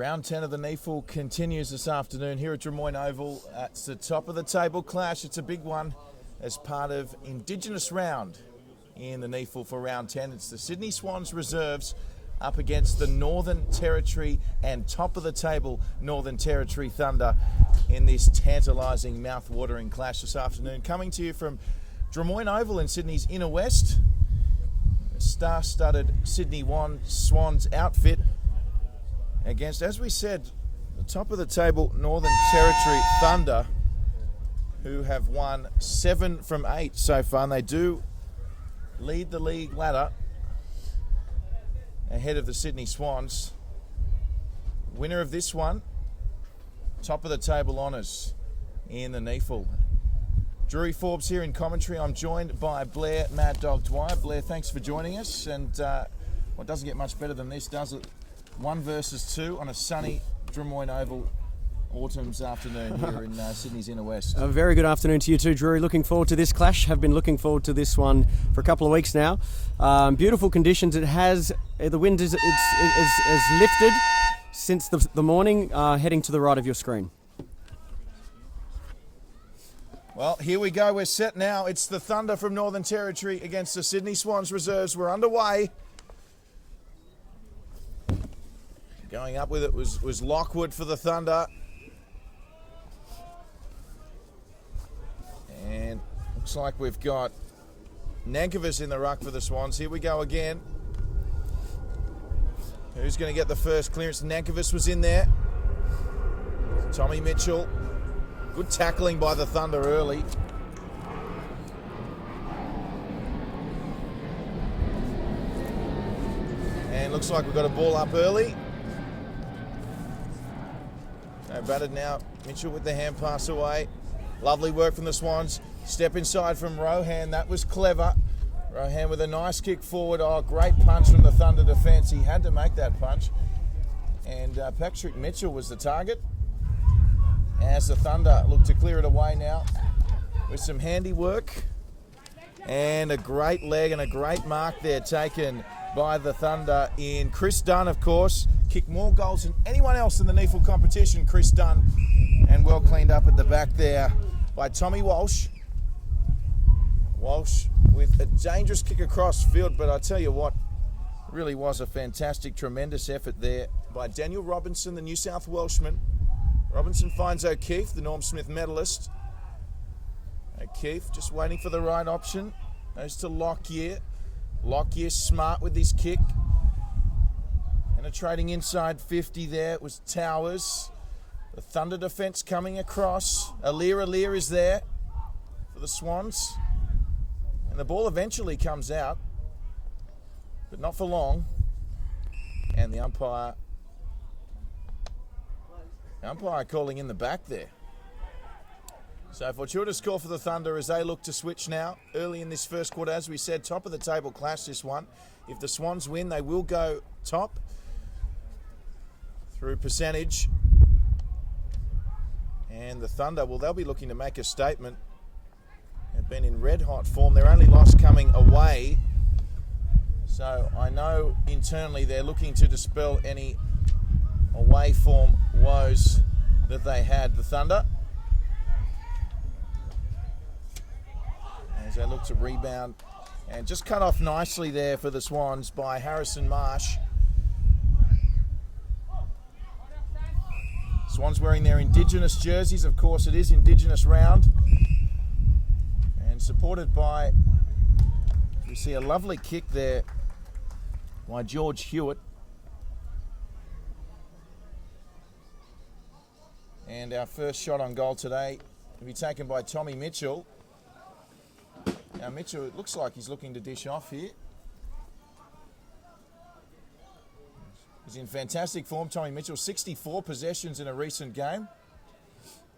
Round 10 of the NEAFL continues this afternoon here at Drummoyne Oval. It's the top of the table clash. It's a big one as part of Indigenous round in the NEAFL for round 10. It's the Sydney Swans reserves up against the Northern Territory and top of the table Northern Territory Thunder in this tantalising, mouth-watering clash this afternoon. Coming to you from Drummoyne Oval in Sydney's inner west. Star-studded Sydney Swans outfit against, as we said, the top of the table Northern Territory Thunder, who have won 7 from 8 so far, and they do lead the league ladder ahead of the Sydney Swans. Winner of this one, top of the table honours in the NEAFL. Drury, Forbes here in commentary. I'm joined by Blair, Mad Dog Dwyer. Blair, thanks for joining us. And it doesn't get much better than this, does it? 1 versus 2 on a sunny Drummoyne Oval autumn's afternoon here in Sydney's inner west. A very good afternoon to you too, Drury. Looking forward to this clash. Have been looking forward to this one for a couple of weeks now. Beautiful conditions. It has the wind is lifted since the morning, heading to the right of your screen. Well, here we go. We're set now. It's the Thunder from Northern Territory against the Sydney Swans reserves. We're underway. Going up with it was Lockwood for the Thunder. And looks like we've got Nankervis in the ruck for the Swans. Here we go again. Who's going to get the first clearance? Nankervis was in there. Tommy Mitchell. Good tackling by the Thunder early. And looks like we've got a ball up early. No, batted now. Mitchell with the hand pass away. Lovely work from the Swans. Step inside from Rohan. That was clever. Rohan with a nice kick forward. Oh, great punch from the Thunder defence. He had to make that punch. And Patrick Mitchell was the target. As the Thunder look to clear it away now with some handiwork. And a great leg and a great mark there taken by the Thunder in Chris Dunn, of course. Kicked more goals than anyone else in the NEAFL competition, Chris Dunn. And well cleaned up at the back there by Tommy Walsh. Walsh with a dangerous kick across field, but I tell you what, really was a fantastic, tremendous effort there by Daniel Robinson, the New South Welshman. Robinson finds O'Keefe, the Norm Smith medalist. O'Keefe just waiting for the right option. Goes to Lockyer. Lockyer smart with his kick. Penetrating inside 50 there. It was Towers. The Thunder defence coming across. Alir is there for the Swans. And the ball eventually comes out, but not for long. And the umpire calling in the back there. So fortuitous call for the Thunder as they look to switch now. Early in this first quarter, as we said, top of the table clash this one. If the Swans win, they will go top through percentage. And the Thunder, well, they'll be looking to make a statement. They've been in red hot form. Their only loss coming away. So I know internally they're looking to dispel any away form woes that they had, the Thunder, as they look to rebound and just cut off nicely there for the Swans by Harrison Marsh. Swans wearing their Indigenous jerseys, of course it is Indigenous round, and supported by, we see a lovely kick there by George Hewitt. And our first shot on goal today will be taken by Tommy Mitchell. Now Mitchell, it looks like he's looking to dish off here. He's in fantastic form, Tommy Mitchell. 64 possessions in a recent game.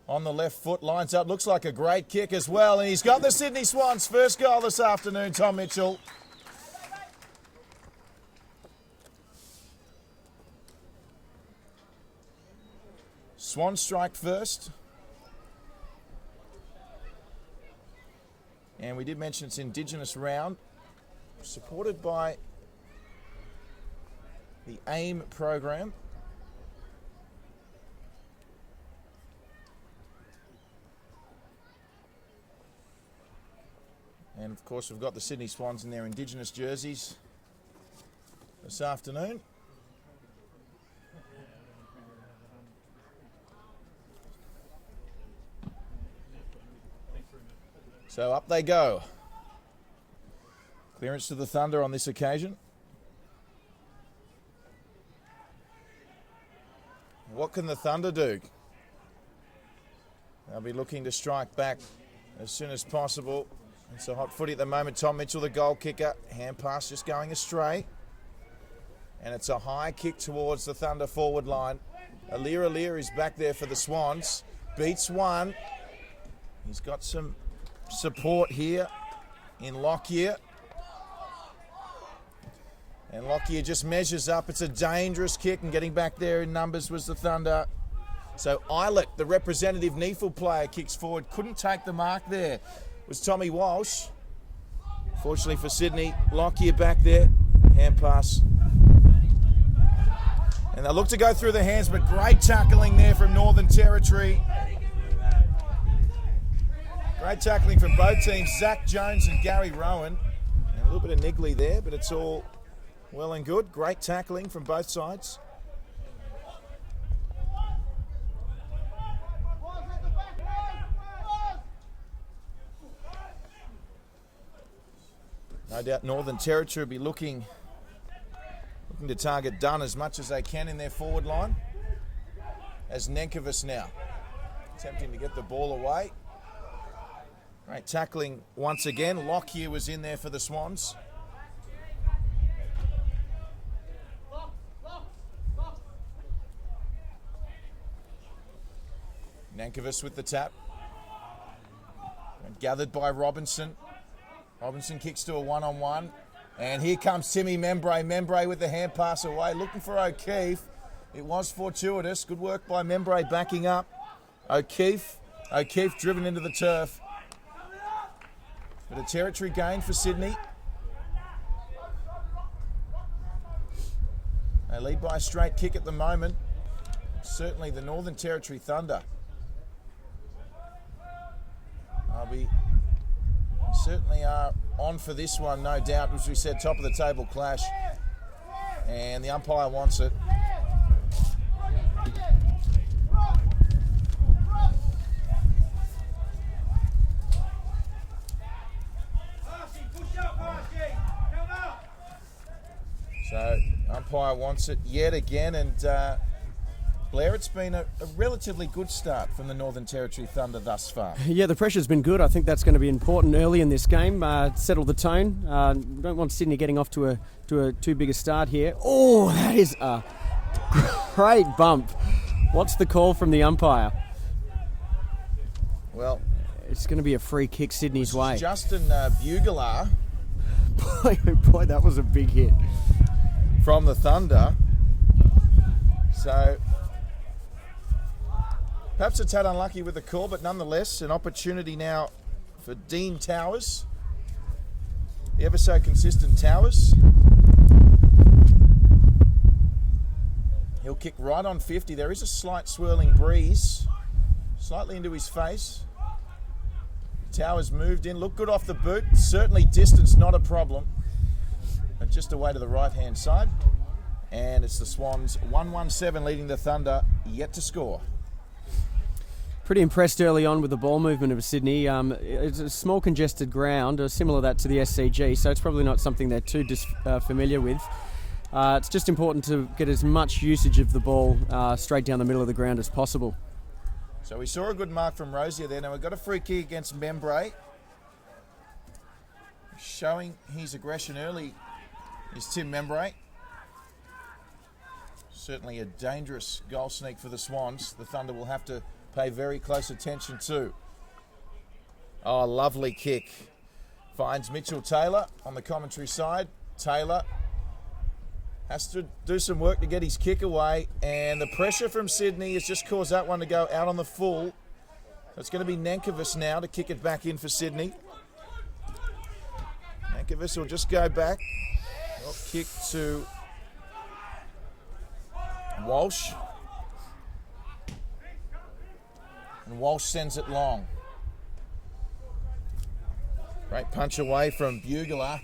On the left foot, lines up. Looks like a great kick as well. And he's got the Sydney Swans' first goal this afternoon, Tom Mitchell. Swans strike first. And we did mention it's Indigenous round, supported by the AIM program. And of course, we've got the Sydney Swans in their Indigenous jerseys this afternoon. So up they go. Clearance to the Thunder on this occasion. What can the Thunder do? They'll be looking to strike back as soon as possible. It's a hot footy at the moment. Tom Mitchell, the goal kicker. Hand pass just going astray. And it's a high kick towards the Thunder forward line. Alir is back there for the Swans. Beats one. He's got some support here in Lockyer. And Lockyer just measures up. It's a dangerous kick, and getting back there in numbers was the Thunder. So Eilert, the representative NEFL player, kicks forward. Couldn't take the mark there. It was Tommy Walsh. Fortunately for Sydney, Lockyer back there. Hand pass. And they look to go through the hands, but great tackling there from Northern Territory. Great tackling from both teams, Zach Jones and Gary Rowan. And a little bit of niggly there, but it's all well and good. Great tackling from both sides. No doubt Northern Territory will be looking to target Dunn as much as they can in their forward line. As Nenkovic now attempting to get the ball away. Great tackling once again. Lockyer was in there for the Swans. Nankovich with the tap. And gathered by Robinson. Robinson kicks to a one-on-one. And here comes Timmy Membray. Membray with the hand pass away. Looking for O'Keefe. It was fortuitous. Good work by Membray backing up. O'Keefe driven into the turf. But a territory gain for Sydney. They lead by a straight kick at the moment. Certainly the Northern Territory Thunder. Certainly are on for this one, no doubt. As we said, top of the table clash. And the umpire wants it. So, umpire wants it yet again, and Blair, it's been a relatively good start from the Northern Territory Thunder thus far. Yeah, the pressure's been good. I think that's going to be important early in this game. Settle the tone. We don't want Sydney getting off to a too big a start here. Oh, that is a great bump. What's the call from the umpire? Well, it's going to be a free kick Sydney's way. Justin Bugler. Boy, that was a big hit. From the Thunder. So perhaps a tad unlucky with the call, but nonetheless an opportunity now for Dean Towers. The ever so consistent Towers. He'll kick right on 50. There is a slight swirling breeze, slightly into his face. Towers moved in, looked good off the boot. Certainly distance not a problem. But just away to the right-hand side. And it's the Swans 1-1-7 leading the Thunder, yet to score. Pretty impressed early on with the ball movement of Sydney. It's a small congested ground, similar to that to the SCG, so it's probably not something they're too familiar with. It's just important to get as much usage of the ball straight down the middle of the ground as possible. So we saw a good mark from Rosier there. Now we've got a free kick against Membray. Showing his aggression early is Tim Membray. Certainly a dangerous goal sneak for the Swans. The Thunder will have to pay very close attention to. Oh, lovely kick. Finds Mitchell Taylor on the commentary side. Taylor has to do some work to get his kick away, and the pressure from Sydney has just caused that one to go out on the full. So it's going to be Nankovich now to kick it back in for Sydney. Nankovich will just go back. Kick to Walsh. And Walsh sends it long. Great punch away from Bugler.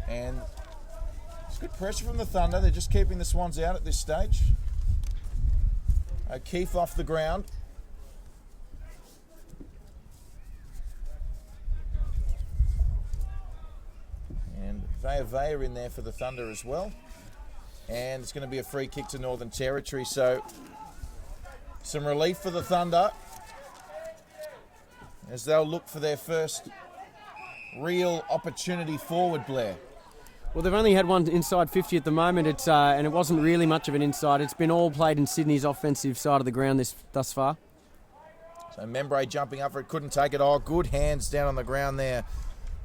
And it's good pressure from the Thunder. They're just keeping the Swans out at this stage. O'Keefe off the ground. And Vea in there for the Thunder as well. And it's going to be a free kick to Northern Territory. So some relief for the Thunder as they'll look for their first real opportunity forward, Blair. Well, they've only had one inside 50 at the moment, and it wasn't really much of an inside. It's been all played in Sydney's offensive side of the ground thus far. So Membre jumping up for it, couldn't take it. Oh, good hands down on the ground there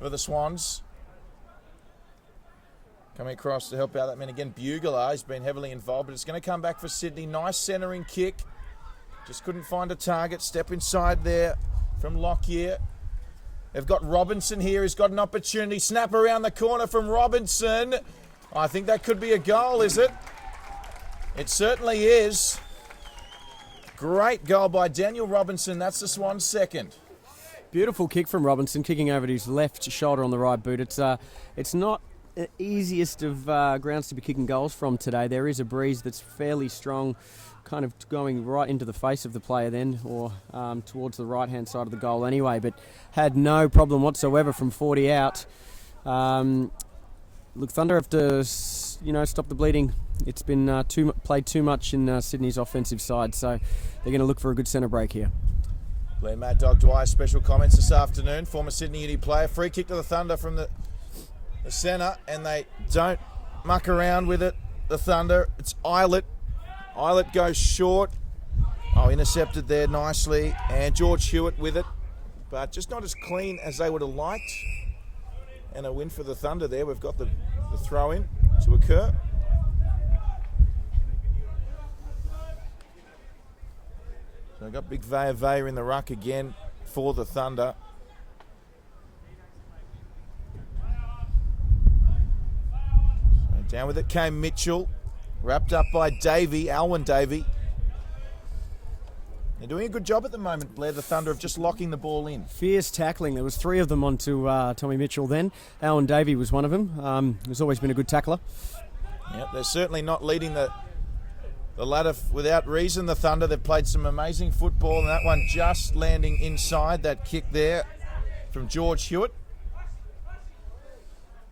for the Swans. Coming across to help out that man again. Bugler has been heavily involved, but it's going to come back for Sydney. Nice centering kick. Just couldn't find a target. Step inside there from Lockyer. They've got Robinson here. He's got an opportunity. Snap around the corner from Robinson. I think that could be a goal, is it? It certainly is. Great goal by Daniel Robinson. That's the Swans' second. Beautiful kick from Robinson, kicking over to his left shoulder on the right boot. It's not the easiest of grounds to be kicking goals from today. There is a breeze that's fairly strong, kind of going right into the face of the player then, or towards the right-hand side of the goal anyway, but had no problem whatsoever from 40 out. Look, Thunder have to, stop the bleeding. It's been played too much in Sydney's offensive side, so they're going to look for a good centre break here. Blair Mad Dog Dwyer, special comments this afternoon. Former Sydney Uni player. Free kick to the Thunder from the centre, and they don't muck around with it. The Thunder, it's Eilert. Eilert goes short. Oh, intercepted there nicely. And George Hewitt with it. But just not as clean as they would have liked. And a win for the Thunder there. We've got the throw in to occur. So we've got big Vea in the ruck again for the Thunder. So down with it came Mitchell. Wrapped up by Alwyn Davey. They're doing a good job at the moment, Blair, the Thunder, of just locking the ball in. Fierce tackling. There was 3 of them onto Tommy Mitchell then. Alwyn Davey was one of them. He's always been a good tackler. Yeah, they're certainly not leading the ladder without reason, the Thunder. They've played some amazing football, and that one just landing inside, that kick there from George Hewitt.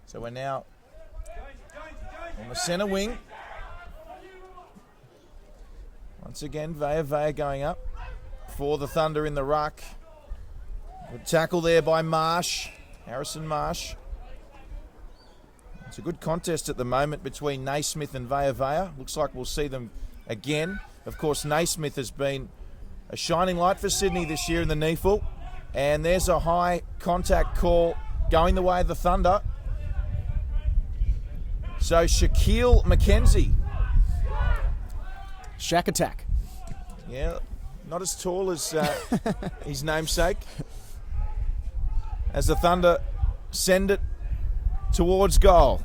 So we're now on the centre wing. Once again, Vea going up for the Thunder in the ruck. Good tackle there by Marsh, Harrison Marsh. It's a good contest at the moment between Naismith and Vea. Looks like we'll see them again. Of course, Naismith has been a shining light for Sydney this year in the NEFL. And there's a high contact call going the way of the Thunder. So Shaquille McKenzie. Shack attack. Yeah, not as tall as his namesake. As the Thunder send it towards goal.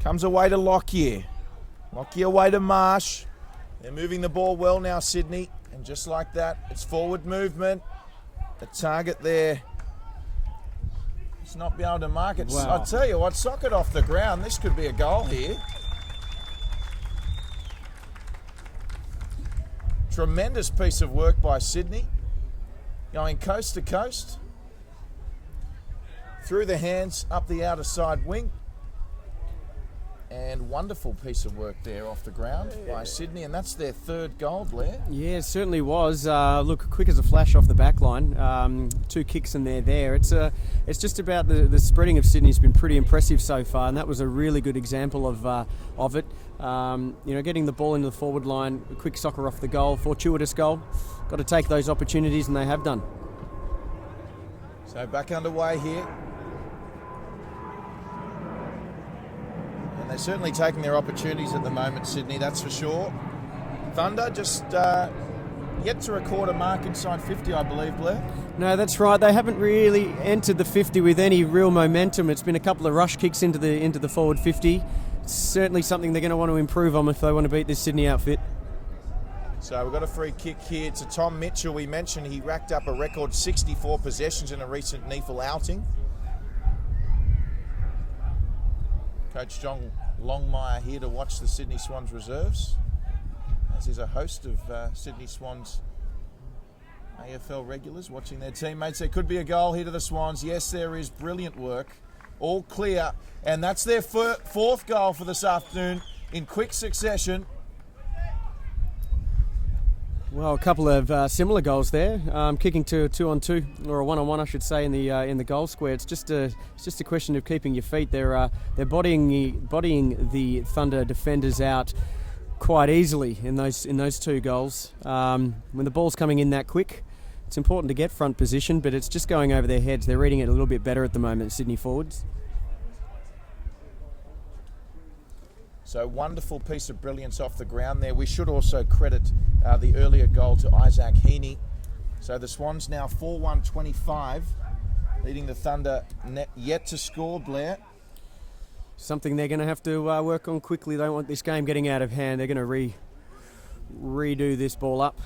Comes away to Lockyer. Lockyer away to Marsh. They're moving the ball well now, Sydney. And just like that, it's forward movement. The target there. It's not be able to mark it. Wow. I'll tell you what, socket off the ground. This could be a goal here. Tremendous piece of work by Sydney. Going coast to coast. Through the hands, up the outer side wing. And wonderful piece of work there off the ground by Sydney. And that's their 3rd goal, Blair. Yeah, it certainly was. Look, quick as a flash off the back line. 2 kicks and they're there. It's just about the spreading of Sydney's been pretty impressive so far, and that was a really good example of it. Getting the ball into the forward line, a quick soccer off the goal, fortuitous goal. Got to take those opportunities, and they have done. So back underway here. And they're certainly taking their opportunities at the moment, Sydney, that's for sure. Thunder just yet to record a mark inside 50, I believe, Blair. No, that's right. They haven't really entered the 50 with any real momentum. It's been a couple of rush kicks into the forward 50. It's certainly something they're going to want to improve on if they want to beat this Sydney outfit. So we've got a free kick here to Tom Mitchell. We mentioned he racked up a record 64 possessions in a recent NEFL outing. Coach John Longmire here to watch the Sydney Swans reserves, as is a host of Sydney Swans AFL regulars watching their teammates. There could be a goal here to the Swans. Yes, there is. Brilliant work. All clear. And that's their fourth goal for this afternoon in quick succession. Well, a couple of similar goals there. Kicking to a 2-on-2 or a 1-on-1, I should say, in the goal square. It's just a question of keeping your feet. They're bodying the Thunder defenders out quite easily in those two goals. When the ball's coming in that quick, it's important to get front position, but it's just going over their heads. They're reading it a little bit better at the moment, Sydney forwards. So wonderful piece of brilliance off the ground there. We should also credit the earlier goal to Isaac Heaney. So the Swans now 4-1-25, leading the Thunder yet to score, Blair. Something they're going to have to work on quickly. They don't want this game getting out of hand. They're going to redo this ball up.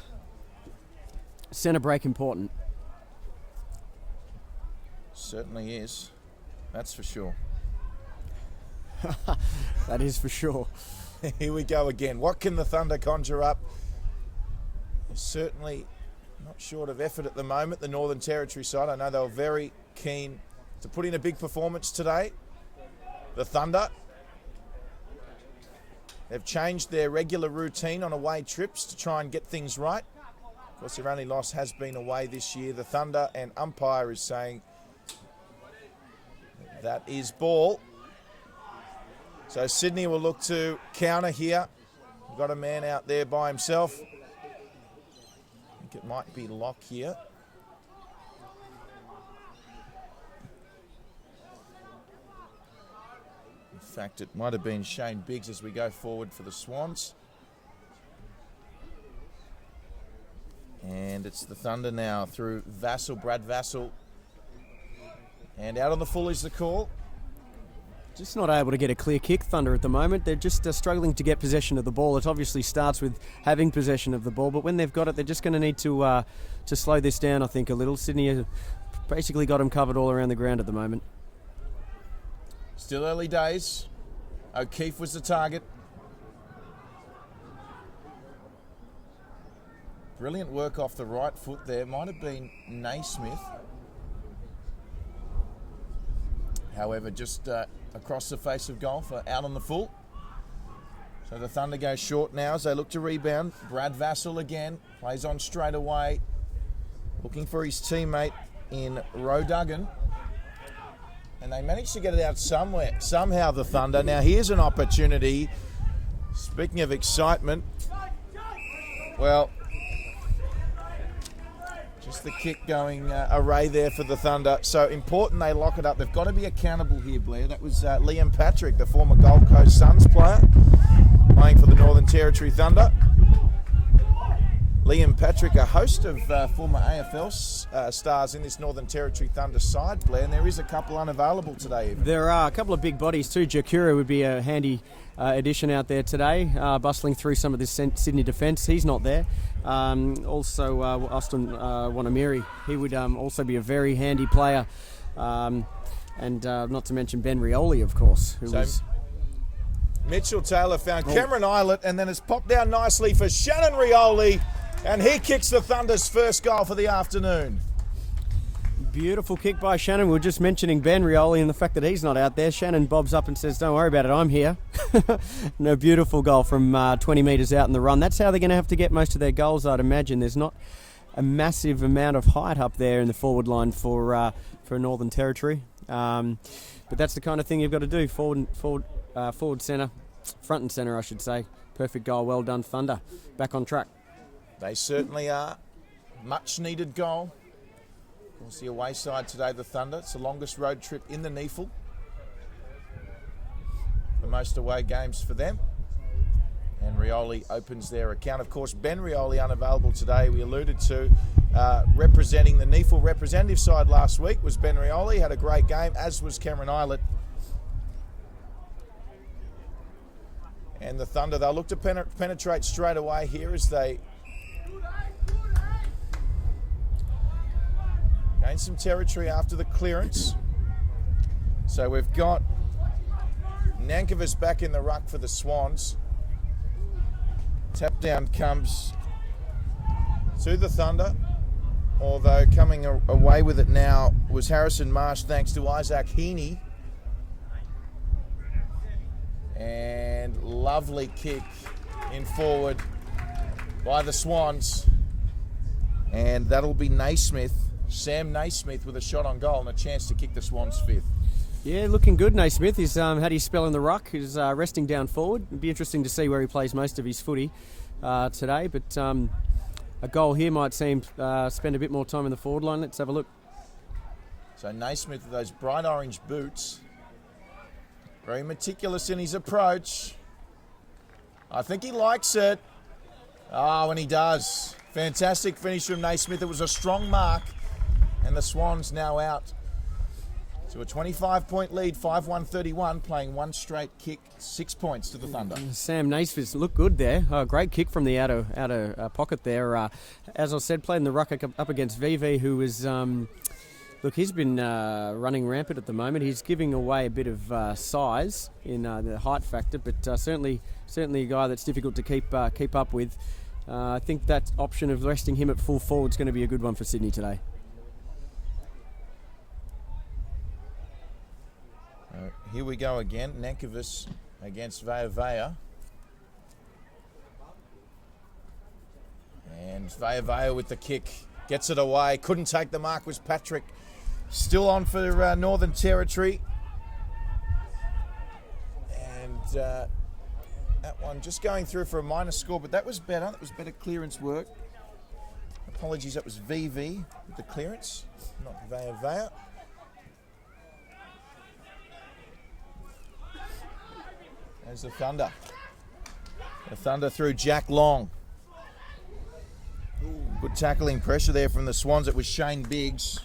Centre break important. Certainly is. That's for sure. That is for sure. Here we go again. What can the Thunder conjure up? They're certainly not short of effort at the moment, the Northern Territory side. I know they were very keen to put in a big performance today. The Thunder. They've changed their regular routine on away trips to try and get things right. Of course, their only loss has been away this year. The Thunder and umpire is saying that is ball. So Sydney will look to counter here. We've got a man out there by himself. I think it might be Locke here. In fact, it might have been Shane Biggs as we go forward for the Swans. And it's the Thunder now through Brad Vassell. And out on the full is the call. Just not able to get a clear kick, Thunder, at the moment. They're just struggling to get possession of the ball. It obviously starts with having possession of the ball, but when they've got it, they're just going to need to slow this down, I think, a little. Sydney has basically got them covered all around the ground at the moment. Still early days. O'Keefe was the target. Brilliant work off the right foot there. Might have been Naismith. However, just across the face of goal for out on the full. So the Thunder go short now as they look to rebound. Brad Vassell again plays on straight away, looking for his teammate in Roe Duggan. And they managed to get it out somehow, the Thunder. Now here's an opportunity. Speaking of excitement, well, just the kick going array there for the Thunder. So important they lock it up. They've got to be accountable here, Blair. That was Liam Patrick, the former Gold Coast Suns player, playing for the Northern Territory Thunder. Liam Patrick, a host of former AFL stars in this Northern Territory Thunder side, Blair, and there is a couple unavailable today. Even. There are a couple of big bodies too. Jakura would be a handy addition out there today, bustling through some of this Sydney defence. He's not there. Also, Austin Wanamiri, he would also be a very handy player. And not to mention Ben Rioli, of course, who was... Mitchell Taylor found Cameron Eilert, and then it's popped down nicely for Shannon Rioli, and he kicks the Thunder's first goal for the afternoon. Beautiful kick by Shannon. We were just mentioning Ben Rioli and the fact that he's not out there. Shannon bobs up and says, don't worry about it, I'm here. No, beautiful goal from 20 metres out in the run. That's how they're going to have to get most of their goals, I'd imagine. There's not a massive amount of height up there in the forward line for Northern Territory. But that's the kind of thing you've got to do. Forward centre, front and centre, I should say. Perfect goal, well done, Thunder. Back on track. They certainly are. Much needed goal. Of course, the away side today, the Thunder. It's the longest road trip in the NEFL. The most away games for them. And Rioli opens their account. Of course, Ben Rioli unavailable today. We alluded to representing the NEFL representative side last week was Ben Rioli. Had a great game, as was Cameron Eilert. And the Thunder, they'll look to penetrate straight away here as they Gained some territory after the clearance. So we've got Nankervis back in the ruck for the Swans. Tap down comes to the Thunder, although coming away with it now was Harrison Marsh, thanks to Isaac Heaney. And lovely kick in forward by the Swans. And that'll be Naismith, Sam Naismith, with a shot on goal and a chance to kick the Swans fifth. Yeah, looking good, Naismith. He's had his spell in the ruck. He's resting down forward. It'd be interesting to see where he plays most of his footy today. But a goal here might seem spend a bit more time in the forward line. Let's have a look. So Naismith with those bright orange boots. Very meticulous in his approach. I think he likes it. Oh, and he does. Fantastic finish from Naismith. It was a strong mark. And the Swans now out to a 25-point lead, 5-1-31, playing one straight kick, 6 points to the Thunder. Sam Naismith looked good there. Great kick from the outer pocket there. As I said, played in the ruck up against VV, who was... Look, he's been running rampant at the moment. He's giving away a bit of size in the height factor, but certainly a guy that's difficult to keep up with. I think that option of resting him at full forward is going to be a good one for Sydney today. Here we go again. Nankervis against Veavea. And Veavea with the kick. Gets it away. Couldn't take the mark, was Patrick. Still on for Northern Territory. And that one just going through for a minor score, but that was better. That was better clearance work. Apologies, that was VV with the clearance, not Veavea. There's the Thunder. The Thunder through Jack Long. Good tackling pressure there from the Swans. It was Shane Biggs.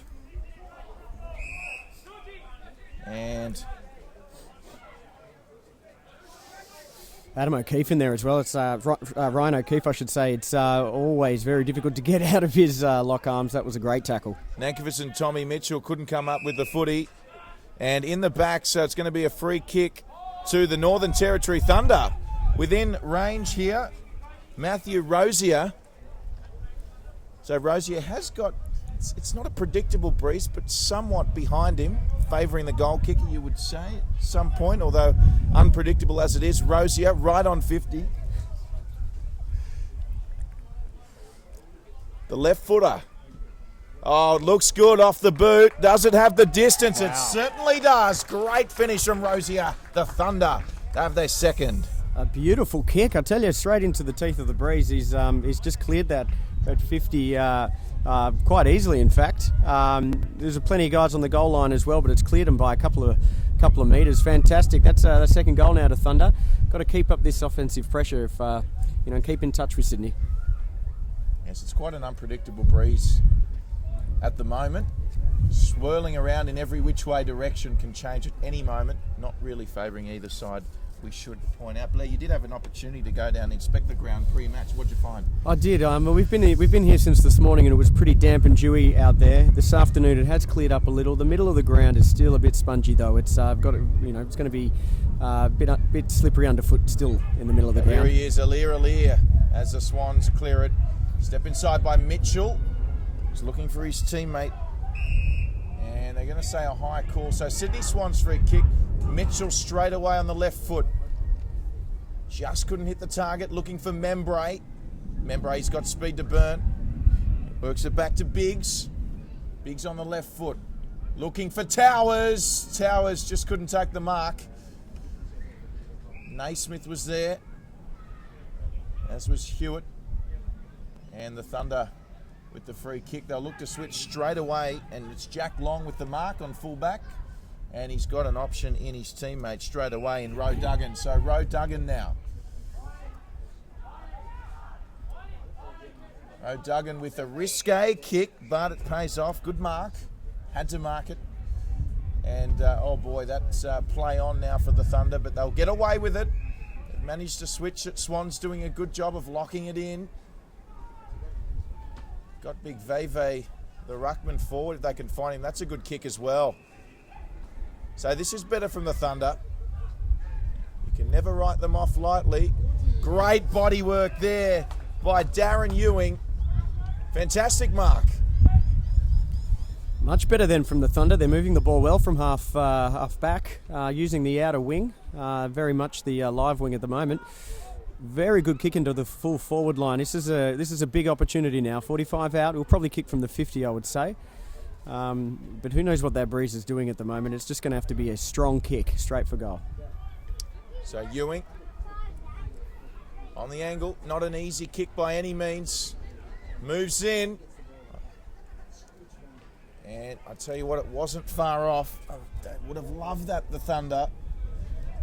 And Adam O'Keefe in there as well. It's Ryan O'Keefe, I should say. It's always very difficult to get out of his lock arms. That was a great tackle. Nankervis and Tommy Mitchell couldn't come up with the footy. And in the back, so it's going to be a free kick to the Northern Territory Thunder. Within range here, Matthew Rosier. So Rosier has got, it's not a predictable breeze, but somewhat behind him, favouring the goal kicker, you would say, at some point, although unpredictable as it is. Rosier right on 50. The left footer. Oh, it looks good off the boot. Does it have the distance? Wow. It certainly does. Great finish from Rosier. The Thunder have their second. A beautiful kick. I tell you, straight into the teeth of the breeze. He's just cleared that at 50 quite easily, in fact. There's plenty of guys on the goal line as well, but it's cleared him by a couple of metres. Fantastic. That's the second goal now to Thunder. Got to keep up this offensive pressure if keep in touch with Sydney. Yes, it's quite an unpredictable breeze at the moment. Swirling around in every which way direction, can change at any moment. Not really favouring either side, we should point out. Blair, you did have an opportunity to go down and inspect the ground pre-match. What'd you find? I did. We've been here since this morning, and it was pretty damp and dewy out there. This afternoon, it has cleared up a little. The middle of the ground is still a bit spongy, though. It's it's going to be a bit slippery underfoot still in the middle of the ground. Here he is, Alir, as the Swans clear it. Step inside by Mitchell. He's looking for his teammate. And they're going to say a high call. So Sydney Swans free kick. Mitchell straight away on the left foot. Just couldn't hit the target. Looking for Membray. Membray's got speed to burn. Works it back to Biggs. Biggs on the left foot. Looking for Towers. Towers just couldn't take the mark. Naismith was there, as was Hewitt. And the Thunder with the free kick. They'll look to switch straight away, and it's Jack Long with the mark on fullback, and he's got an option in his teammate straight away in Roe Duggan. So Roe Duggan now. Roe Duggan with a risque kick, but it pays off. Good mark. Had to mark it. And, oh boy, that's play on now for the Thunder, but they'll get away with it. They've managed to switch it. Swans doing a good job of locking it in. got big Veve, the ruckman forward, if they can find him. That's a good kick as well. So this is better from the Thunder. You can never write them off lightly. Great body work there by Darren Ewing. Fantastic mark. Much better than from the Thunder. They're moving the ball well from half back, using the outer wing, very much the live wing at the moment. Very good kick into the full forward line. This is a big opportunity now. 45 out. We'll probably kick from the 50, I would say. But who knows what that breeze is doing at the moment. It's just going to have to be a strong kick straight for goal. So Ewing on the angle. Not an easy kick by any means. Moves in. And I tell you what, it wasn't far off. I would have loved that, the Thunder.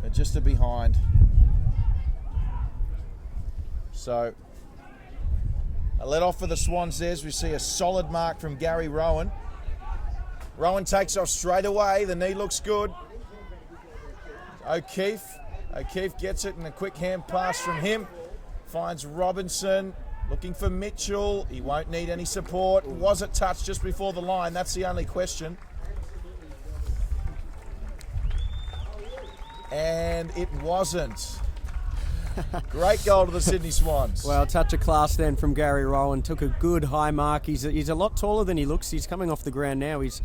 But just a behind. So, a let off for the Swans there as we see a solid mark from Gary Rowan. Rowan takes off straight away. The knee looks good. O'Keefe gets it and a quick hand pass from him. Finds Robinson. Looking for Mitchell. He won't need any support. Was it touched just before the line? That's the only question. And it wasn't. Great goal to the Sydney Swans. Well, touch of class then from Gary Rowan. Took a good high mark. He's a lot taller than he looks. He's coming off the ground now. He's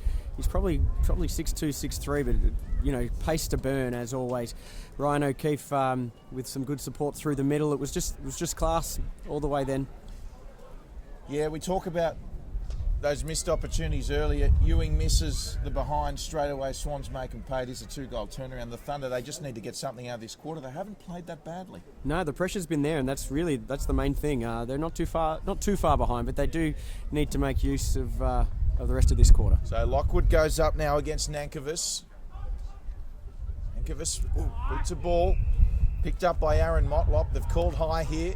probably 6'2", 6'3", but pace to burn as always. Ryan O'Keefe with some good support through the middle. It was just class all the way then. Yeah, we talk about those missed opportunities earlier. Ewing misses the behind straight away. Swans make him pay. It is a 2-goal turnaround. The Thunder, they just need to get something out of this quarter. They haven't played that badly. No, the pressure's been there, and that's the main thing. They're not too far behind, but they do need to make use of the rest of this quarter. So Lockwood goes up now against Nankervis. Nankervis boots a ball, picked up by Aaron Motlop. They've called high here.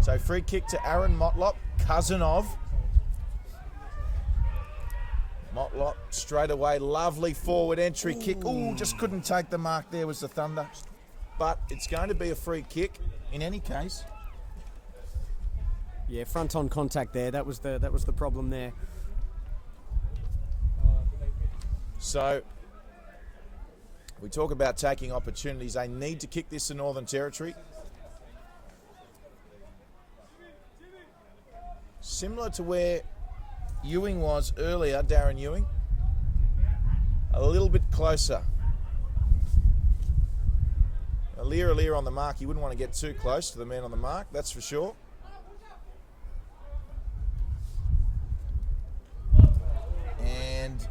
So free kick to Aaron Motlop, cousin of. Motlop straight away, lovely forward entry kick. Ooh, just couldn't take the mark there was the Thunder. But it's going to be a free kick in any case. Yeah, front on contact there. That was the problem there. So we talk about taking opportunities. They need to kick this to Northern Territory. Similar to where Ewing was earlier, Darren Ewing. A little bit closer. Alir on the mark. You wouldn't want to get too close to the man on the mark, that's for sure. And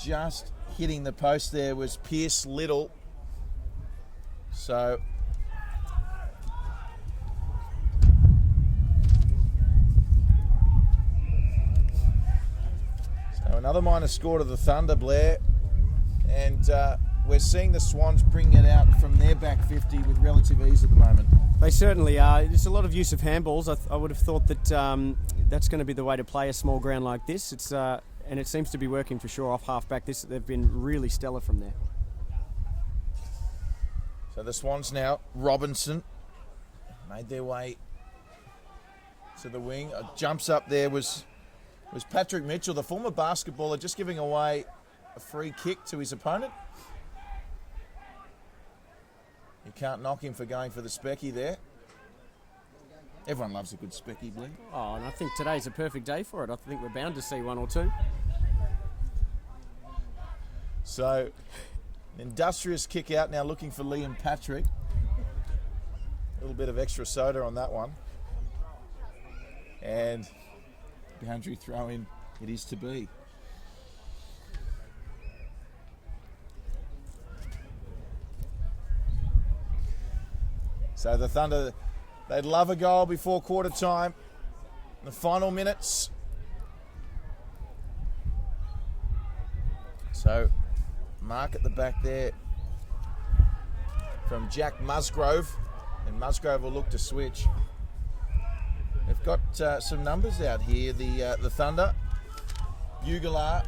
just hitting the post there was Pierce Little. So another minor score to the Thunder, Blair. And we're seeing the Swans bring it out from their back 50 with relative ease at the moment. They certainly are. There's a lot of use of handballs. I would have thought that that's going to be the way to play a small ground like this. And it seems to be working for sure off half-back. They've been really stellar from there. So the Swans now, Robinson, made their way to the wing. Jumps up there was Patrick Mitchell, the former basketballer, just giving away a free kick to his opponent. You can't knock him for going for the specky there. Everyone loves a good specky, Blair. Oh, and I think today's a perfect day for it. I think we're bound to see one or two. So, an industrious kick out now looking for Liam Patrick. A little bit of extra soda on that one. And boundary throw in it is to be. So the Thunder, they'd love a goal before quarter time. The final minutes. So mark at the back there from Jack Musgrove, and Musgrove will look to switch. They've got some numbers out here. The Thunder, Bugler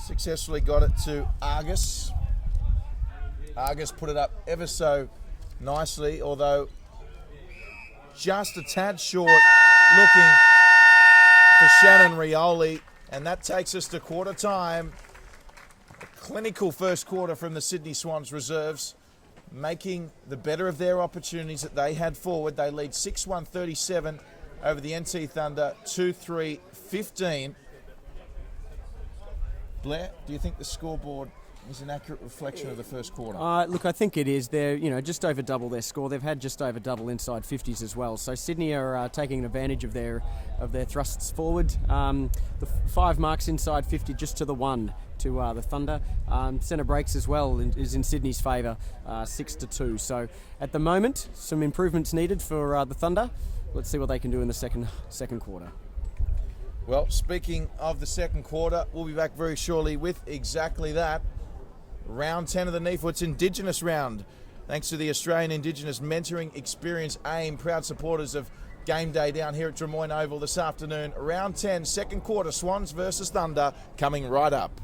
successfully got it to Argus. Argus put it up ever so nicely, although just a tad short, looking for Shannon Rioli, and that takes us to quarter time. A clinical first quarter from the Sydney Swans reserves, making the better of their opportunities that they had forward. They lead 6-1-37 over the NT Thunder, 2-3-15. Blair, do you think the scoreboard is an accurate reflection of the first quarter? Look, I think it is. They're just over double their score. They've had just over double inside 50s as well. So Sydney are taking advantage of their thrusts forward. The 5 marks inside 50 just to the 1 to the Thunder. Centre breaks as well is in Sydney's favour, 6-2. So at the moment, some improvements needed for the Thunder. Let's see what they can do in the second quarter. Well, speaking of the second quarter, we'll be back very shortly with exactly that. Round 10 of the Neefwoods Indigenous round. Thanks to the Australian Indigenous Mentoring Experience AIM, proud supporters of Game Day down here at Drummoyne Oval this afternoon. Round 10, second quarter, Swans versus Thunder, coming right up.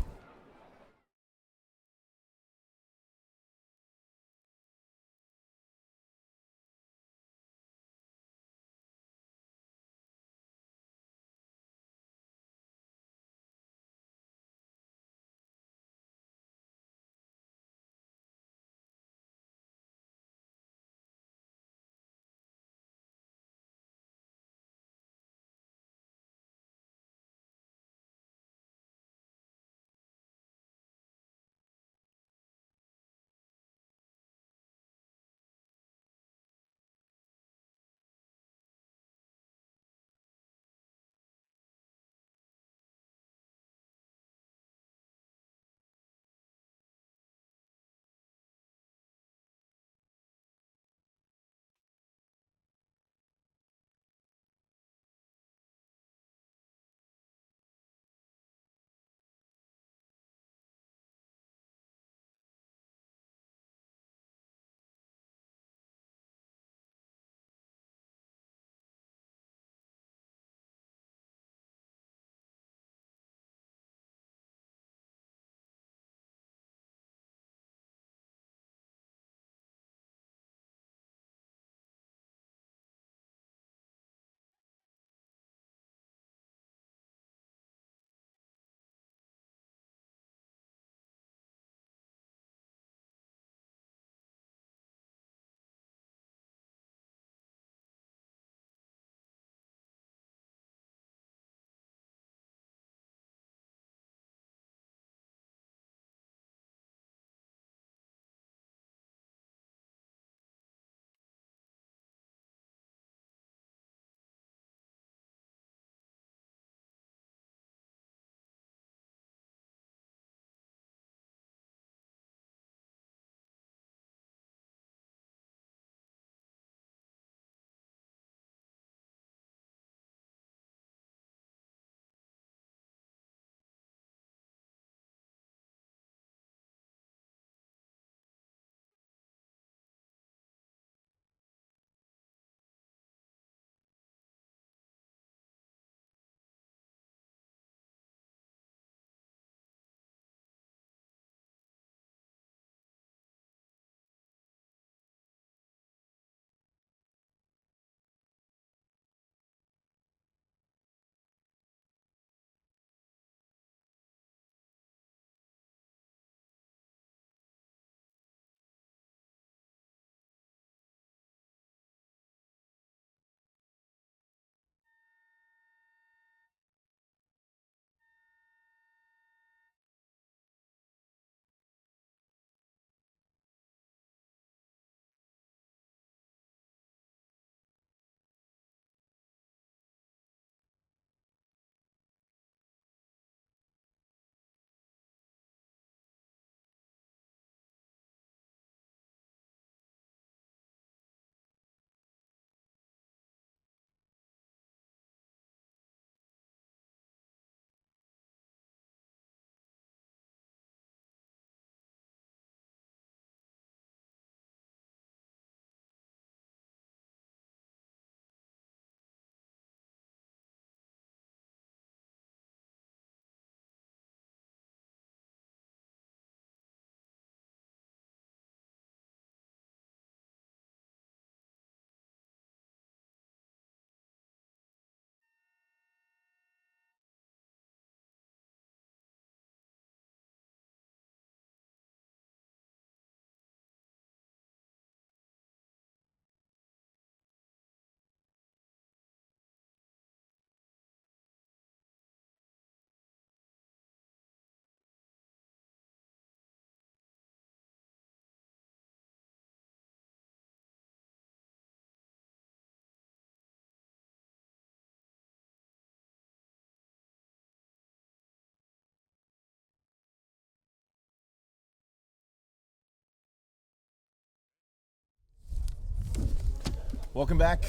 Welcome back.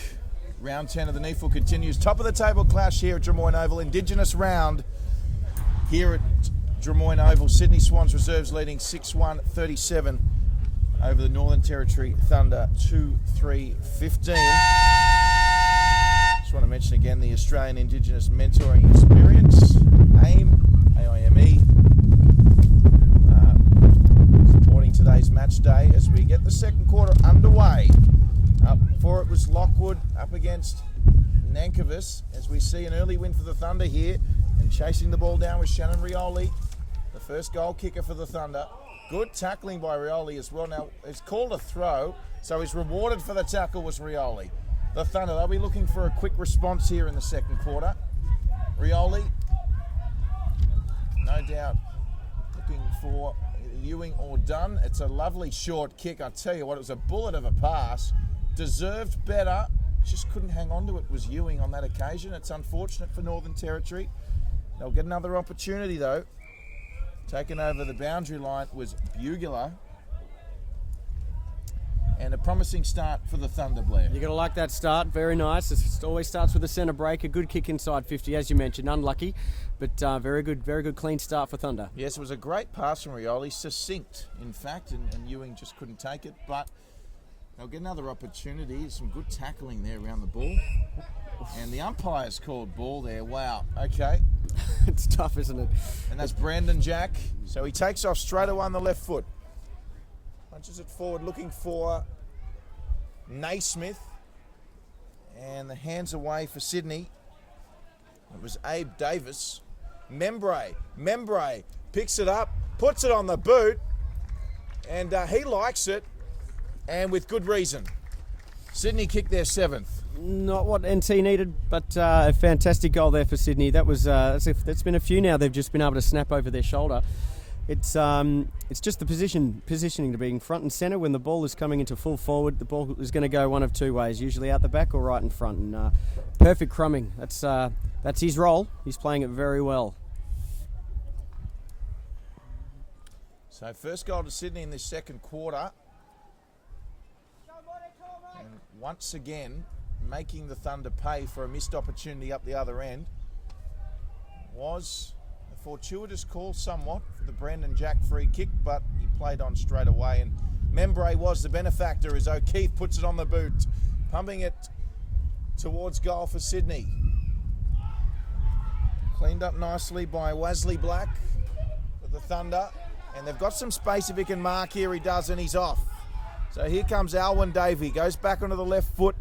Round 10 of the NEFL continues. Top of the table clash here at Drummoyne Oval. Indigenous round here at Drummoyne Oval. Sydney Swans reserves leading 6-1-37 over the Northern Territory Thunder 2-3-15. Just want to mention again the Australian Indigenous Mentoring Experience, AIME, supporting today's match day as we get the second quarter underway. Up before it was Lockwood up against Nankervis as we see an early win for the Thunder here, and chasing the ball down with Shannon Rioli, the first goal kicker for the Thunder. Good tackling by Rioli as well. Now it's called a throw, so he's rewarded for the tackle was Rioli. The Thunder, they'll be looking for a quick response here in the second quarter. Rioli, no doubt looking for Ewing or Dunn. It's a lovely short kick. I tell you what, it was a bullet of a pass. Deserved better, just couldn't hang on to it, was Ewing on that occasion. It's unfortunate for Northern Territory. They'll get another opportunity though. Taken over the boundary line was Bugler. And a promising start for the Thunder, Blair. You're going to like that start. Very nice. It always starts with a centre break. A good kick inside 50, as you mentioned. Unlucky, but very good clean start for Thunder. Yes, it was a great pass from Rioli. Succinct, in fact, and Ewing just couldn't take it. But they'll get another opportunity. Some good tackling there around the ball. And the umpire's called ball there. Wow. Okay. It's tough, isn't it? And that's Brandon Jack. So he takes off straight away on the left foot. Punches it forward looking for Naismith. And the hands away for Sydney. It was Abe Davis. Membray picks it up, puts it on the boot, and he likes it, and with good reason. Sydney kicked their 7th. Not what NT needed, but a fantastic goal there for Sydney. That's been a few now. They've just been able to snap over their shoulder. It's just the positioning to being front and centre when the ball is coming into full forward. The ball is going to go one of two ways, usually out the back or right in front. And perfect crumbing. That's his role. He's playing it very well. So first goal to Sydney in this second quarter. And once again, making the Thunder pay for a missed opportunity up the other end was a fortuitous call somewhat for the Brandon Jack free kick, but he played on straight away, and Membray was the benefactor as O'Keefe puts it on the boot, pumping it towards goal for Sydney. Cleaned up nicely by Wesley Black for the Thunder, and they've got some space if he can mark here. He does, and he's off. So here comes Alwyn Davey, goes back onto the left foot.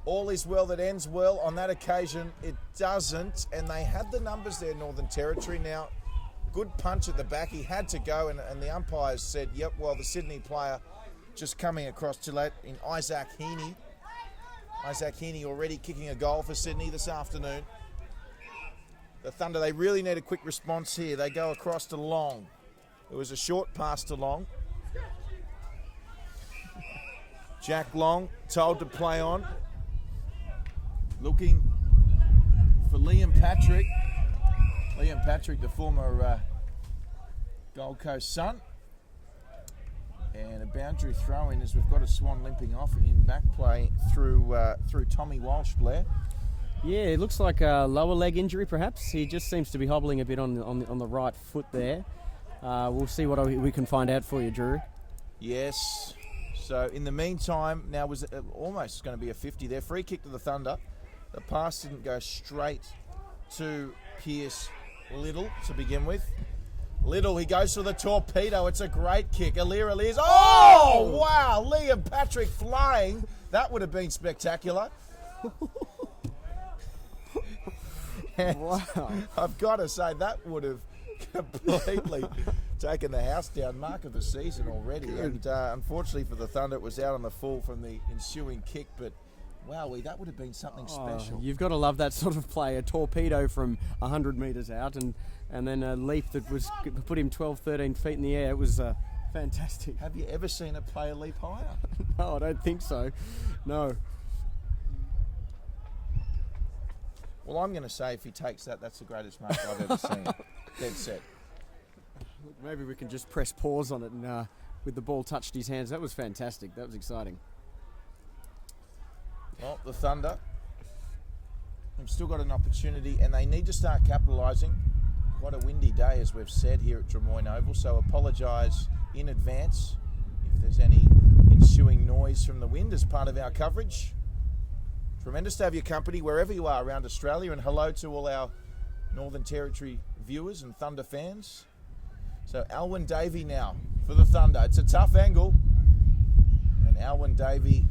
All is well that ends well. On that occasion, it doesn't. And they had the numbers there, Northern Territory. Now, good punch at the back. He had to go, and the umpires said, yep, well, the Sydney player just coming across too late in Isaac Heaney. Isaac Heaney already kicking a goal for Sydney this afternoon. The Thunder, they really need a quick response here. They go across to Long. It was a short pass to Long. Jack Long told to play on. Looking for Liam Patrick. Liam Patrick, the former Gold Coast Sun. And a boundary throw in as we've got a Swan limping off in back play through Tommy Walsh, Blair. Yeah, it looks like a lower leg injury perhaps. He just seems to be hobbling a bit on the right foot there. We'll see what we can find out for you, Drury. Yes. So in the meantime, now was almost going to be a 50 there. Free kick to the Thunder. The pass didn't go straight to Pierce Little to begin with. Little, he goes for the torpedo. It's a great kick. Ali's. Oh, wow. Liam Patrick flying. That would have been spectacular. Wow. I've got to say, that would have completely taken the house down. Mark of the season already. Good. And unfortunately for the Thunder, it was out on the full from the ensuing kick. But wowee, that would have been something special. You've got to love that sort of play. A torpedo from 100 metres out and then a leap that was put him 12, 13 feet in the air. It was fantastic. Have you ever seen a player leap higher? No, I don't think so. No. Well, I'm going to say if he takes that, that's the greatest mark I've ever seen. Dead set. Maybe we can just press pause on it and with the ball touched his hands. That was fantastic. That was exciting. Well, the Thunder have still got an opportunity, and they need to start capitalising. Quite a windy day, as we've said, here at Drummoyne Oval, so apologise in advance if there's any ensuing noise from the wind as part of our coverage. Tremendous to have your company wherever you are around Australia, and hello to all our Northern Territory viewers and Thunder fans. So Alwyn Davey now for the Thunder. It's a tough angle, and Alwyn Davey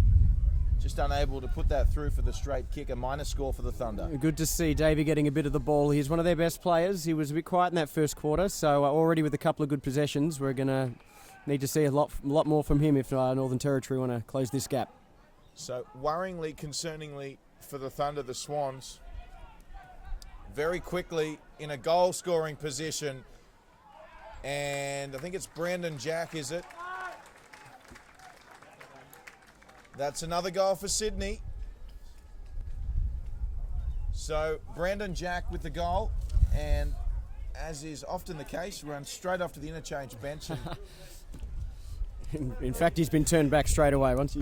just unable to put that through for the straight kick. A minor score for the Thunder. Good to see Davey getting a bit of the ball. He's one of their best players. He was a bit quiet in that first quarter, so already with a couple of good possessions, we're going to need to see a lot more from him if Northern Territory want to close this gap. So worryingly, concerningly for the Thunder, the Swans very quickly in a goal-scoring position, and I think it's Brandon Jack, is it? That's another goal for Sydney. So Brandon Jack with the goal, and as is often the case, runs straight off to the interchange bench. In fact, he's been turned back straight away. Once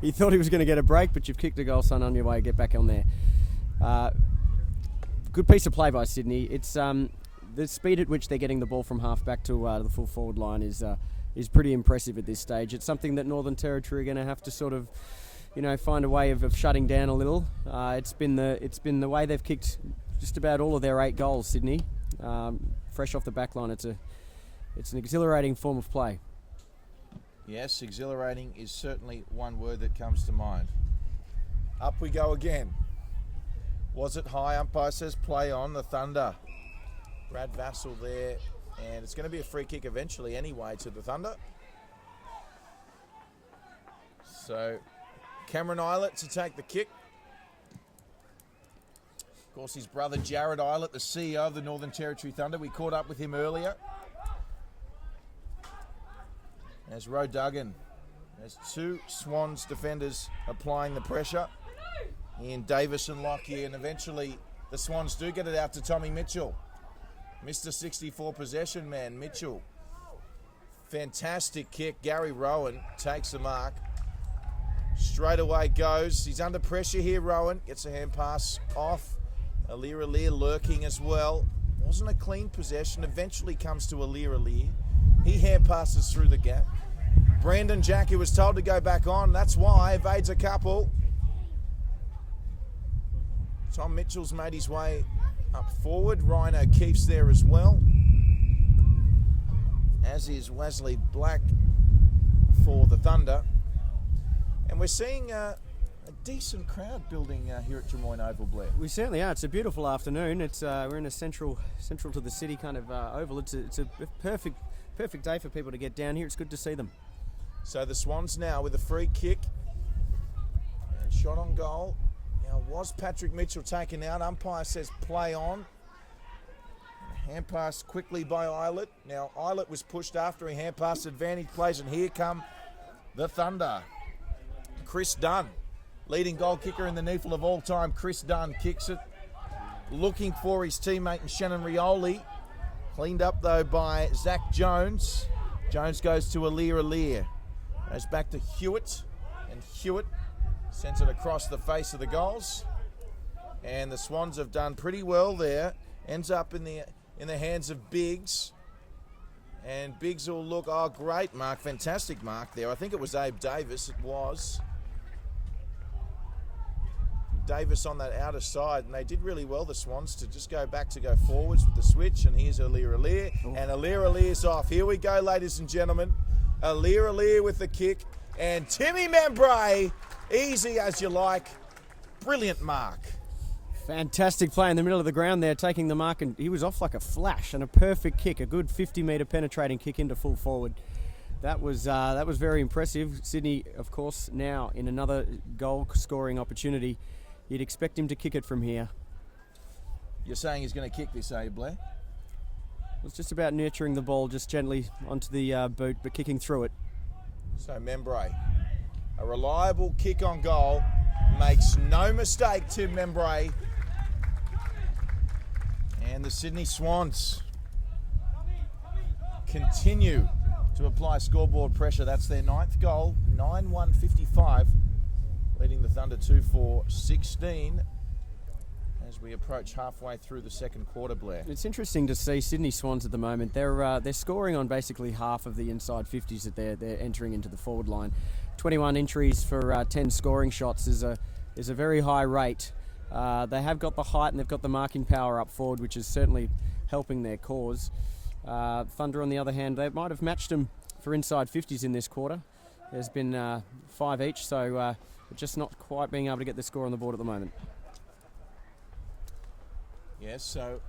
he thought he was going to get a break, but you've kicked a goal, son, on your way. Get back on there. Good piece of play by Sydney. It's the speed at which they're getting the ball from half back to the full forward line is pretty impressive at this stage. It's something that Northern Territory are going to have to sort of, find a way of shutting down a little. It's been the way they've kicked just about all of their 8 goals. Sydney, fresh off the back line. It's an exhilarating form of play. Yes, exhilarating is certainly one word that comes to mind. Up we go again. Was it high? Umpire says play on. The Thunder. Brad Vassell there. And it's going to be a free kick eventually anyway to the Thunder. So Cameron Eilert to take the kick. Of course, his brother Jared Eilert, the CEO of the Northern Territory Thunder. We caught up with him earlier. There's Roe Duggan. There's 2 Swans defenders applying the pressure in Davis and Lockyer, and eventually the Swans do get it out to Tommy Mitchell. Mr. 64 possession man, Mitchell. Fantastic kick. Gary Rowan takes the mark. Straight away goes. He's under pressure here, Rowan. Gets a hand pass off. Alir lurking as well. Wasn't a clean possession. Eventually comes to Alir. He hand passes through the gap. Brandon Jack, who was told to go back on. That's why. Evades a couple. Tom Mitchell's made his way up forward. Ryan O'Keefe's there as well, as is Wesley Black for the Thunder. And we're seeing a decent crowd building here at Drummoyne Oval, Blair. We certainly are. It's a beautiful afternoon. We're in a central to the city kind of oval. It's a perfect day for people to get down here. It's good to see them. So the Swans now with a free kick and shot on goal. Now was Patrick Mitchell taken out? Umpire says play on. Hand pass quickly by Eilert. Now Eilert was pushed after he hand passed advantage plays, and here come the Thunder. Chris Dunn, leading goal kicker in the NEFL of all time. Chris Dunn kicks it, looking for his teammate and Shannon Rioli. Cleaned up though by Zach Jones. Jones goes to Alir. Goes back to Hewitt, and Hewitt sends it across the face of the goals. And the Swans have done pretty well there. Ends up in the hands of Biggs. And Biggs will look, oh great mark, fantastic mark there. I think it was Abe Davis, it was. Davis on that outer side, and they did really well, the Swans, to just go back to go forwards with the switch. And here's Alir, and Alir is off. Here we go, ladies and gentlemen. Alir with the kick, and Timmy Membray, easy as you like, brilliant mark. Fantastic play in the middle of the ground there, taking the mark, and he was off like a flash, and a perfect kick, a good 50-metre penetrating kick into full forward. That was very impressive. Sydney, of course, now in another goal-scoring opportunity. You'd expect him to kick it from here. You're saying he's going to kick this, eh, Blair? It's just about nurturing the ball just gently onto the boot, but kicking through it. So Membray, a reliable kick on goal, makes no mistake, Tim Membray. And the Sydney Swans continue to apply scoreboard pressure. That's their 9th goal, 9-1-55. leading the Thunder 2 for 16 as we approach halfway through the second quarter, Blair. It's interesting to see Sydney Swans at the moment. They're scoring on basically half of the inside 50s that they're entering into the forward line. 21 entries for 10 scoring shots is a very high rate. They have got the height and they've got the marking power up forward, which is certainly helping their cause. Thunder, on the other hand, they might have matched them for inside 50s in this quarter. There's been 5 each, so just not quite being able to get the score on the board at the moment. Yes, so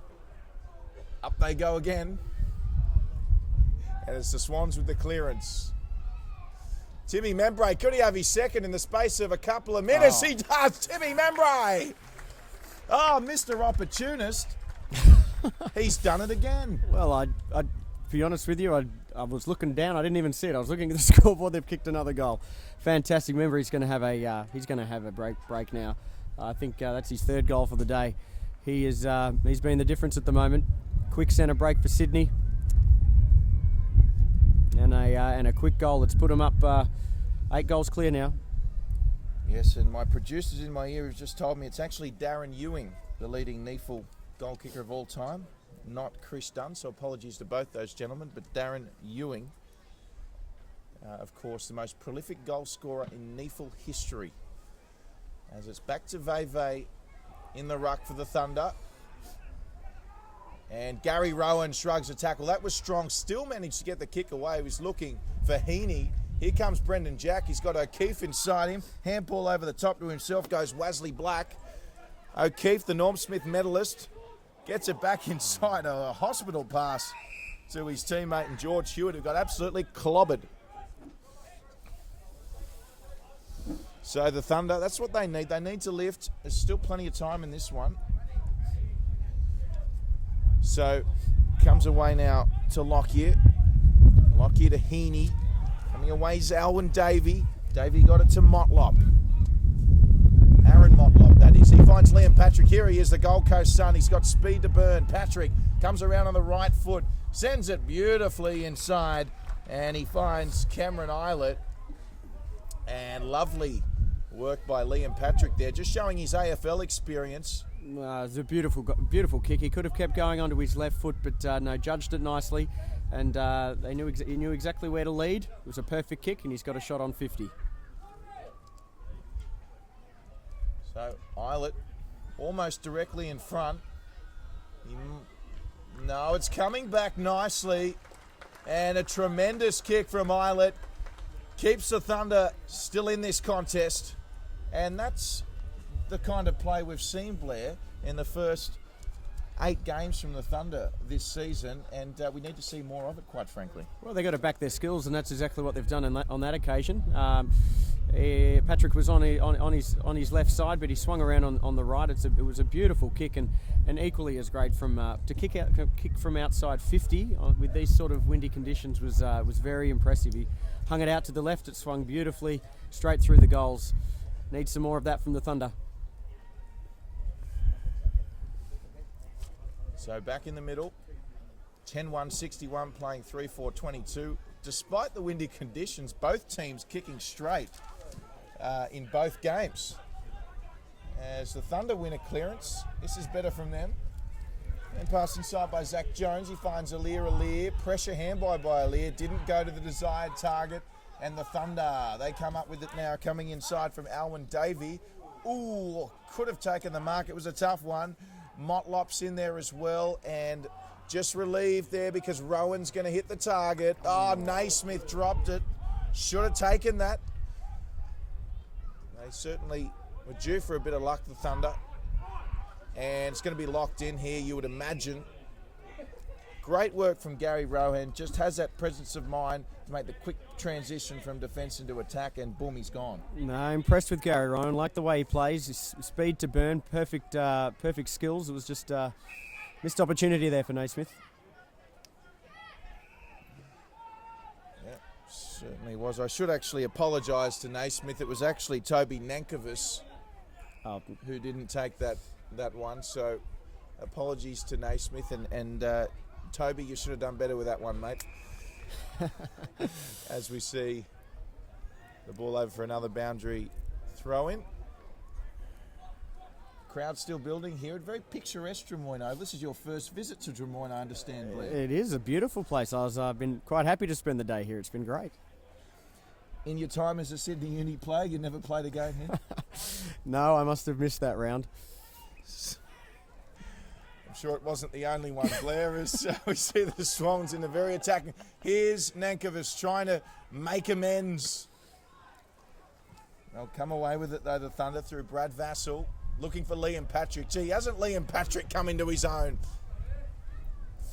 up they go again. And it's the Swans with the clearance. Timmy Membray, could he have his second in the space of a couple of minutes? Oh. He does, Timmy Membray! Oh, Mr. Opportunist. He's done it again. Well, I'd be honest with you, I was looking down. I didn't even see it. I was looking at the scoreboard. They've kicked another goal. Fantastic. Remember, he's going to have a break now. I think that's his third goal for the day. He's been the difference at the moment. Quick centre break for Sydney, and a quick goal that's put him up 8 goals clear now. Yes, and my producers in my ear have just told me it's actually Darren Ewing, the leading NEFL goal kicker of all time, not Chris Dunn, so apologies to both those gentlemen, but Darren Ewing, of course, the most prolific goal scorer in NEFL history. As it's back to Veve in the ruck for the Thunder. And Gary Rowan shrugs a tackle. That was strong. Still managed to get the kick away. He was looking for Heaney. Here comes Brendan Jack. He's got O'Keefe inside him. Handball over the top to himself goes Wesley Black. O'Keefe, the Norm Smith medalist, gets it back inside. A hospital pass to his teammate and George Hewitt, who got absolutely clobbered. So the Thunder, that's what they need. They need to lift. There's still plenty of time in this one. So comes away now to Lockyer. Lockyer to Heaney. Coming away is Alwyn Davey. Davey got it to Motlop. Aaron Motlop, that is. He finds Liam Patrick. Here he is, the Gold Coast son. He's got speed to burn. Patrick comes around on the right foot. Sends it beautifully inside. And he finds Cameron Eilert. And lovely work by Liam Patrick there, just showing his AFL experience. It's a beautiful kick. He could have kept going onto his left foot, but no, judged it nicely, and he knew exactly where to lead. It was a perfect kick, and he's got a shot on 50. So Eilert almost directly in front. No, it's coming back nicely, and a tremendous kick from Eilert. Keeps the Thunder still in this contest, and that's the kind of play we've seen, Blair, in the first 8 games from the Thunder this season, and we need to see more of it, quite frankly. Well, they've got to back their skills, and that's exactly what they've done on that occasion. Patrick was on his left side, but he swung around on the right. It was a beautiful kick, and equally as great to kick from outside 50 with these sort of windy conditions was very impressive. He hung it out to the left. It swung beautifully straight through the goals. Needs some more of that from the Thunder. So back in the middle, 10-1-61 playing 3-4-22. Despite the windy conditions, both teams kicking straight in both games. As the Thunder win a clearance, this is better from them. And pass inside by Zach Jones. He finds Aliir. Pressure handball by Aliir. Didn't go to the desired target. And the Thunder, they come up with it now. Coming inside from Alwyn Davey. Ooh, could have taken the mark. It was a tough one. Motlop's in there as well. And just relieved there because Rowan's going to hit the target. Oh, Naismith dropped it. Should have taken that. They certainly were due for a bit of luck, the Thunder. And it's going to be locked in here, you would imagine. Great work from Gary Rohan. Just has that presence of mind to make the quick transition from defence into attack, and boom, he's gone. No, impressed with Gary Rohan. Like the way he plays, his speed to burn, perfect skills. It was just missed opportunity there for Naismith. Yeah, certainly was. I should actually apologise to Naismith. It was actually Toby Nankervis who didn't take that one, so apologies to Naismith, and Toby, you should have done better with that one, mate. As we see the ball over for another boundary Throw in. Crowd still building here. Very picturesque Drummoyne Oval. This is your first visit to Drummoyne, I understand, Blair. It is a beautiful place. I've been quite happy to spend the day here. It's been great. In your time as a Sydney Uni player, you never played a game here? No, I must have missed that round. I'm sure it wasn't the only one, Blair, as we see the Swans in the very attacking. Here's Nankervis trying to make amends. They'll come away with it, though, the Thunder, through Brad Vassell. Looking for Liam Patrick. Gee, hasn't Liam Patrick come into his own?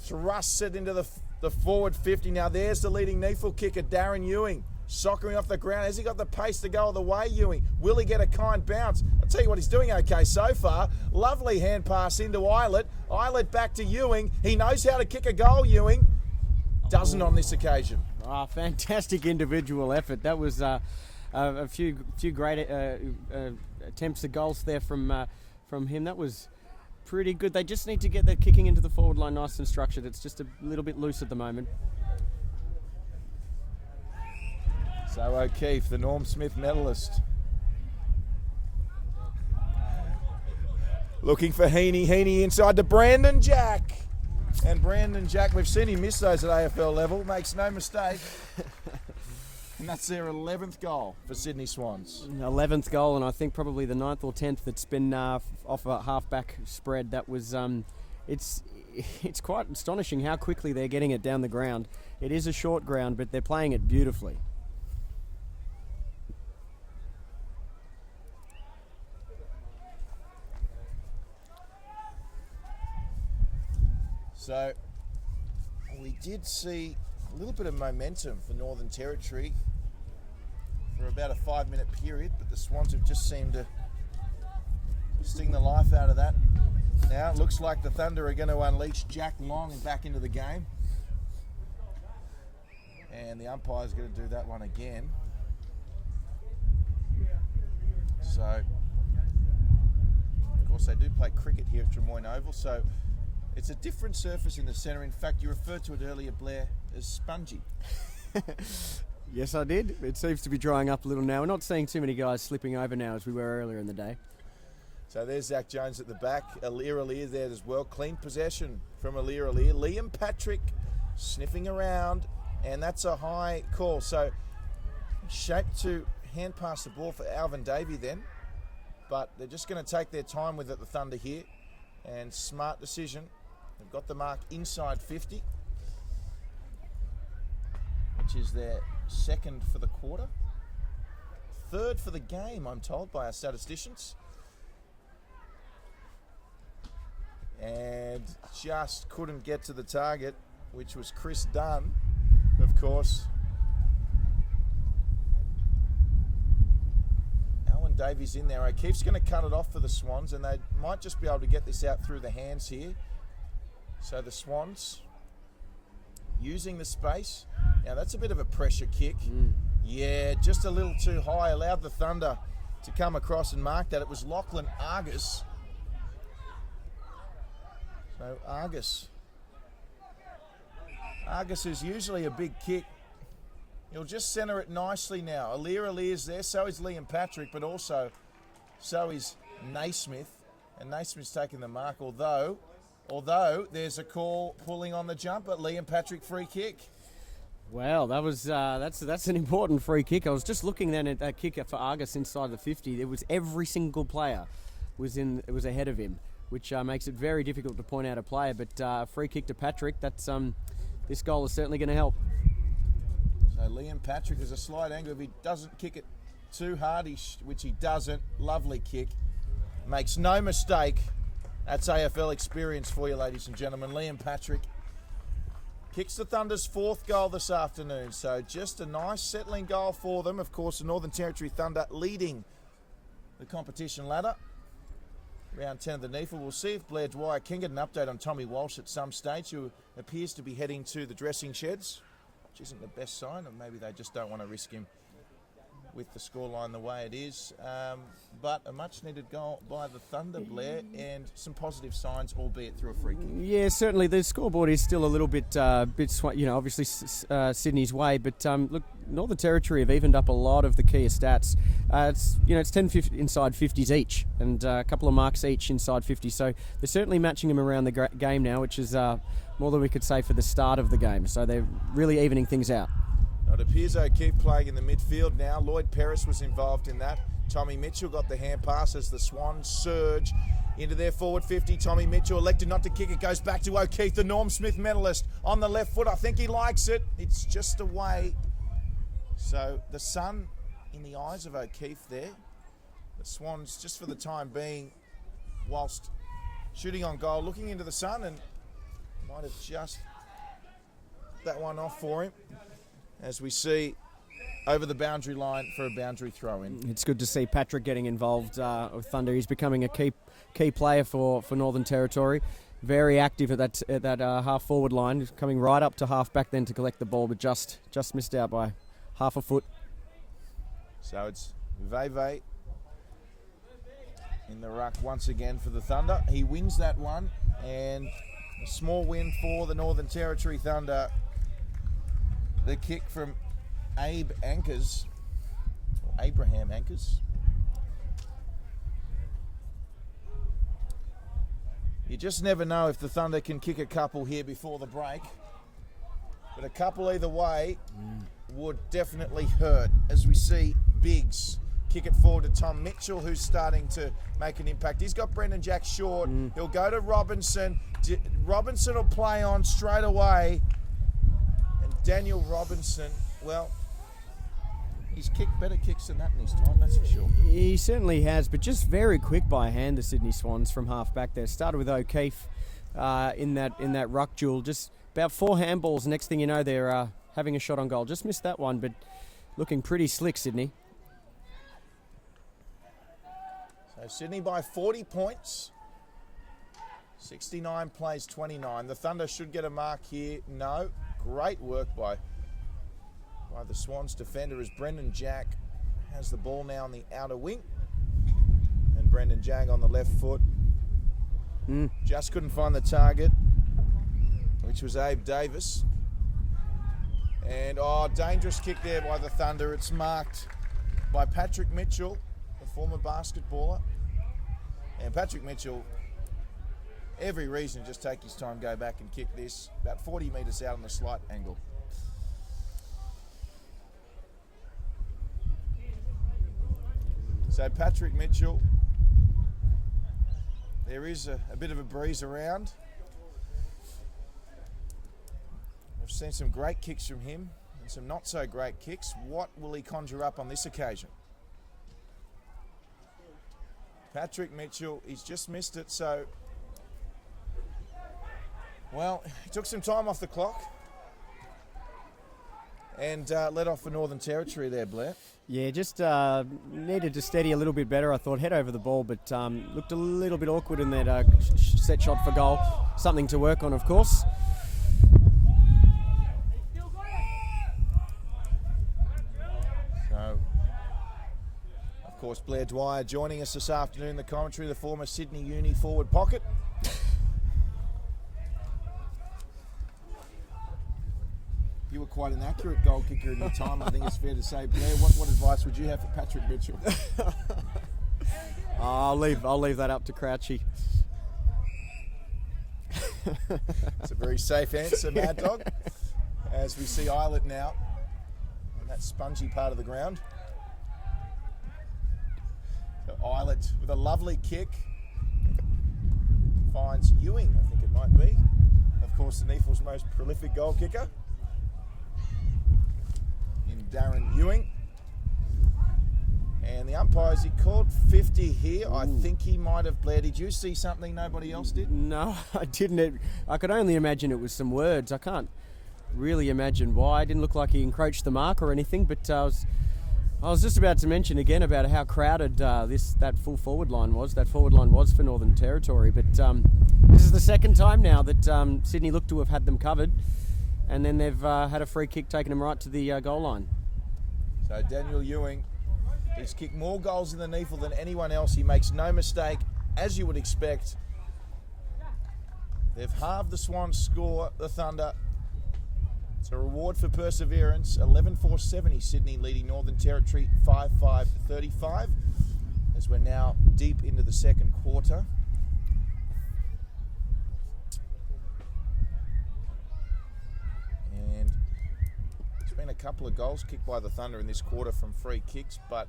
Thrusts it into the forward 50. Now there's the leading Neefle kicker, Darren Ewing. Soccering off the ground. Has he got the pace to go all the way, Ewing? Will he get a kind bounce? I'll tell you what, he's doing okay so far. Lovely hand pass into Eilert. Eilert back to Ewing. He knows how to kick a goal, Ewing. Doesn't on this occasion. Fantastic individual effort. That was a few great attempts at goals there from him. That was pretty good. They just need to get their kicking into the forward line nice and structured. It's just a little bit loose at the moment. So O'Keefe, the Norm Smith medalist. Looking for Heaney. Heaney inside to Brandon Jack. And Brandon Jack, we've seen him miss those at AFL level. Makes no mistake. And that's their 11th goal for Sydney Swans. 11th goal, and I think probably the 9th or 10th that's been off a half-back spread. That was, it's quite astonishing how quickly they're getting it down the ground. It is a short ground, but they're playing it beautifully. So we did see a little bit of momentum for Northern Territory for about a 5-minute period, but the Swans have just seemed to sting the life out of that. Now it looks like the Thunder are going to unleash Jack Long back into the game. And the umpire's going to do that one again. So, of course, they do play cricket here at Drummoyne Oval, so it's a different surface in the centre. In fact, you referred to it earlier, Blair, as spongy. Yes, I did. It seems to be drying up a little now. We're not seeing too many guys slipping over now as we were earlier in the day. So there's Zach Jones at the back. Aliir there as well. Clean possession from Aliir. Liam Patrick sniffing around, and that's a high call. So shaped to hand pass the ball for Alvin Davey then, but they're just going to take their time with it, the Thunder here, and smart decision. They've got the mark inside 50, which is their second for the quarter. Third for the game, I'm told, by our statisticians. And just couldn't get to the target, which was Chris Dunn, of course. Alan Davies in there. O'Keefe's going to cut it off for the Swans, and they might just be able to get this out through the hands here. So the Swans using the space. Now that's a bit of a pressure kick. Yeah, just a little too high. Allowed the Thunder to come across and mark that. It was Lachlan Argus. So Argus is usually a big kick. He'll just centre it nicely now. Aliir's there, so is Liam Patrick, but also so is Naismith. And Naismith's taking the mark, although there's a call pulling on the jumper. Liam Patrick free kick. Well, that was that's an important free kick. I was just looking then at that kick for Argus inside the 50. It was every single player was ahead of him, which makes it very difficult to point out a player. But free kick to Patrick. That's this goal is certainly going to help. So Liam Patrick is a slight angle. If he doesn't kick it too hard, which he doesn't, lovely kick. Makes no mistake. That's AFL experience for you, ladies and gentlemen. Liam Patrick kicks the Thunder's fourth goal this afternoon. So just a nice settling goal for them. Of course, the Northern Territory Thunder leading the competition ladder. Round 10 of the Neefle. We'll see if Blair Dwyer can get an update on Tommy Walsh at some stage, who appears to be heading to the dressing sheds, which isn't the best sign, or maybe they just don't want to risk him with the scoreline the way it is. But a much-needed goal by the Thunder, Blair, and some positive signs, albeit through a free kick. Yeah, certainly the scoreboard is still a little bit, obviously Sydney's way. But look, Northern Territory have evened up a lot of the key stats. It's 10 inside 50s each, and a couple of marks each inside 50. So they're certainly matching them around the game now, which is more than we could say for the start of the game. So they're really evening things out. It appears O'Keefe playing in the midfield now. Lloyd Perris was involved in that. Tommy Mitchell got the hand pass as the Swans surge into their forward 50. Tommy Mitchell elected not to kick it. Goes back to O'Keefe, the Norm Smith medalist, on the left foot. I think he likes it. It's just away. So the sun in the eyes of O'Keefe there. The Swans, just for the time being, whilst shooting on goal, looking into the sun, and might have just that one off for him, as we see over the boundary line for a boundary throw-in. It's good to see Patrick getting involved with Thunder. He's becoming a key player for Northern Territory. Very active at that half-forward line, coming right up to half-back then to collect the ball, but just missed out by half a foot. So it's Veve in the ruck once again for the Thunder. He wins that one, and a small win for the Northern Territory Thunder. The kick from Abraham Ankers. You just never know if the Thunder can kick a couple here before the break. But a couple either way would definitely hurt, as we see Biggs kick it forward to Tom Mitchell, who's starting to make an impact. He's got Brendan Jack short. He'll go to Robinson. Robinson will play on straight away. And Daniel Robinson, well, he's kicked better kicks than that in his time, that's for sure. He certainly has, but just very quick by hand, the Sydney Swans from half back there. Started with O'Keefe in that ruck duel. Just about 4 handballs. Next thing you know, they're having a shot on goal. Just missed that one, but looking pretty slick, Sydney. So Sydney by 40 points. 69 plays 29. The Thunder should get a mark here. No. Great work by the Swans defender, as Brendan Jack has the ball now on the outer wing. And Brendan Jack on the left foot. Just couldn't find the target, which was Abe Davis. And dangerous kick there by the Thunder. It's marked by Patrick Mitchell, the former basketballer. And Patrick Mitchell, every reason to just take his time, go back and kick this. About 40 metres out on a slight angle. So Patrick Mitchell, there is a bit of a breeze around. We've seen some great kicks from him and some not so great kicks. What will he conjure up on this occasion? Patrick Mitchell, he's just missed it, so well, he took some time off the clock and let off for Northern Territory there, Blair. Yeah, just needed to steady a little bit better, I thought. Head over the ball, but looked a little bit awkward in that set shot for goal. Something to work on, of course. So, of course, Blair Dwyer joining us this afternoon, the commentary, the former Sydney Uni forward pocket. You were quite an accurate goal kicker in your time, I think it's fair to say. Blair, what advice would you have for Patrick Mitchell? I'll leave that up to Crouchy. It's a very safe answer, Mad Dog. As we see Islet now on that spongy part of the ground. So Islet with a lovely kick finds Ewing, I think it might be. Of course, the NEFL's most prolific goal kicker in Darren Ewing. And the umpires, he called 50 here. Ooh. I think he might have, Blair. Did you see something nobody else did? No, I didn't. I could only imagine it was some words. I can't really imagine why. It didn't look like he encroached the mark or anything, but I was just about to mention again about how crowded that full forward line was. That forward line was for Northern Territory, but this is the second time now that Sydney looked to have had them covered, and then they've had a free kick taking them right to the goal line. So Daniel Ewing He's kicked more goals in the NEAFL than anyone else. He makes no mistake, as you would expect. They've halved the Swans score, the Thunder. It's a reward for perseverance. 11-4-70 Sydney leading Northern Territory 5-5-35 as we're now deep into the second quarter. And there's been a couple of goals kicked by the Thunder in this quarter from free kicks, but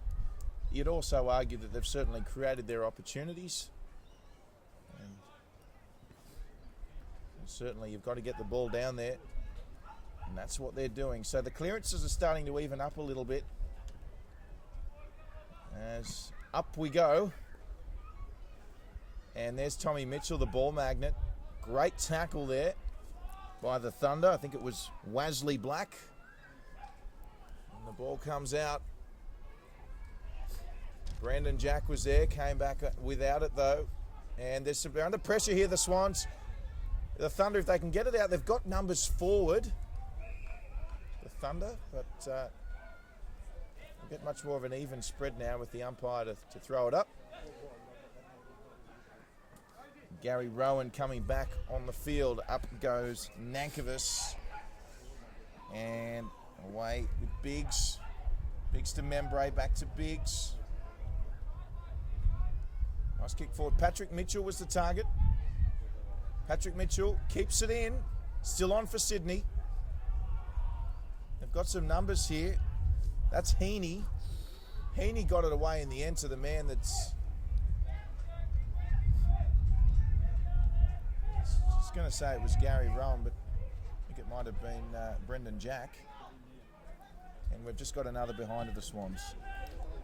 you'd also argue that they've certainly created their opportunities. And certainly you've got to get the ball down there, and that's what they're doing. So the clearances are starting to even up a little bit. As up we go. And there's Tommy Mitchell, the ball magnet. Great tackle there by the Thunder. I think it was Wesley Black. And the ball comes out. Brandon Jack was there, came back without it though. And they're under pressure here, the Swans. The Thunder, if they can get it out, they've got numbers forward. The Thunder, but we'll get much more of an even spread now with the umpire to throw it up. Gary Rowan coming back on the field. Up goes Nankervis. And away with Biggs. Biggs to Membre, back to Biggs. Nice kick forward. Patrick Mitchell was the target. Patrick Mitchell keeps it in. Still on for Sydney. They've got some numbers here. That's Heaney. Heaney got it away in the end to the man that's... I was going to say it was Gary Rowan, but I think it might have been Brendan Jack. And we've just got another behind of the Swans.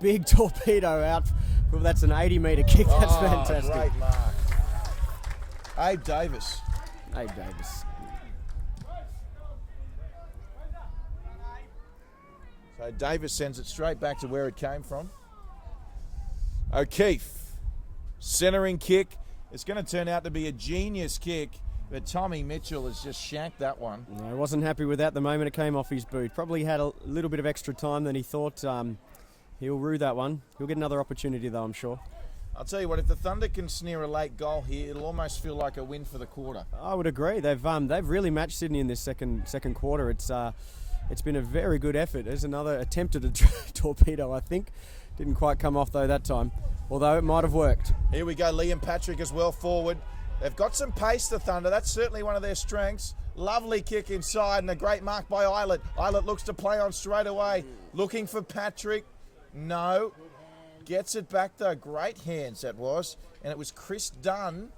Big torpedo out. Well, that's an 80-metre kick. That's fantastic. Great mark. Abe Davis. Abe Davis. So Davis sends it straight back to where it came from. O'Keefe. Centering kick. It's going to turn out to be a genius kick, but Tommy Mitchell has just shanked that one. No, I wasn't happy with that the moment it came off his boot. Probably had a little bit of extra time than he thought. He'll rue that one. He'll get another opportunity though, I'm sure. I'll tell you what, if the Thunder can snare a late goal here, it'll almost feel like a win for the quarter. I would agree. They've really matched Sydney in this second quarter. It's been a very good effort. There's another attempted torpedo, I think. Didn't quite come off though that time, although it might have worked. Here we go, Liam Patrick as well forward. They've got some pace, the Thunder. That's certainly one of their strengths. Lovely kick inside and a great mark by Eilert. Eilert looks to play on straight away. Looking for Patrick. No. Gets it back though. Great hands that was. And it was Chris Dunn.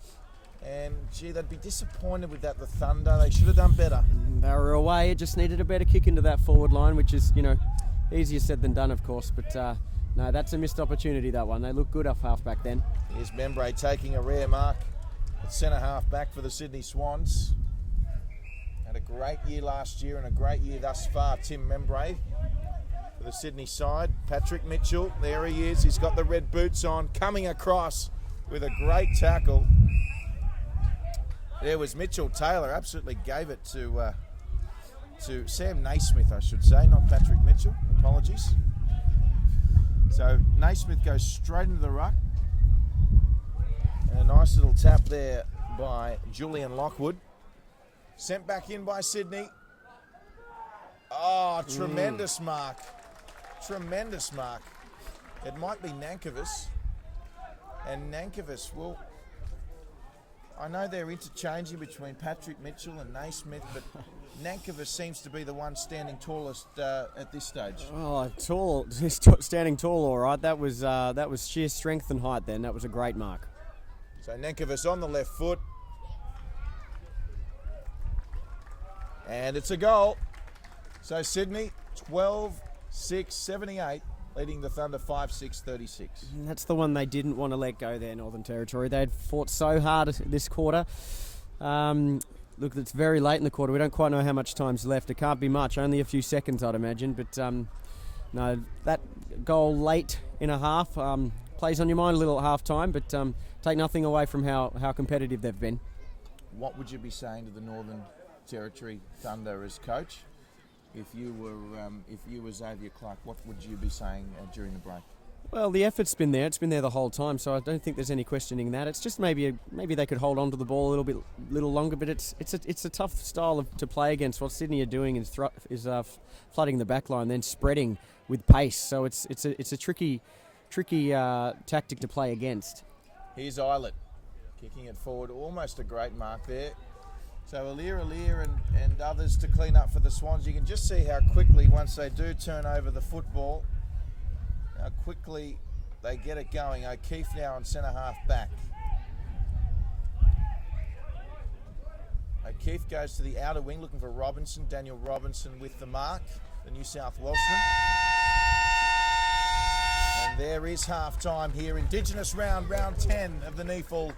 And gee, they'd be disappointed with that, the Thunder. They should have done better. They were away. It just needed a better kick into that forward line, which is, easier said than done, of course. But no, that's a missed opportunity, that one. They look good off half-back then. Here's Membre taking a rare mark at centre half-back for the Sydney Swans. Had a great year last year and a great year thus far, Tim Membre. For the Sydney side, Patrick Mitchell, there he is. He's got the red boots on, coming across with a great tackle. There was Mitchell Taylor, absolutely gave it to Sam Naismith, I should say, not Patrick Mitchell. Apologies. So Naismith goes straight into the ruck. And a nice little tap there by Julian Lockwood. Sent back in by Sydney. Oh, tremendous mark. Tremendous mark. It might be Nankervis. And Nankervis will... I know they're interchanging between Patrick Mitchell and Naismith, but Nankervis seems to be the one standing tallest at this stage. Oh, tall. Standing tall, all right. That was sheer strength and height then. That was a great mark. So Nankervis on the left foot. And it's a goal. So Sydney, 12-6-78, leading the Thunder 5-6-36. And that's the one they didn't want to let go there, Northern Territory. They had fought so hard this quarter. Look, it's very late in the quarter. We don't quite know how much time's left. It can't be much, only a few seconds, I'd imagine. But no, that goal late in a half plays on your mind a little at half time, but take nothing away from how competitive they've been. What would you be saying to the Northern Territory Thunder as coach? If you were Xavier Clark, what would you be saying during the break? Well, the effort's been there. It's been there the whole time, so I don't think there's any questioning that. It's just maybe they could hold on to the ball a little longer, but it's a tough style to play against. What Sydney are doing is flooding the back line, then spreading with pace. So it's a tricky tactic to play against. Here's Eilert kicking it forward, almost a great mark there. So Alir and others to clean up for the Swans. You can just see how quickly, once they do turn over the football, how quickly they get it going. O'Keefe now on centre half back. O'Keefe goes to the outer wing looking for Robinson. Daniel Robinson with the mark, the New South Welshman. And there is half time here. Indigenous round 10 of the NEFL.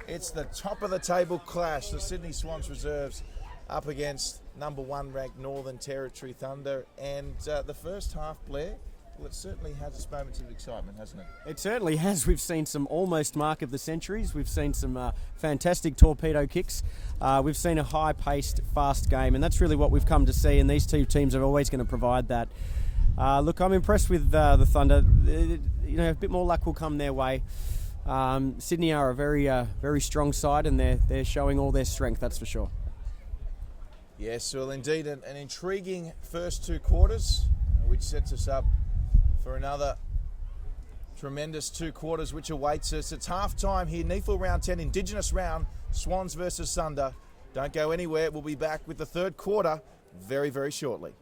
It's the top of the table clash. The Sydney Swans reserves up against number 1 ranked Northern Territory Thunder. And the first half, Blair, well, it certainly has its moments of excitement, hasn't it? It certainly has. We've seen some almost mark of the centuries. We've seen some fantastic torpedo kicks. We've seen a high-paced, fast game, and that's really what we've come to see, and these two teams are always going to provide that. Look, I'm impressed with the Thunder. A bit more luck will come their way. Sydney are a very strong side, and they're showing all their strength, that's for sure. Yes, well, indeed, an intriguing first 2 quarters, which sets us up for another tremendous 2 quarters which awaits us. It's half time here, NEFL round 10, Indigenous round, Swans versus Thunder. Don't go anywhere. We'll be back with the third quarter very, very shortly.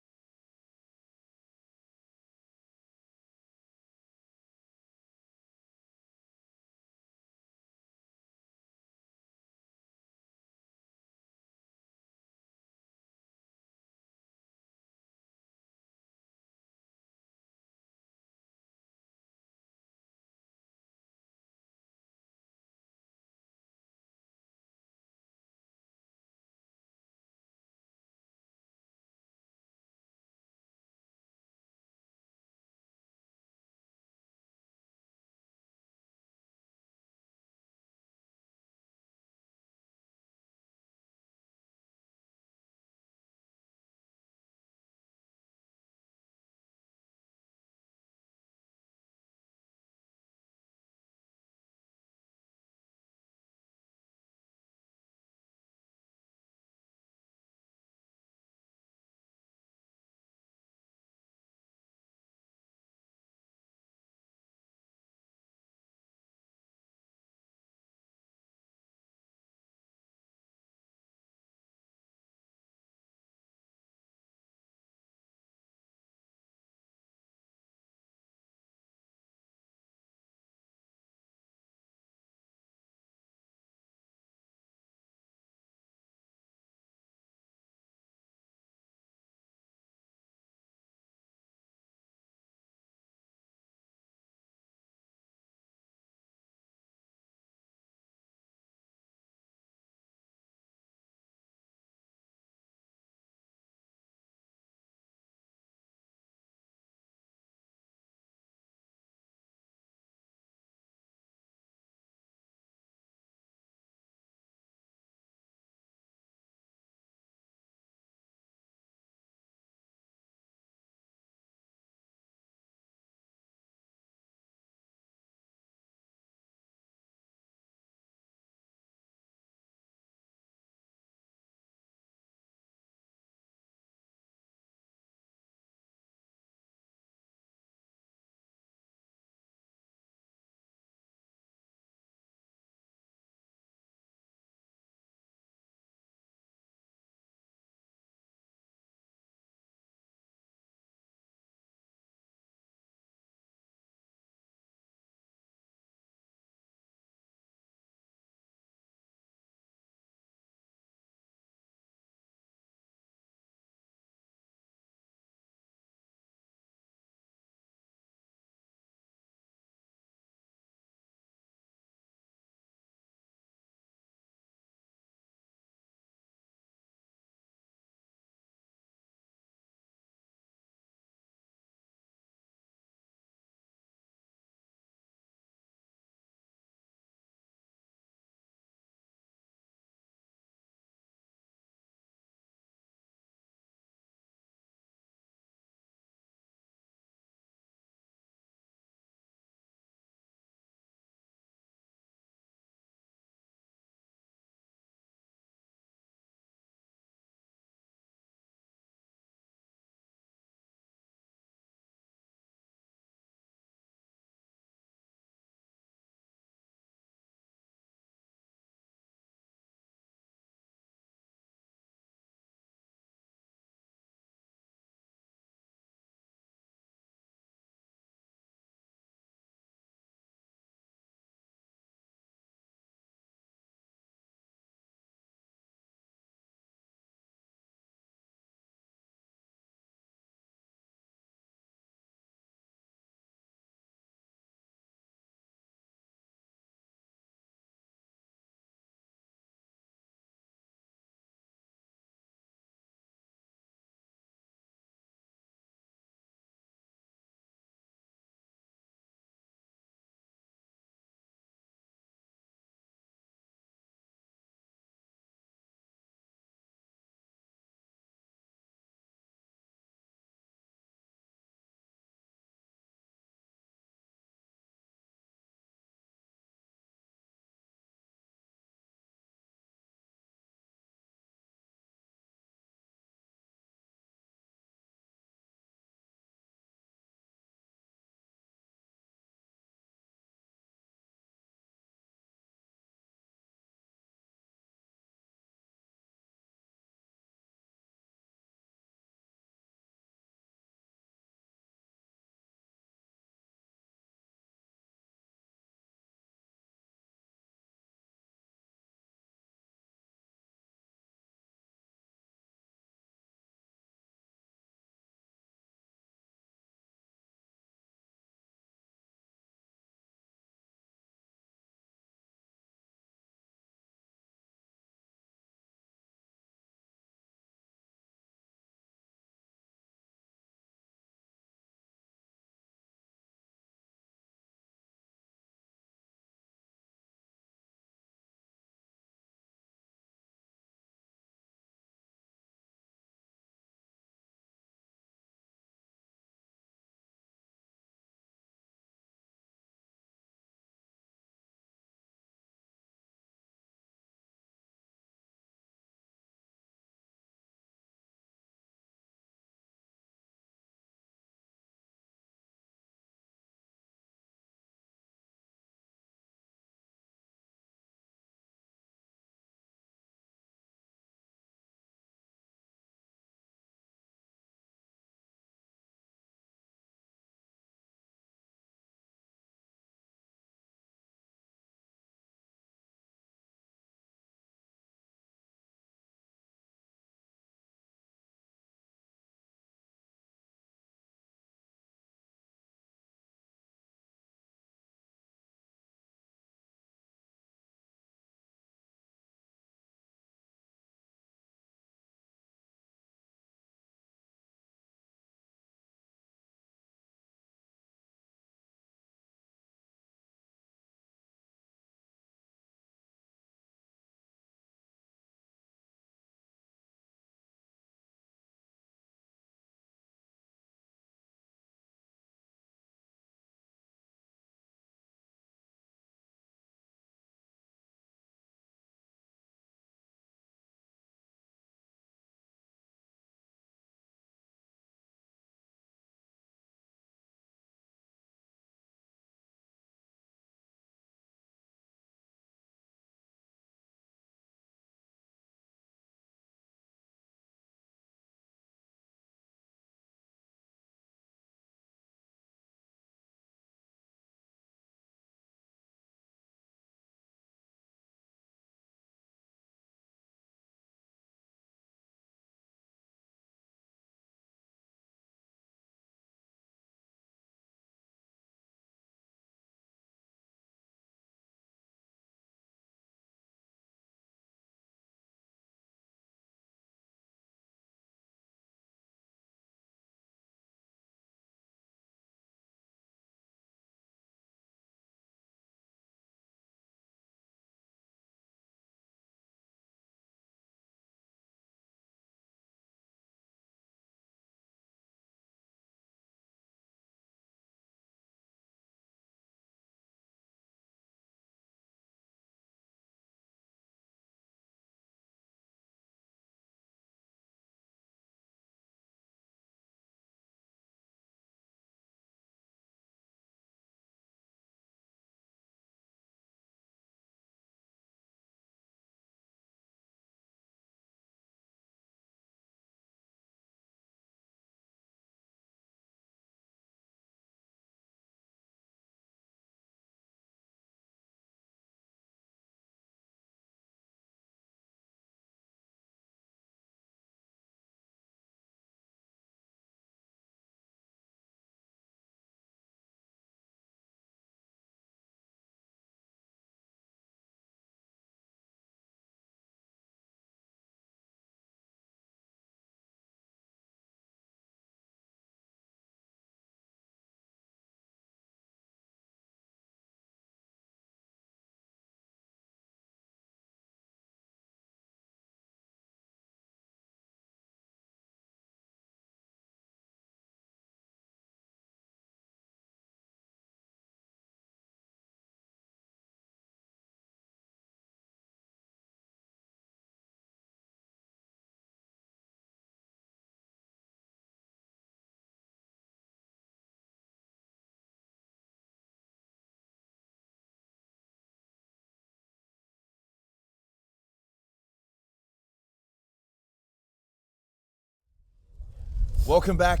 Welcome back.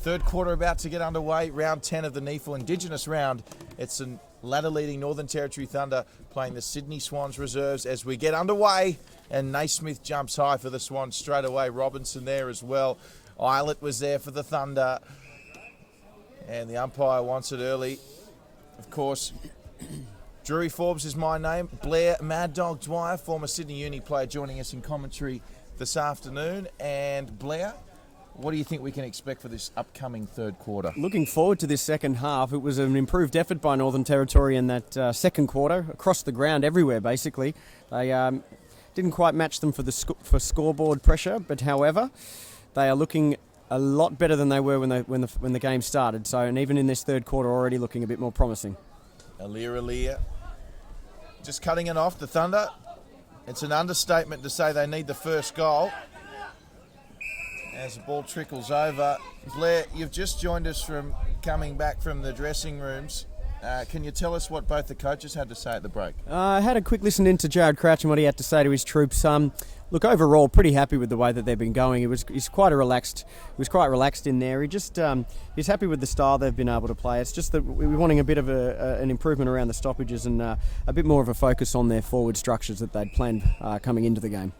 Third quarter about to get underway. Round 10 of the NEFL Indigenous round. It's a ladder-leading Northern Territory Thunder playing the Sydney Swans reserves as we get underway. And Naismith jumps high for the Swans straight away. Robinson there as well. Eilert was there for the Thunder. And the umpire wants it early. Of course, Drury Forbes is my name. Blair Mad Dog Dwyer, former Sydney Uni player, joining us in commentary this afternoon. And Blair, what do you think we can expect for this upcoming third quarter? Looking forward to this second half. It was an improved effort by Northern Territory in that second quarter, across the ground, everywhere basically. They didn't quite match them for scoreboard pressure, but however, they are looking a lot better than they were when the game started. So, and even in this third quarter, already looking a bit more promising. Aliir, just cutting it off. The Thunder. It's an understatement to say they need the first goal. As the ball trickles over. Blair, you've just joined us from coming back from the dressing rooms. Can you tell us what both the coaches had to say at the break? I had a quick listen into Jared Crouch and what he had to say to his troops. Look, overall, pretty happy with the way that they've been going. He's quite relaxed. He was quite relaxed in there. He's happy with the style they've been able to play. It's just that we're wanting a bit of an improvement around the stoppages and a bit more of a focus on their forward structures that they'd planned coming into the game.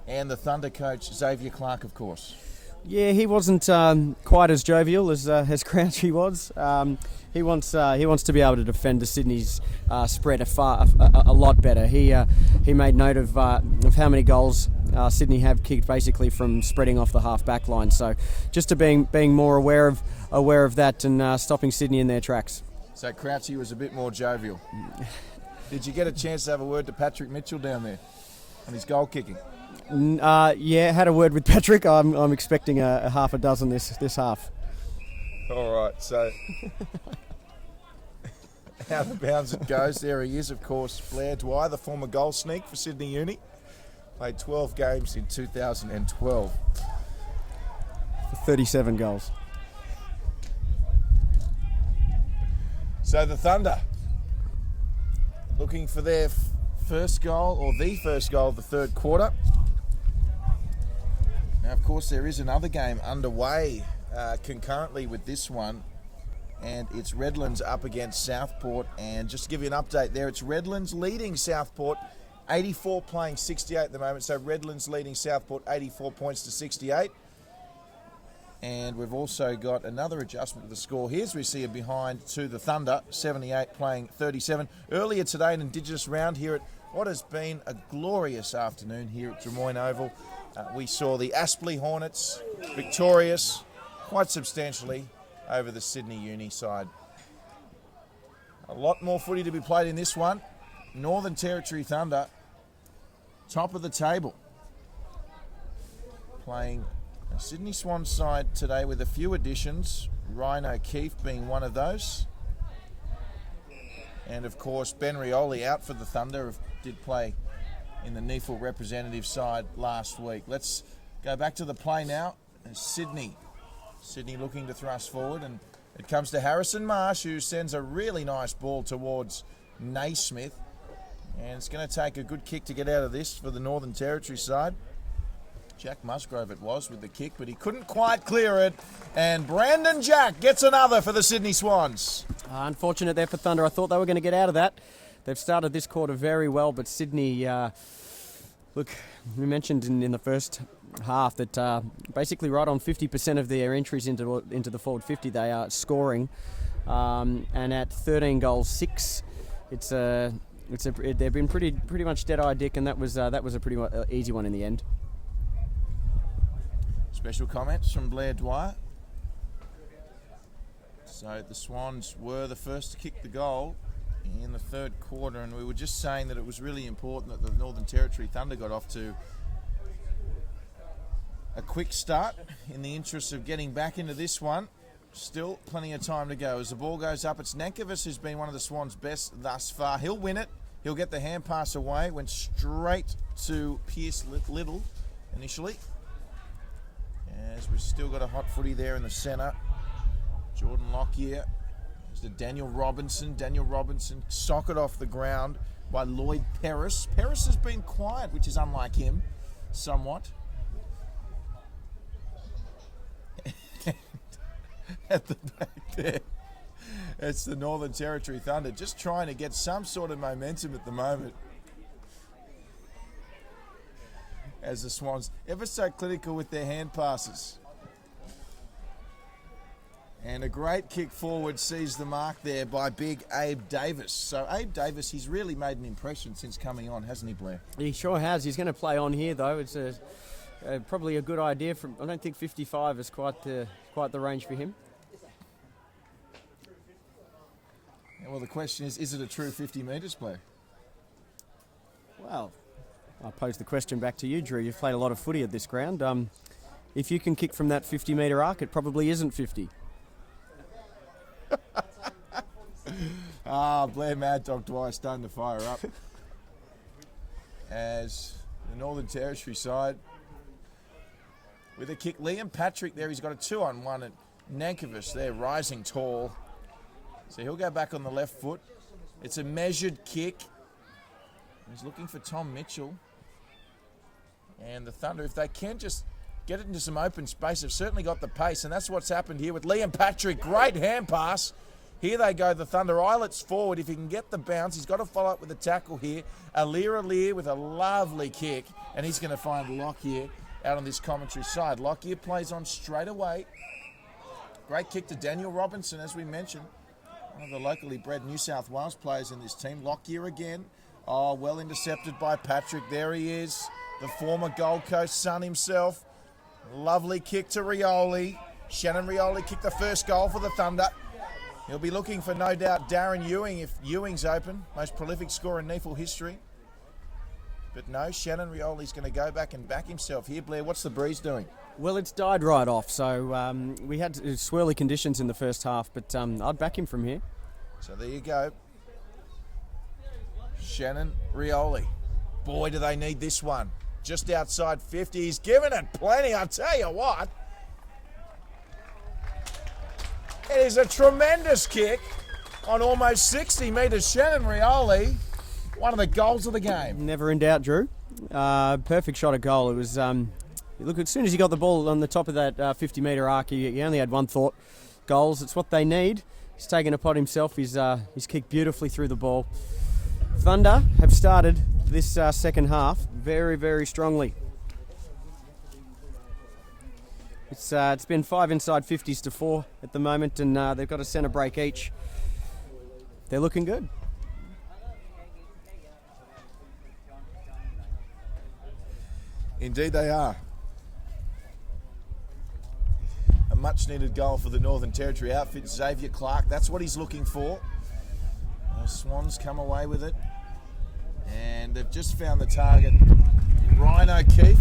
And the Thunder coach, Xavier Clark, of course. Yeah, he wasn't quite as jovial as Crouchy was. He wants to be able to defend the Sydney's spread a lot better. He made note of how many goals Sydney have kicked basically from spreading off the half back line. So just to being more aware of that and stopping Sydney in their tracks. So Crouchy was a bit more jovial. Did you get a chance to have a word to Patrick Mitchell down there on his goal kicking? Yeah, had a word with Patrick. I'm expecting a half a dozen this half. All right, so out of bounds it goes. There he is, of course, Blair Dwyer, the former goal sneak for Sydney Uni. Played 12 games in 2012. For 37 goals. So the Thunder looking for their first goal, or the first goal of the third quarter. Now, of course, there is another game underway concurrently with this one, and it's Redlands up against Southport. And just to give you an update there, it's Redlands leading Southport, 84 playing 68 at the moment. So Redlands leading Southport 84 points to 68. And we've also got another adjustment to the score here as we see a behind to the Thunder, 78 playing 37. Earlier today, an Indigenous round here at what has been a glorious afternoon here at Drummoyne Oval. We saw the Aspley Hornets victorious quite substantially over the Sydney Uni side. A lot more footy to be played in this one. Northern Territory Thunder, top of the table, playing a Sydney Swans side today with a few additions, Ryan O'Keefe being one of those. And of course, Ben Rioli out for the Thunder, did play in the NEFL representative side last week. Let's go back to the play now. Sydney looking to thrust forward, and it comes to Harrison Marsh, who sends a really nice ball towards Naismith. And it's going to take a good kick to get out of this for the Northern Territory side. Jack Musgrove it was with the kick, but he couldn't quite clear it. And Brandon Jack gets another for the Sydney Swans. Unfortunate there for Thunder. I thought they were going to get out of that. They've started this quarter very well, but Sydney, look, we mentioned in the first half that basically right on 50% of their entries into the forward 50, they are scoring. And at 13 goals, 6, they've been pretty much dead-eye Dick, and that was a pretty easy one in the end. Special comments from Blair Dwyer. So the Swans were the first to kick the goal in the third quarter, and we were just saying that it was really important that the Northern Territory Thunder got off to a quick start in the interest of getting back into this one. Still plenty of time to go. As the ball goes up, it's Nankervis who's been one of the Swans' best thus far. He'll win it. He'll get the hand pass away. Went straight to Pierce Little initially. As we've still got a hot footy there in the centre. Jordan Lockyer. There's the Daniel Robinson. Socket off the ground by Lloyd Peris. Peris has been quiet, which is unlike him, somewhat. at the back there. It's the Northern Territory Thunder just trying to get some sort of momentum at the moment. As the Swans ever so clinical with their hand passes. And a great kick forward sees the mark there by big Abe Davis. So Abe Davis, he's really made an impression since coming on, hasn't he, Blair? He sure has. He's going to play on here, though. It's probably a good idea. I don't think 55 is quite the range for him. Yeah, well, the question is it a true 50 metres, Blair? Well, I'll pose the question back to you, Drew. You've played a lot of footy at this ground. If you can kick from that 50-metre arc, it probably isn't 50. Blair Mad Dog Dwyer starting to fire up. As the Northern Territory side with a kick. Liam Patrick there, he's got a 2-on-1 at Nankervis there, rising tall. So he'll go back on the left foot. It's a measured kick. He's looking for Tom Mitchell. And the Thunder, if they can just get it into some open space, have certainly got the pace, and that's what's happened here with Liam Patrick. Great hand pass. Here they go, the Thunder. Eilets forward. If he can get the bounce, he's got to follow up with a tackle here. Alir with a lovely kick, and he's going to find Lockyer out on this commentary side. Lockyer plays on straight away. Great kick to Daniel Robinson, as we mentioned. One of the locally bred New South Wales players in this team. Lockyer again. Oh, well intercepted by Patrick. There he is, the former Gold Coast son himself. Lovely kick to Rioli. Shannon Rioli kicked the first goal for the Thunder. He'll be looking for, no doubt, Darren Ewing if Ewing's open. Most prolific scorer in NEAFL history. But no, Shannon Rioli's going to go back and back himself. Here, Blair, what's the breeze doing? Well, it's died right off, so we had swirly conditions in the first half, but I'd back him from here. So there you go. Shannon Rioli. Boy, do they need this one. Just outside 50. He's given it plenty, I'll tell you what. It is a tremendous kick on almost 60 metres. Shannon Rioli, one of the goals of the game. Never in doubt, Drew. Perfect shot at goal. It was, look, as soon as he got the ball on the top of that 50-metre arc, he only had one thought. Goals, it's what they need. He's taken a pot himself. He's kicked beautifully through the ball. Thunder have started this second half very, very strongly. It's been 5 inside 50s to 4 at the moment, and they've got a centre break each. They're looking good. Indeed they are. A much needed goal for the Northern Territory outfit. Xavier Clark, that's what he's looking for. The Swans come away with it. And they've just found the target, Ryan O'Keefe.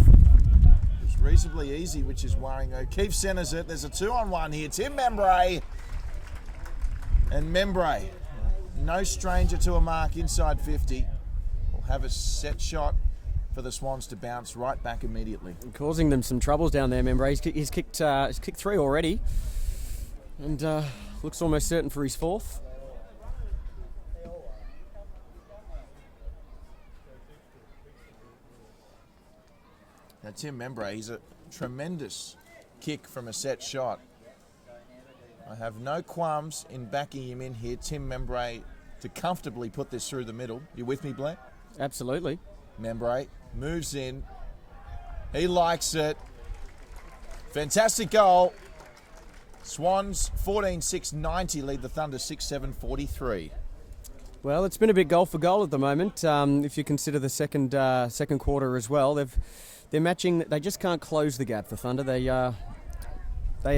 It's reasonably easy, which is worrying. O'Keefe centres it. There's a 2-on-1 here. Tim Membray. And Membray, no stranger to a mark inside 50, will have a set shot for the Swans to bounce right back immediately. Causing them some troubles down there, Membray. He's kicked 3 already. And looks almost certain for his 4th. Now, Tim Membray, he's a tremendous kick from a set shot. I have no qualms in backing him in here, Tim Membray, to comfortably put this through the middle. You with me, Blair? Absolutely. Membray moves in. He likes it. Fantastic goal. Swans 14-6-90 lead the Thunder 6-7-43. Well, it's been a bit goal for goal at the moment. If you consider the second quarter as well, they're matching. They just can't close the gap. The Thunder. They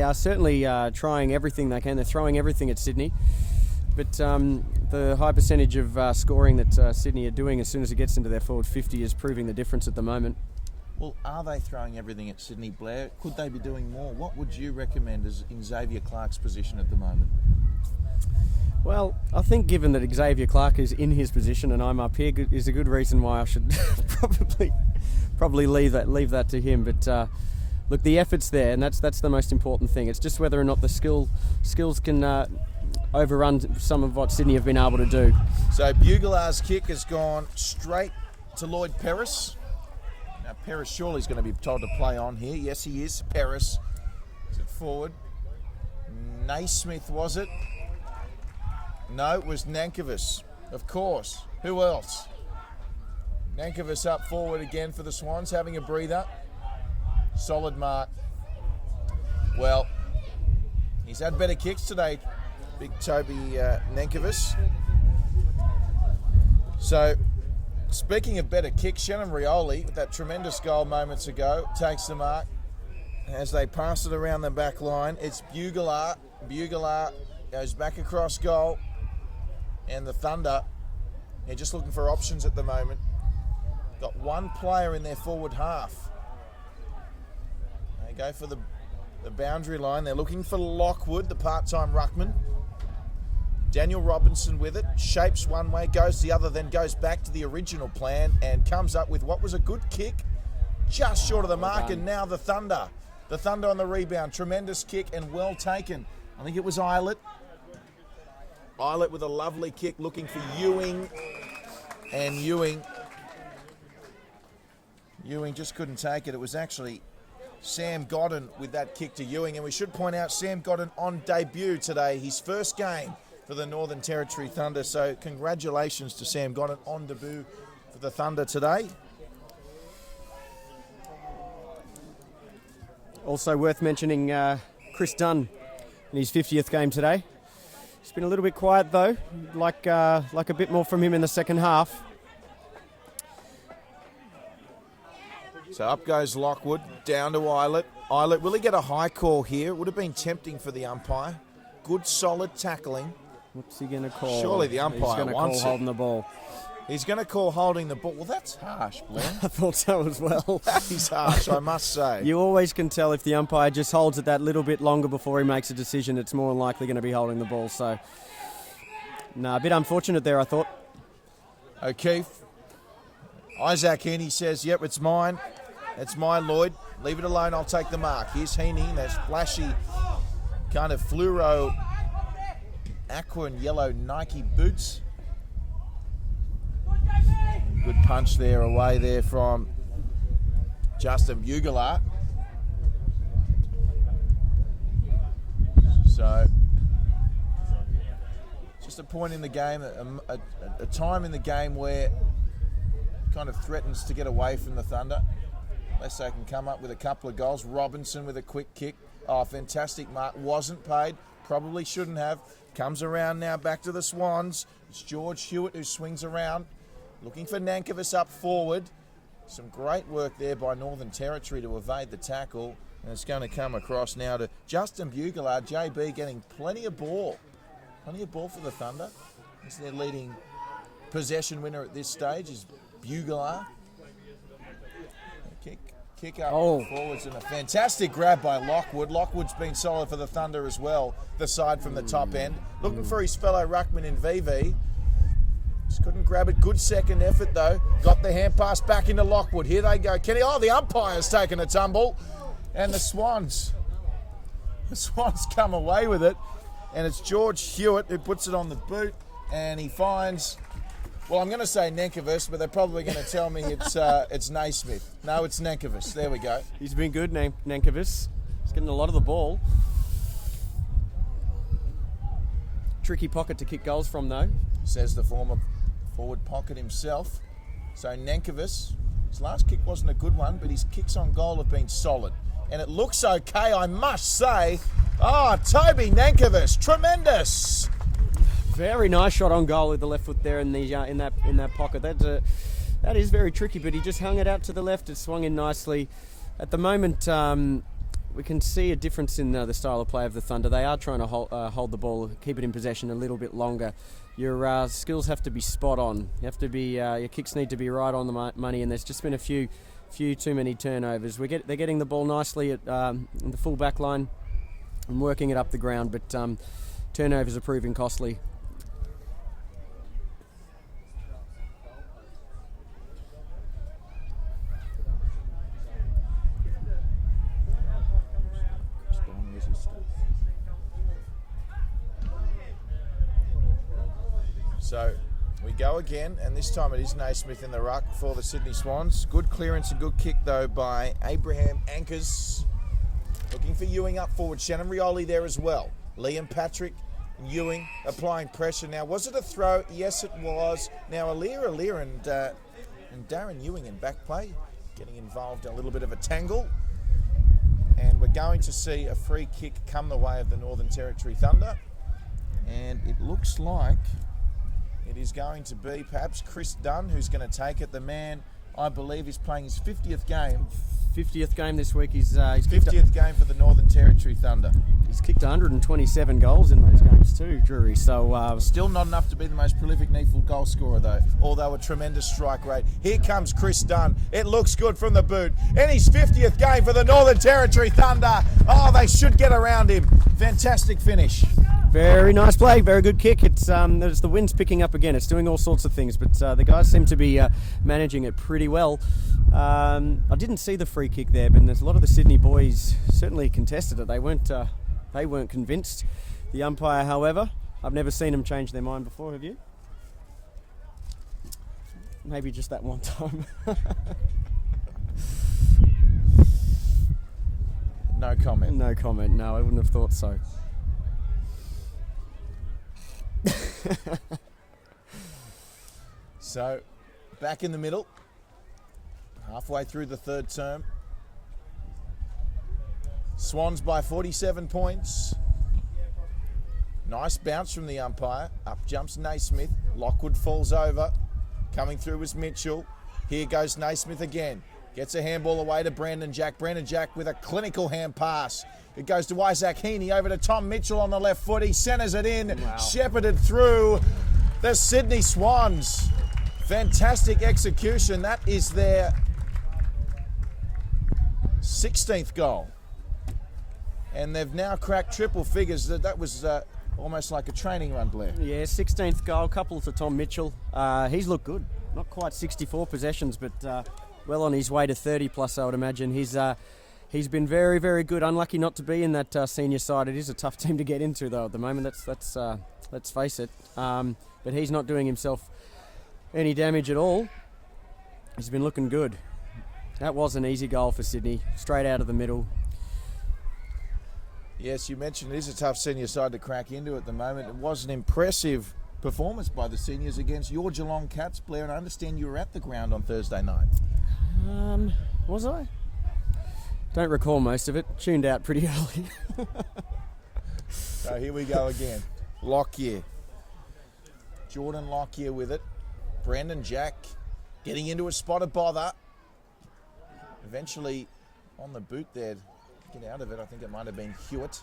are certainly trying everything they can. They're throwing everything at Sydney, but the high percentage of scoring that Sydney are doing as soon as it gets into their forward 50 is proving the difference at the moment. Well, are they throwing everything at Sydney, Blair? Could they be doing more? What would you recommend as in Xavier Clark's position at the moment? Well, I think given that Xavier Clark is in his position and I'm up here, is a good reason why I should probably leave that to him. But look, the effort's there, and that's the most important thing. It's just whether or not the skills can overrun some of what Sydney have been able to do. So Buglar's kick has gone straight to Lloyd Perris. Now Perris surely is going to be told to play on here. Yes, he is. Perris is it forward. Naismith, was it? No, it was Nankervis, of course. Who else? Nankervis up forward again for the Swans, having a breather. Solid mark. Well, he's had better kicks today, big Toby Nankervis. So, speaking of better kicks, Shannon Rioli, with that tremendous goal moments ago, takes the mark. As they pass it around the back line, it's Bugler. Bugler goes back across goal. And the Thunder, they're just looking for options at the moment. Got one player in their forward half. They go for the boundary line. They're looking for Lockwood, the part-time ruckman. Daniel Robinson with it, shapes one way, goes the other, then goes back to the original plan and comes up with what was a good kick, just short of the mark, and now the Thunder. The Thunder on the rebound, tremendous kick and well taken. I think it was Eilert. Eilert with a lovely kick, looking for Ewing, and Ewing just couldn't take it. It was actually Sam Godden with that kick to Ewing, and we should point out Sam Godden on debut today, his first game for the Northern Territory Thunder. So congratulations to Sam Godden on debut for the Thunder today. Also worth mentioning Chris Dunn in his 50th game today. It's been a little bit quiet though, like a bit more from him in the second half. So up goes Lockwood, down to Eilert. Eilert, will he get a high call here? It would have been tempting for the umpire. Good solid tackling. What's he going to call? Surely the umpire He's going to call wants holding the ball. He's going to call holding the ball. Well, that's harsh, Blair. I thought so as well. That is harsh, I must say. You always can tell if the umpire just holds it that little bit longer before he makes a decision, it's more than likely going to be holding the ball. So, no, a bit unfortunate there, I thought. O'Keefe. Isaac Heaney says, yep, it's mine. It's mine, Lloyd. Leave it alone, I'll take the mark. Here's Heaney, those flashy kind of fluoro aqua and yellow Nike boots. Good punch there, away there from Justin Bugler. So, just a point in the game, a time in the game where kind of threatens to get away from the Thunder. Unless they can come up with a couple of goals. Robinson with a quick kick. Oh, fantastic mark. Wasn't paid. Probably shouldn't have. Comes around now back to the Swans. It's George Hewitt who swings around. Looking for Nankervis up forward. Some great work there by Northern Territory to evade the tackle. And it's going to come across now to Justin Bugler. JB getting plenty of ball. Plenty of ball for the Thunder. It's their leading possession winner at this stage is Bugler. Kick up forwards and a fantastic grab by Lockwood. Lockwood's been solid for the Thunder as well, the side from the top end. Looking for his fellow ruckman in VV. Just couldn't grab it. Good second effort though. Got the hand pass back into Lockwood. Here they go. Kenny, the umpire's taken a tumble. And the Swans come away with it. And it's George Hewitt who puts it on the boot. And he finds... Well, I'm going to say Nankervis, but they're probably going to tell me it's Naismith. No, it's Nankervis. There we go. He's been good, Nankervis. He's getting a lot of the ball. Tricky pocket to kick goals from, though. Says the former forward pocket himself. So Nankervis, his last kick wasn't a good one, but his kicks on goal have been solid. And it looks okay, I must say. Toby Nankervis, tremendous. Very nice shot on goal with the left foot there in that pocket. That is very tricky, but he just hung it out to the left. It swung in nicely. At the moment, we can see a difference in the style of play of the Thunder. They are trying to hold the ball, keep it in possession a little bit longer. Your skills have to be spot on. You have to be your kicks need to be right on the money, and there's just been a few too many turnovers. They're getting the ball nicely at in the full back line and working it up the ground, but turnovers are proving costly. So we go again, and this time it is Naismith in the ruck for the Sydney Swans. Good clearance and good kick, though, by Abraham Ankers. Looking for Ewing up forward. Shannon Rioli there as well. Liam Patrick, Ewing applying pressure. Now, was it a throw? Yes, it was. Now, Alir and Darren Ewing in back play, getting involved in a little bit of a tangle. And we're going to see a free kick come the way of the Northern Territory Thunder. And it looks like it is going to be perhaps Chris Dunn who's going to take it. The man, I believe, is playing his 50th game. 50th game this week. He's 50th game for the Northern Territory Thunder. He's kicked 127 goals in those games too, Drury. So still not enough to be the most prolific NEAFL goal scorer though, although a tremendous strike rate. Here comes Chris Dunn. It looks good from the boot. In his 50th game for the Northern Territory Thunder. Oh, they should get around him. Fantastic finish. very nice play, very good kick. It's the wind's picking up again. It's doing all sorts of things, but the guys seem to be managing it pretty well. I didn't see the free kick there, but there's a lot of the Sydney boys certainly contested it. They weren't convinced. The umpire, however, I've never seen them change their mind before. Have you? Maybe just that one time. No comment. No comment. No, I wouldn't have thought so. So, back in the middle, halfway through the third term. Swans by 47 points. Nice bounce from the umpire. Up jumps Naismith. Lockwood falls over. Coming through was Mitchell. Here goes Naismith again. Gets a handball away to Brandon Jack. Brandon Jack with a clinical hand pass. It goes to Isaac Heaney over to Tom Mitchell on the left foot. He centres it in. Wow. Shepherded through the Sydney Swans. Fantastic execution. That is their 16th goal. And they've now cracked triple figures. That was almost like a training run, Blair. Yeah, 16th goal, couple to Tom Mitchell. He's looked good. Not quite 64 possessions, but well on his way to 30 plus, I would imagine. He's been very, very good. Unlucky not to be in that senior side. It is a tough team to get into, though, at the moment. Let's face it. But he's not doing himself any damage at all. He's been looking good. That was an easy goal for Sydney, straight out of the middle. Yes, you mentioned it is a tough senior side to crack into at the moment. It was an impressive performance by the seniors against your Geelong Cats, Blair, and I understand you were at the ground on Thursday night. Was I? Don't recall most of it. Tuned out pretty early. So here we go again. Lockyer. Jordan Lockyer with it. Brandon Jack getting into a spot of bother. Eventually on the boot there. Get out of it. I think it might have been Hewitt.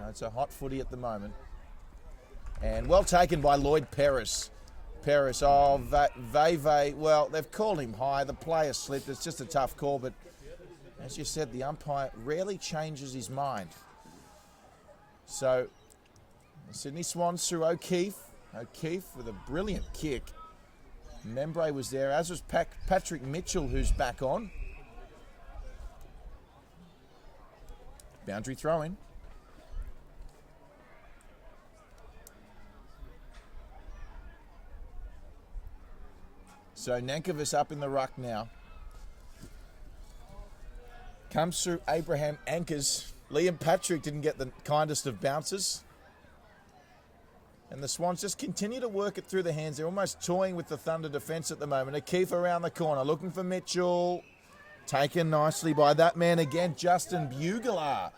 It's a hot footy at the moment. And well taken by Lloyd Paris. Paris, Veve, well, they've called him high. The player slipped. It's just a tough call, but as you said, the umpire rarely changes his mind. So, the Sydney Swans through O'Keefe. O'Keefe with a brilliant kick. Membre was there, as was Patrick Mitchell, who's back on. Boundary throw in. So Nankervis up in the ruck now. Comes through Abraham Anchors. Liam Patrick didn't get the kindest of bounces. And the Swans just continue to work it through the hands. They're almost toying with the Thunder defence at the moment. O'Keefe around the corner, looking for Mitchell. Taken nicely by that man again, Justin Bugler.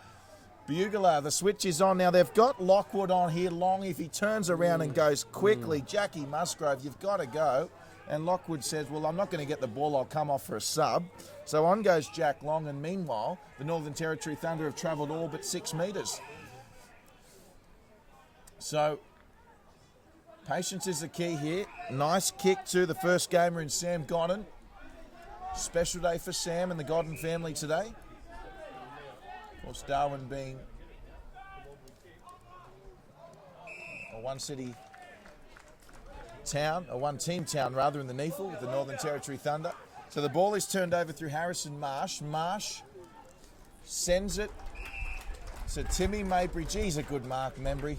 Bugler, the switch is on. Now they've got Lockwood on here long. If he turns around and goes quickly, Jackie Musgrove, you've got to go. And Lockwood says, well, I'm not going to get the ball. I'll come off for a sub. So on goes Jack Long. And meanwhile, the Northern Territory Thunder have travelled all but 6 metres. So patience is the key here. Nice kick to the first gamer in Sam Godden. Special day for Sam and the Godden family today. Of course, Darwin being a one-city town, a one-team town rather, in the NEAFL with the Northern Territory Thunder. So the ball is turned over through Harrison Marsh. Marsh sends it to Timmy Mabry. Geez, a good mark, Membry.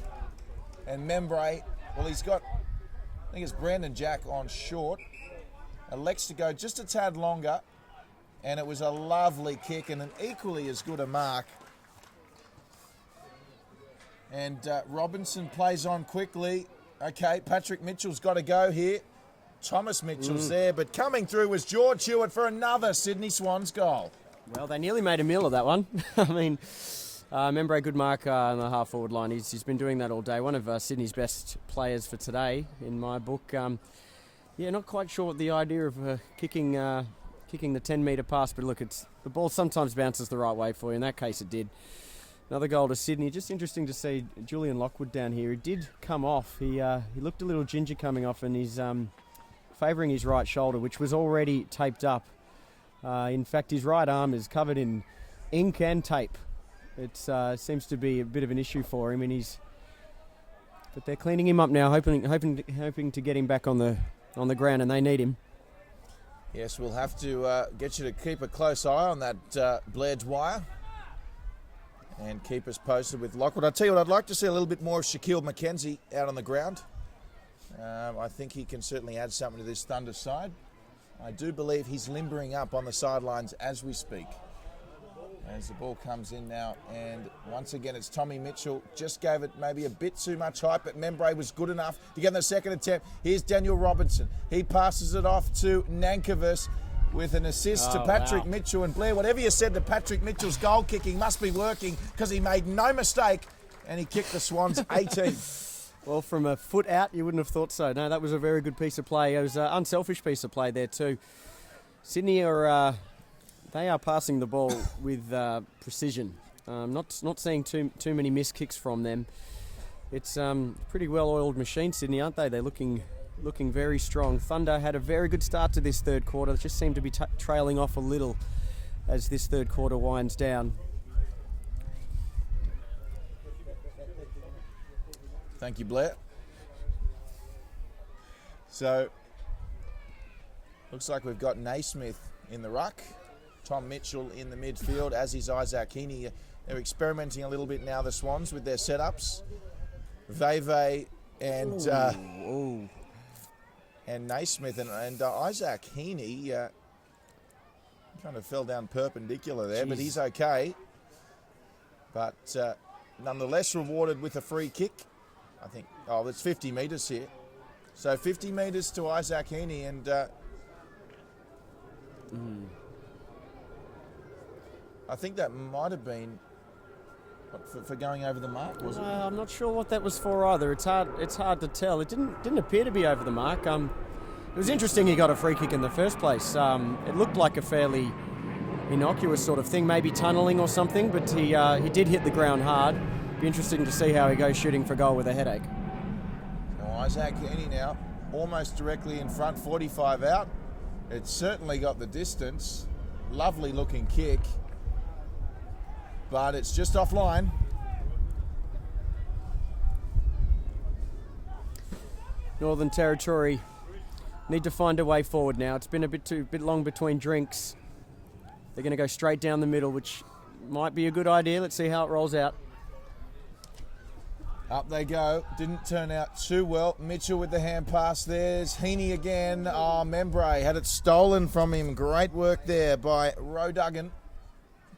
And Membre, well, he's got, I think it's Brandon Jack on short. Elects to go just a tad longer. and it was a lovely kick and an equally as good a mark. And Robinson plays on quickly. Okay, Patrick Mitchell's got to go here. Thomas Mitchell's there, but coming through was George Hewitt for another Sydney Swans goal. Well, they nearly made a meal of that one. I mean, Membre, good mark on the half-forward line. He's been doing that all day. One of Sydney's best players for today, in my book. Yeah, not quite sure what the idea of kicking the 10-metre pass, but look, the ball sometimes bounces the right way for you. In that case, it did. Another goal to Sydney. Just interesting to see Julian Lockwood down here. He did come off. He looked a little ginger coming off, and he's favouring his right shoulder, which was already taped up. In fact, his right arm is covered in ink and tape. It seems to be a bit of an issue for him, but they're cleaning him up now, hoping to get him back on the ground, and they need him. Yes, we'll have to get you to keep a close eye on that Blair Dwyer and keep us posted with Lockwood. I'll tell you what, I'd like to see a little bit more of Shaquille McKenzie out on the ground. I think he can certainly add something to this Thunder side. I do believe he's limbering up on the sidelines as we speak. As the ball comes in now, and once again it's Tommy Mitchell. Just gave it maybe a bit too much hype, but Membre was good enough to get in the second attempt. Here's Daniel Robinson. He passes it off to Nankervis with an assist to Patrick Mitchell. And Blair, whatever you said to Patrick Mitchell's goal kicking must be working, because he made no mistake and he kicked the Swans 18. Well, from a foot out, you wouldn't have thought so. No, that was a very good piece of play. It was an unselfish piece of play there too. Sydney are passing the ball with precision. Not seeing too many missed kicks from them. It's pretty well-oiled machine, Sydney, aren't they? They're looking very strong. Thunder had a very good start to this third quarter. They just seem to be trailing off a little as this third quarter winds down. Thank you, Blair. So, looks like we've got Naismith in the ruck, Tom Mitchell in the midfield, as is Isaac Heaney. They're experimenting a little bit now, the Swans, with their setups. Veve and Naismith and Isaac Heaney kind of fell down perpendicular there, but he's okay. But nonetheless rewarded with a free kick. I think, it's 50 metres here. So 50 metres to Isaac Heaney, and I think that might have been for going over the mark, was it? I'm not sure what that was for either. It's hard to tell. It didn't appear to be over the mark. It was interesting he got a free kick in the first place. It looked like a fairly innocuous sort of thing, maybe tunnelling or something, but he did hit the ground hard. Be interesting to see how he goes shooting for goal with a headache. Now Isaac Heaney now almost directly in front, 45 out. It's certainly got the distance. Lovely looking kick, but it's just offline. Northern Territory need to find a way forward now. It's been a bit long between drinks. They're going to go straight down the middle, which might be a good idea. Let's see how it rolls out. Up they go. Didn't turn out too well. Mitchell with the hand pass. There's Heaney again. Membre had it stolen from him. Great work there by Roe Duggan.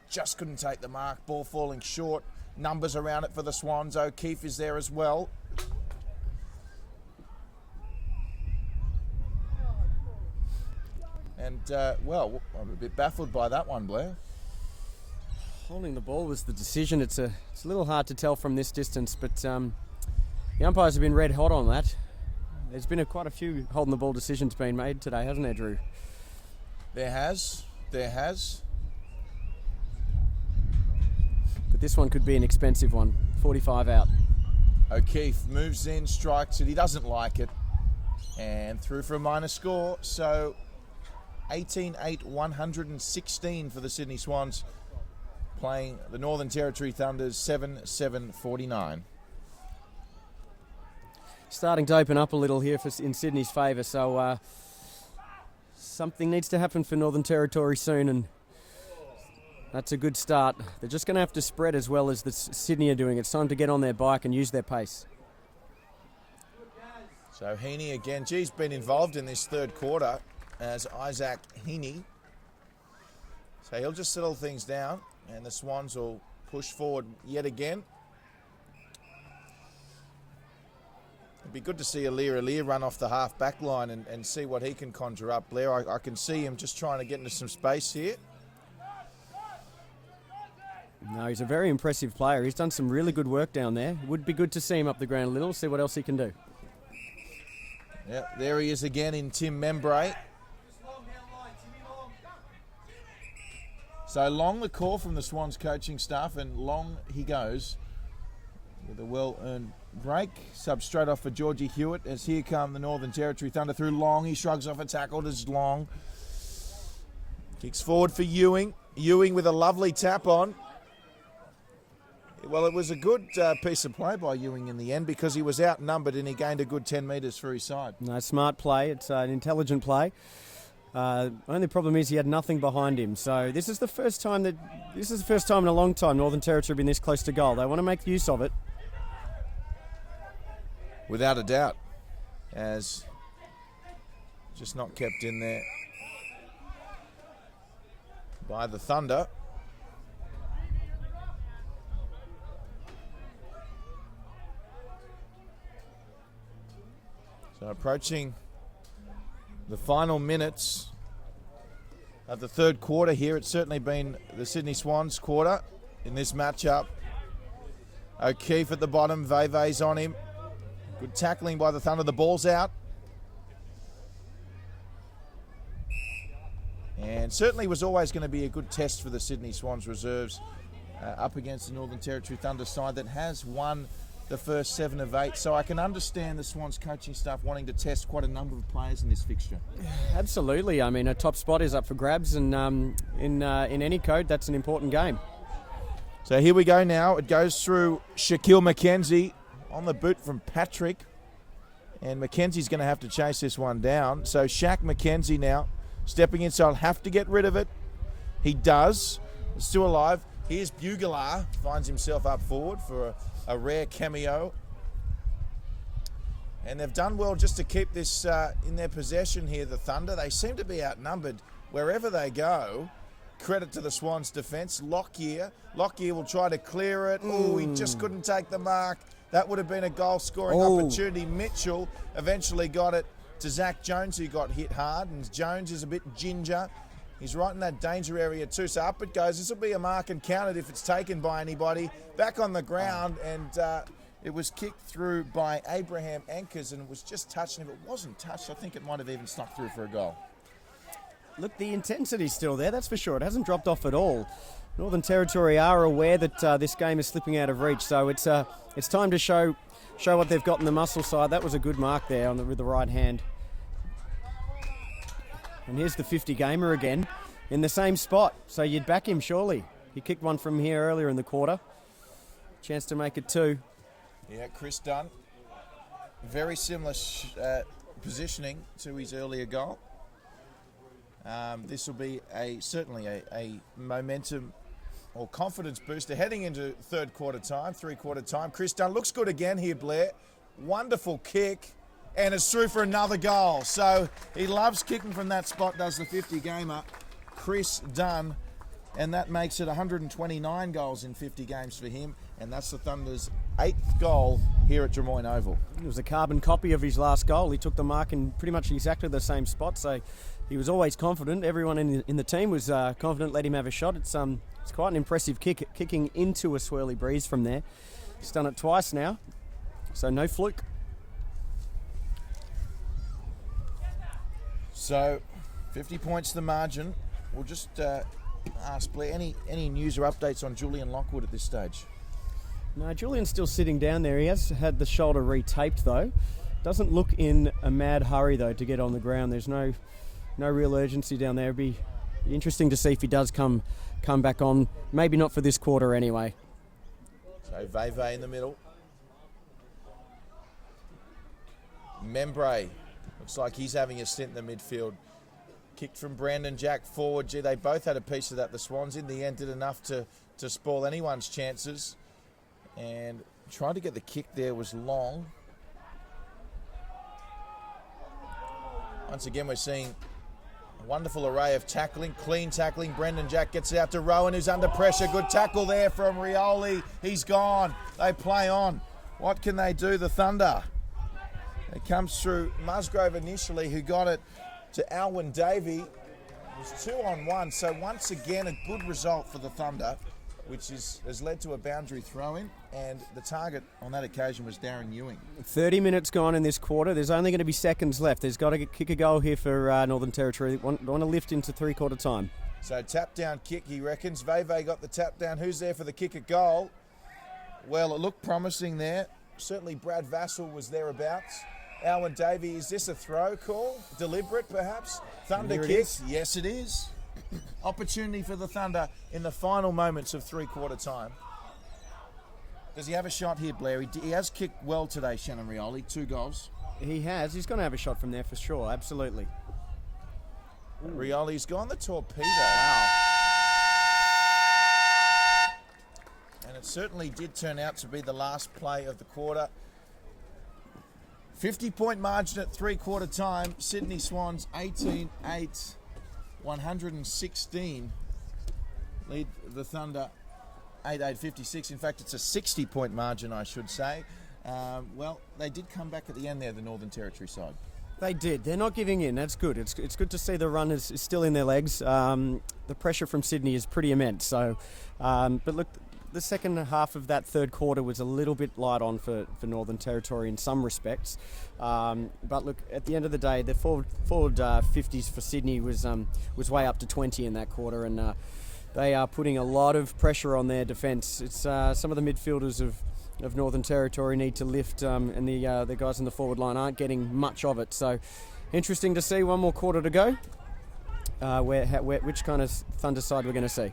Just couldn't take the mark. Ball falling short. Numbers around it for the Swans. O'Keefe is there as well. And, I'm a bit baffled by that one, Blair. Holding the ball was the decision. It's a little hard to tell from this distance, but the umpires have been red hot on that. There's been quite a few holding the ball decisions being made today, hasn't there, Drew? There has. But this one could be an expensive one. 45 out. O'Keefe moves in, strikes it. He doesn't like it. And through for a minor score. So 18-8, 116 for the Sydney Swans, playing the Northern Territory Thunders 7-7-49. Starting to open up a little here in Sydney's favour, so something needs to happen for Northern Territory soon, and that's a good start. They're just going to have to spread as well as the Sydney are doing. It's time to get on their bike and use their pace. So Heaney again. Been involved in this third quarter as Isaac Heaney. So he'll just settle things down, and the Swans will push forward yet again. It'd be good to see Alir run off the half back line and see what he can conjure up. Blair, I can see him just trying to get into some space here. No, he's a very impressive player. He's done some really good work down there. Would be good to see him up the ground a little, see what else he can do. Yeah, there he is again in Tim Membray. So long the call from the Swans coaching staff, and long he goes with a well-earned break. Sub straight off for Georgie Hewitt as here come the Northern Territory Thunder through Long. He shrugs off a tackle as Long. Kicks forward for Ewing. Ewing with a lovely tap on. Well, it was a good piece of play by Ewing in the end because he was outnumbered and he gained a good 10 metres for his side. No, smart play. It's an intelligent play. Only problem is he had nothing behind him. So this is the first time in a long time Northern Territory have been this close to goal. They want to make use of it. Without a doubt, as just not kept in there by the Thunder. So approaching the final minutes of the third quarter here. It's certainly been the Sydney Swans quarter in this matchup. O'Keefe at the bottom, Veve's on him. Good tackling by the Thunder. The ball's out. And certainly was always going to be a good test for the Sydney Swans reserves up against the Northern Territory Thunder side that has won the first 7 of 8. So I can understand the Swans coaching staff wanting to test quite a number of players in this fixture. Absolutely. I mean, a top spot is up for grabs, and in any code, that's an important game. So here we go now. It goes through Shaquille McKenzie on the boot from Patrick. And McKenzie's going to have to chase this one down. So Shaq McKenzie now stepping inside. Have to get rid of it. He does. It's still alive. Here's Bugler. Finds himself up forward for a rare cameo. And they've done well just to keep this in their possession here, the Thunder. They seem to be outnumbered wherever they go. Credit to the Swans' defence. Lockyer will try to clear it. Oh, he just couldn't take the mark. That would have been a goal-scoring opportunity. Mitchell eventually got it to Zach Jones, who got hit hard. And Jones is a bit ginger. He's right in that danger area too. So up it goes. This will be a mark and counted if it's taken by anybody. Back on the ground, and it was kicked through by Abraham Ankers, and it was just touched. And if it wasn't touched, I think it might have even snuck through for a goal. Look, the intensity's still there, that's for sure. It hasn't dropped off at all. Northern Territory are aware that this game is slipping out of reach, so it's time to show what they've got in the muscle side. That was a good mark there with the right hand. And here's the 50 gamer again in the same spot, so you'd back him surely. He kicked one from here earlier in the quarter. Chance to make it 2. Yeah, Chris Dunn. Very similar positioning to his earlier goal. This will be certainly a momentum or confidence booster heading into three-quarter time. Chris Dunn looks good again here, Blair. Wonderful kick, and it's through for another goal. So he loves kicking from that spot, does the 50 gamer, Chris Dunn, and that makes it 129 goals in 50 games for him, and that's the Thunder's 8th goal here at Drummoyne Oval. It was a carbon copy of his last goal. He took the mark in pretty much exactly the same spot, so he was always confident. Everyone in the team was confident, let him have a shot. It's quite an impressive kick, kicking into a swirly breeze from there. He's done it twice now, so no fluke. So 50 points the margin. We'll just ask Blair, any news or updates on Julian Lockwood at this stage? No, Julian's still sitting down there. He has had the shoulder retaped though. Doesn't look in a mad hurry though to get on the ground. There's no real urgency down there. It'd be interesting to see if he does come back on. Maybe not for this quarter anyway. So Veve in the middle. Membray looks like he's having a stint in the midfield. Kicked from Brandon Jack forward. Gee, they both had a piece of that. The Swans in the end did enough to spoil anyone's chances. And trying to get the kick there was Long. Once again, we're seeing A wonderful array of tackling, clean tackling. Brendan Jack gets it out to Rowan, who's under pressure. Good tackle there from Rioli. He's gone. They play on. What can they do, the Thunder? It comes through Musgrove initially, who got it to Alwyn Davey. It was 2-on-1, so once again a good result for the Thunder, which has led to a boundary throw-in, and the target on that occasion was Darren Ewing. 30 minutes gone in this quarter. There's only going to be seconds left. There's got to kick a goal here for Northern Territory. They want to lift into three-quarter time. So tap-down kick, he reckons. Veve got the tap-down. Who's there for the kick at goal? Well, it looked promising there. Certainly Brad Vassell was thereabouts. Alwyn Davey, is this a throw call? Deliberate, perhaps? Thunder kick? Yes, it is. Opportunity for the Thunder in the final moments of three-quarter time. Does he have a shot here, Blair? He has kicked well today, Shannon Rioli. 2 goals. He has. He's going to have a shot from there for sure. Absolutely. Rioli's gone the torpedo. Wow. And it certainly did turn out to be the last play of the quarter. 50-point margin at three-quarter time. Sydney Swans 18-8, 116. Lead the Thunder 8-8-56. In fact, it's a 60-point margin, I should say. Well, they did come back at the end there, the Northern Territory side. They did. They're not giving in. That's good. It's good to see the run is still in their legs. The pressure from Sydney is pretty immense. So, but look, the second half of that third quarter was a little bit light on for Northern Territory in some respects. But look, at the end of the day, the forward 50s for Sydney was way up to 20 in that quarter, and they are putting a lot of pressure on their defence. It's some of the midfielders of Northern Territory need to lift, and the guys in the forward line aren't getting much of it. So, interesting to see. One more quarter to go. Which kind of Thunder side we're going to see.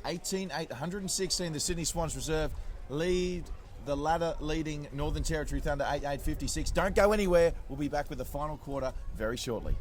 18-8, 116. The Sydney Swans reserve lead the ladder leading Northern Territory Thunder 8-8-56. Don't go anywhere. We'll be back with the final quarter very shortly.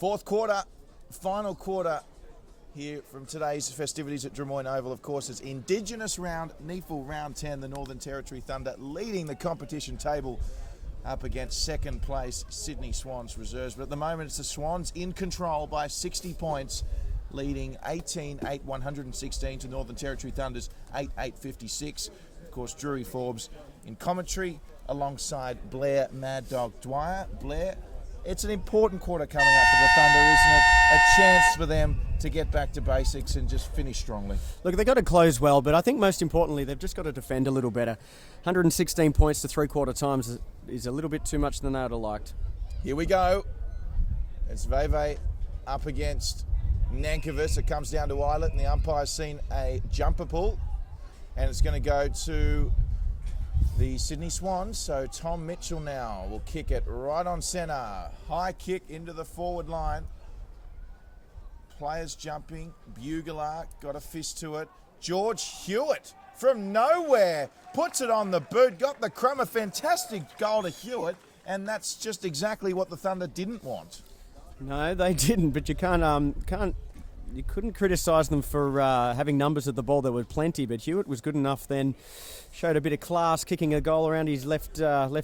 Fourth quarter, final quarter here from today's festivities at Drummoyne Oval. Of course, it's Indigenous round, NEAFL round 10, the Northern Territory Thunder leading the competition table up against second place Sydney Swans reserves. But at the moment, it's the Swans in control by 60 points, leading 18-8-116 to Northern Territory Thunder's 8-8-56. Of course, Drury Forbes in commentary alongside Blair Mad Dog Dwyer. Blair, it's an important quarter coming up for the Thunder, isn't it? A chance for them to get back to basics and just finish strongly. Look, they've got to close well, but I think most importantly, they've just got to defend a little better. 116 points to three-quarter times is a little bit too much than they would have liked. Here we go. It's Veve up against Nankervis. It comes down to Eilert, and the umpire's seen a jumper pull, and it's going to go to the Sydney Swans. So Tom Mitchell now will kick it right on centre. High kick into the forward line. Players jumping. Bugler got a fist to it. George Hewitt from nowhere puts it on the boot. Got the crumb. A fantastic goal to Hewitt, and that's just exactly what the Thunder didn't want. No, they didn't. But you you couldn't criticise them for having numbers at the ball. There were plenty, but Hewitt was good enough then. Showed a bit of class, kicking a goal around his left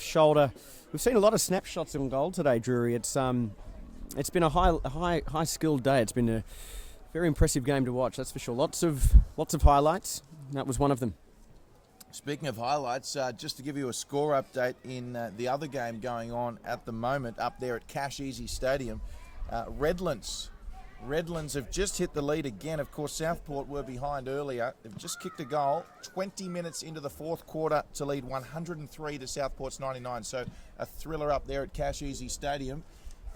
shoulder. We've seen a lot of snapshots on goal today, Drury. It's been a high skilled day. It's been a very impressive game to watch. That's for sure. Lots of highlights. That was one of them. Speaking of highlights, just to give you a score update in the other game going on at the moment up there at Cash Easy Stadium, Redlands have just hit the lead again. Of course, Southport were behind earlier. They've just kicked a goal 20 minutes into the fourth quarter to lead 103 to Southport's 99. So a thriller up there at Cash Easy Stadium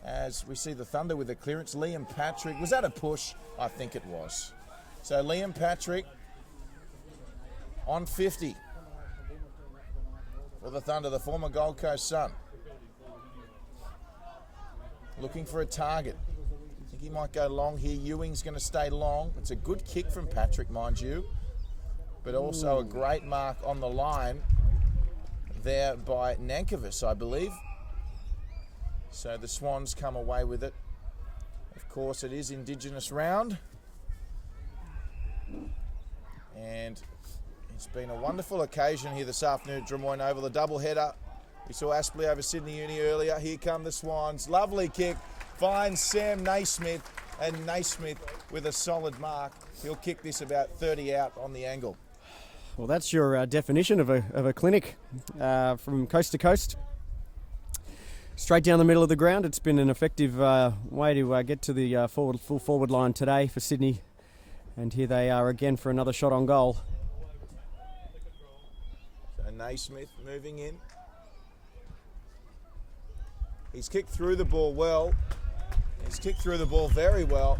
as we see the Thunder with a clearance. Liam Patrick, was that a push? I think it was. So Liam Patrick on 50 for the Thunder, the former Gold Coast Sun. Looking for a target. I think he might go long here. Ewing's going to stay long. It's a good kick from Patrick, mind you, but also a great mark on the line there by Nankervis, I believe. So the Swans come away with it. Of course, it is Indigenous round. And it's been a wonderful occasion here this afternoon at Drummoyne Oval. The double header. We saw Aspley over Sydney Uni earlier. Here come the Swans. Lovely kick. Finds Sam Naismith. And Naismith with a solid mark. He'll kick this about 30 out on the angle. Well, that's your definition of a clinic from coast to coast. Straight down the middle of the ground. It's been an effective way to get to the full forward line today for Sydney. And here they are again for another shot on goal. So Naismith moving in. He's kicked through the ball well. He's kicked through the ball very well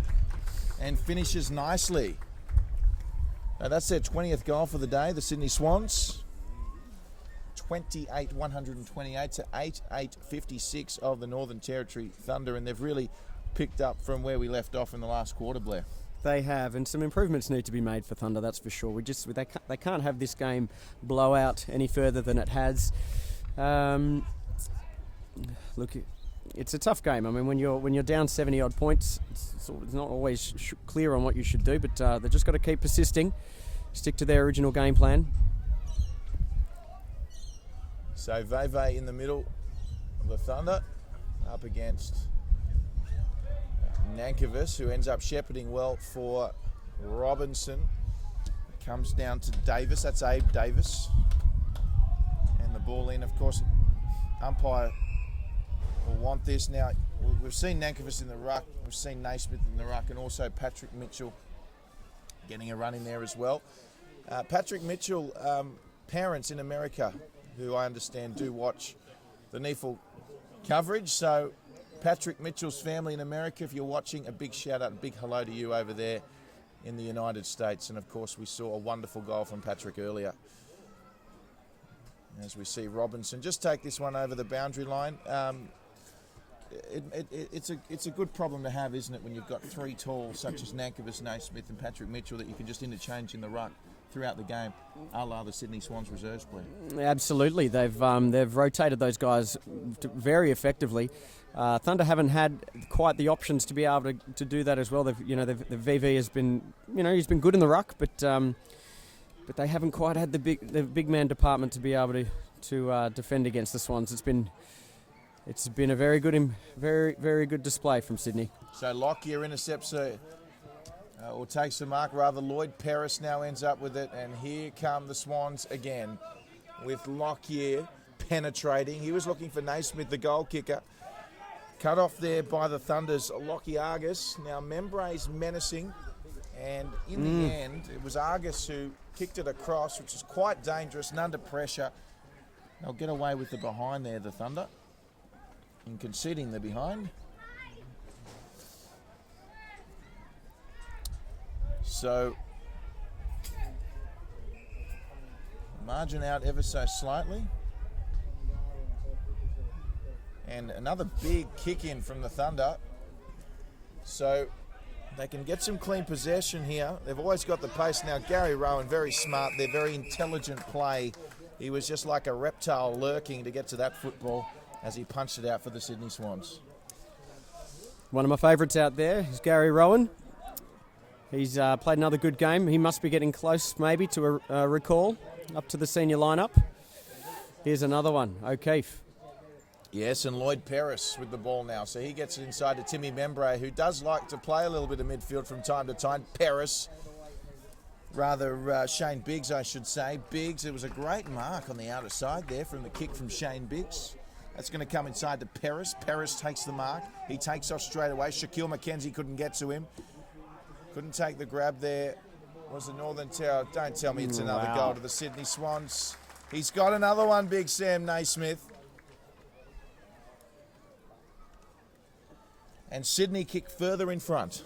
and finishes nicely. Now that's their 20th goal for the day, the Sydney Swans. 28-128 to 8-8-56 of the Northern Territory Thunder, and they've really picked up from where we left off in the last quarter, Blair. They have, and some improvements need to be made for Thunder, that's for sure. They can't have this game blow out any further than it has. Look, it's a tough game. I mean, when you're down 70 odd points, it's not always clear on what you should do, but they've just got to keep persisting, stick to their original game plan. So Veve in the middle of the Thunder, up against Nankervis, who ends up shepherding well for Robinson. It comes down to Davis. That's Abe Davis. And the ball in, of course. Umpire will want this. Now, we've seen Nankervis in the ruck. We've seen Naismith in the ruck, and also Patrick Mitchell getting a run in there as well. Patrick Mitchell, parents in America, who I understand do watch the NEAFL coverage. So Patrick Mitchell's family in America, if you're watching, a big shout out and big hello to you over there in the United States. And of course we saw a wonderful goal from Patrick earlier. As we see Robinson just take this one over the boundary line. It's a good problem to have, isn't it, when you've got three tall such as Nankervis, Naismith and Patrick Mitchell that you can just interchange in the ruck throughout the game, a la the Sydney Swans reserves player. Absolutely, they've rotated those guys very effectively. Thunder haven't had quite the options to be able to do that as well. The VV has been, he's been good in the ruck, but they haven't quite had the big man department to be able to defend against the Swans. It's been a very good display from Sydney. So Lockyer intercepts or takes the mark rather. Lloyd Paris now ends up with it, and here come the Swans again with Lockyer penetrating. He was looking for Naismith, the goal kicker. Cut off there by the Thunder's Lockie Argus. Now Membray's menacing, and in the end it was Argus who kicked it across, which is quite dangerous and under pressure. They'll get away with the behind there, the Thunder, in conceding the behind. So margin out ever so slightly. And another big kick in from the Thunder. So they can get some clean possession here. They've always got the pace. Now Gary Rowan, very smart. They're very intelligent play. He was just like a reptile lurking to get to that football as he punched it out for the Sydney Swans. One of my favourites out there is Gary Rowan. He's played another good game. He must be getting close maybe to a recall up to the senior lineup. Here's another one, O'Keefe. Yes, and Lloyd Paris with the ball now. So he gets it inside to Timmy Membray, who does like to play a little bit of midfield from time to time. Paris, Shane Biggs, I should say. Biggs, it was a great mark on the outer side there from the kick from Shane Biggs. That's going to come inside to Paris. Paris takes the mark. He takes off straight away. Shaquille McKenzie couldn't get to him. Couldn't take the grab there. Was the Northern Tower. Don't tell me it's another goal to the Sydney Swans. He's got another one, Big Sam Naismith. And Sydney kick further in front.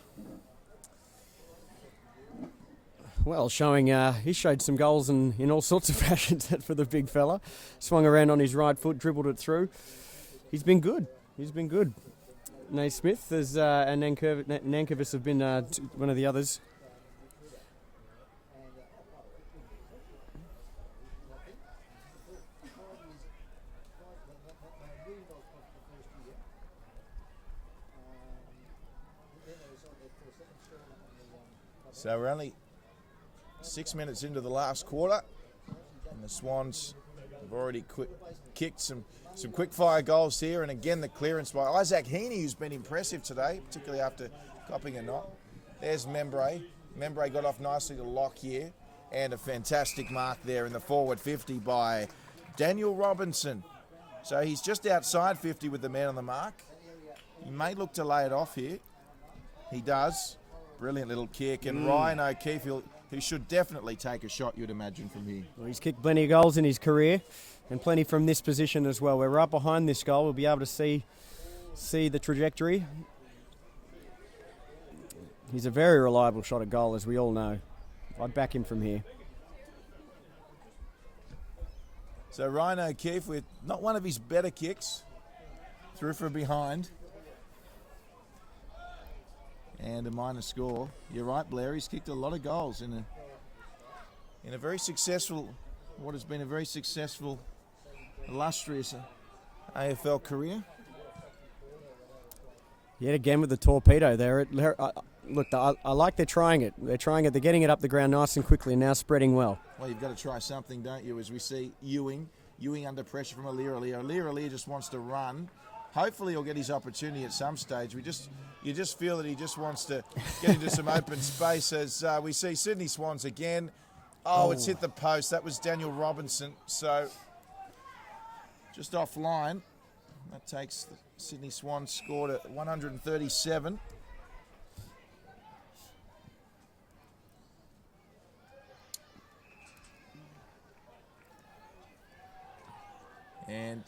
Well, he showed some goals in all sorts of fashions for the big fella. Swung around on his right foot, dribbled it through. He's been good. Naismith and Nankervis have been one of the others. So we're only 6 minutes into the last quarter, and the Swans have already kicked some quick fire goals here, and again the clearance by Isaac Heaney, who's been impressive today, particularly after copping a knock. There's Membray. Membray got off nicely to Lockyer, and a fantastic mark there in the forward 50 by Daniel Robinson. So he's just outside 50 with the man on the mark. He may look to lay it off here. He does. Brilliant little kick, and Ryan O'Keefe, who should definitely take a shot, you'd imagine, from here. Well, he's kicked plenty of goals in his career, and plenty from this position as well. We're right behind this goal. We'll be able to see the trajectory. He's a very reliable shot at goal, as we all know. I'd back him from here. So Ryan O'Keefe with not one of his better kicks, through from behind. And a minor score. You're right, Blair. He's kicked a lot of goals in a very successful, what has been a very successful, illustrious AFL career. Yet again with the torpedo there. Look, I like they're trying it. They're getting it up the ground nice and quickly and now spreading well. Well, you've got to try something, don't you? As we see Ewing under pressure from Aliir just wants to run. Hopefully he'll get his opportunity at some stage. You just feel that he just wants to get into some open space as we see Sydney Swans again. Oh, it's hit the post. That was Daniel Robinson. So just offline. That takes the Sydney Swans score to 137. And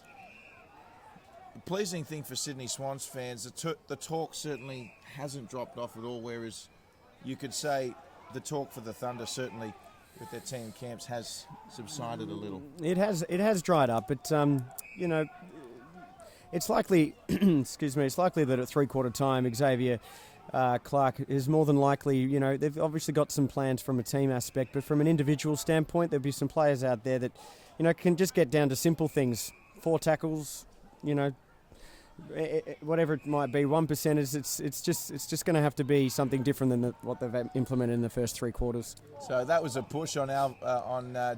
the pleasing thing for Sydney Swans fans, the talk certainly hasn't dropped off at all, whereas you could say the talk for the Thunder certainly with their team camps has subsided a little. It has dried up, but it's likely, excuse me, it's likely that at three-quarter time, Xavier Clark is more than likely, they've obviously got some plans from a team aspect, but from an individual standpoint, there'll be some players out there that, can just get down to simple things. 4 tackles, whatever it might be, 1%. It's just going to have to be something different than what they've implemented in the first 3 quarters. So that was a push on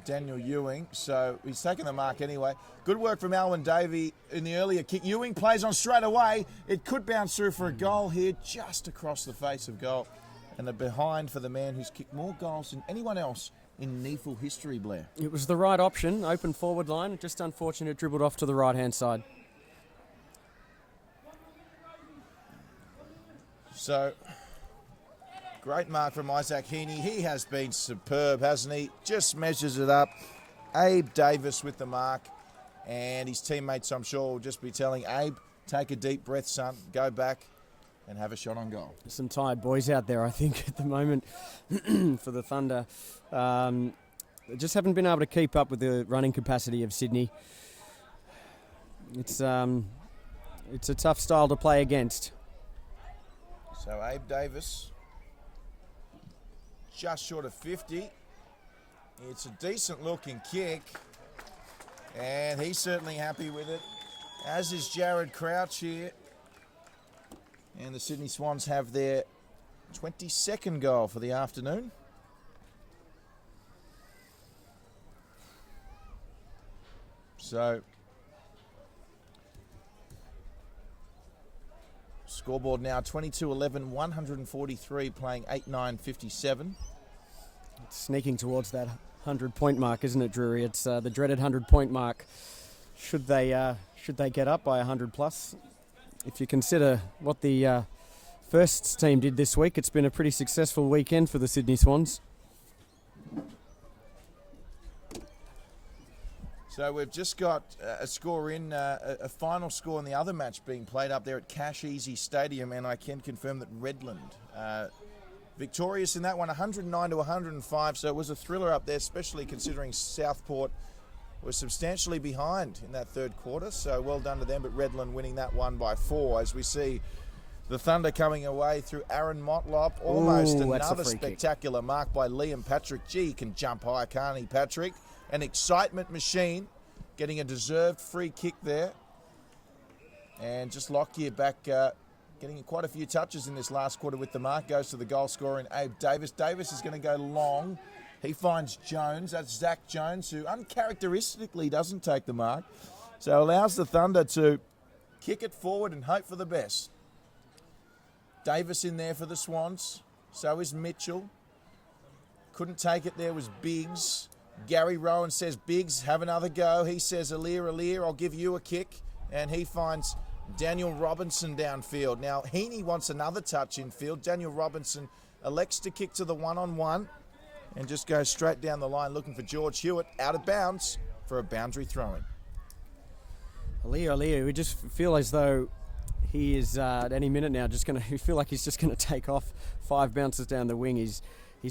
Daniel Ewing. So he's taken the mark anyway. Good work from Alwyn Davey in the earlier kick. Ewing plays on straight away. It could bounce through for a goal here, just across the face of goal, and a behind for the man who's kicked more goals than anyone else in NEFL history, Blair. It was the right option, open forward line. Just unfortunate, dribbled off to the right-hand side. So, great mark from Isaac Heaney. He has been superb, hasn't he? Just measures it up. Abe Davis with the mark. And his teammates, I'm sure, will just be telling Abe, take a deep breath, son. Go back and have a shot on goal. Some tired boys out there, I think, at the moment for the Thunder. They just haven't been able to keep up with the running capacity of Sydney. It's a tough style to play against. So Abe Davis, just short of 50. It's a decent looking kick, and he's certainly happy with it, as is Jared Crouch here. And the Sydney Swans have their 22nd goal for the afternoon. So, scoreboard now 22-11, 143, playing 8-9-57. It's sneaking towards that 100-point mark, isn't it, Drury? It's the dreaded 100-point mark. Should they get up by 100 plus? If you consider what the first team did this week, it's been a pretty successful weekend for the Sydney Swans. So we've just got a score in, a final score in the other match being played up there at Cash Easy Stadium, and I can confirm that Redland victorious in that one, 109-105, so it was a thriller up there, especially considering Southport was substantially behind in that third quarter, so well done to them, but Redland winning that one by 4, as we see the Thunder coming away through Aaron Motlop. Almost another spectacular mark by Liam Patrick. Gee, he can jump high, can't he, Patrick? An excitement machine, getting a deserved free kick there. And just Lockyer back, getting quite a few touches in this last quarter with the mark. Goes to the goal scorer in Abe Davis. Davis is going to go long. He finds Jones. That's Zach Jones, who uncharacteristically doesn't take the mark. So allows the Thunder to kick it forward and hope for the best. Davis in there for the Swans. So is Mitchell. Couldn't take it there was Biggs. Gary Rowan says, Biggs, have another go. He says, Alir, I'll give you a kick. And he finds Daniel Robinson downfield. Now, Heaney wants another touch infield. Daniel Robinson elects to kick to the one-on-one and just goes straight down the line looking for George Hewitt out of bounds for a boundary throw-in. Alir, we just feel as though he is at any minute now feel like he's just going to take off 5 bounces down the wing. He's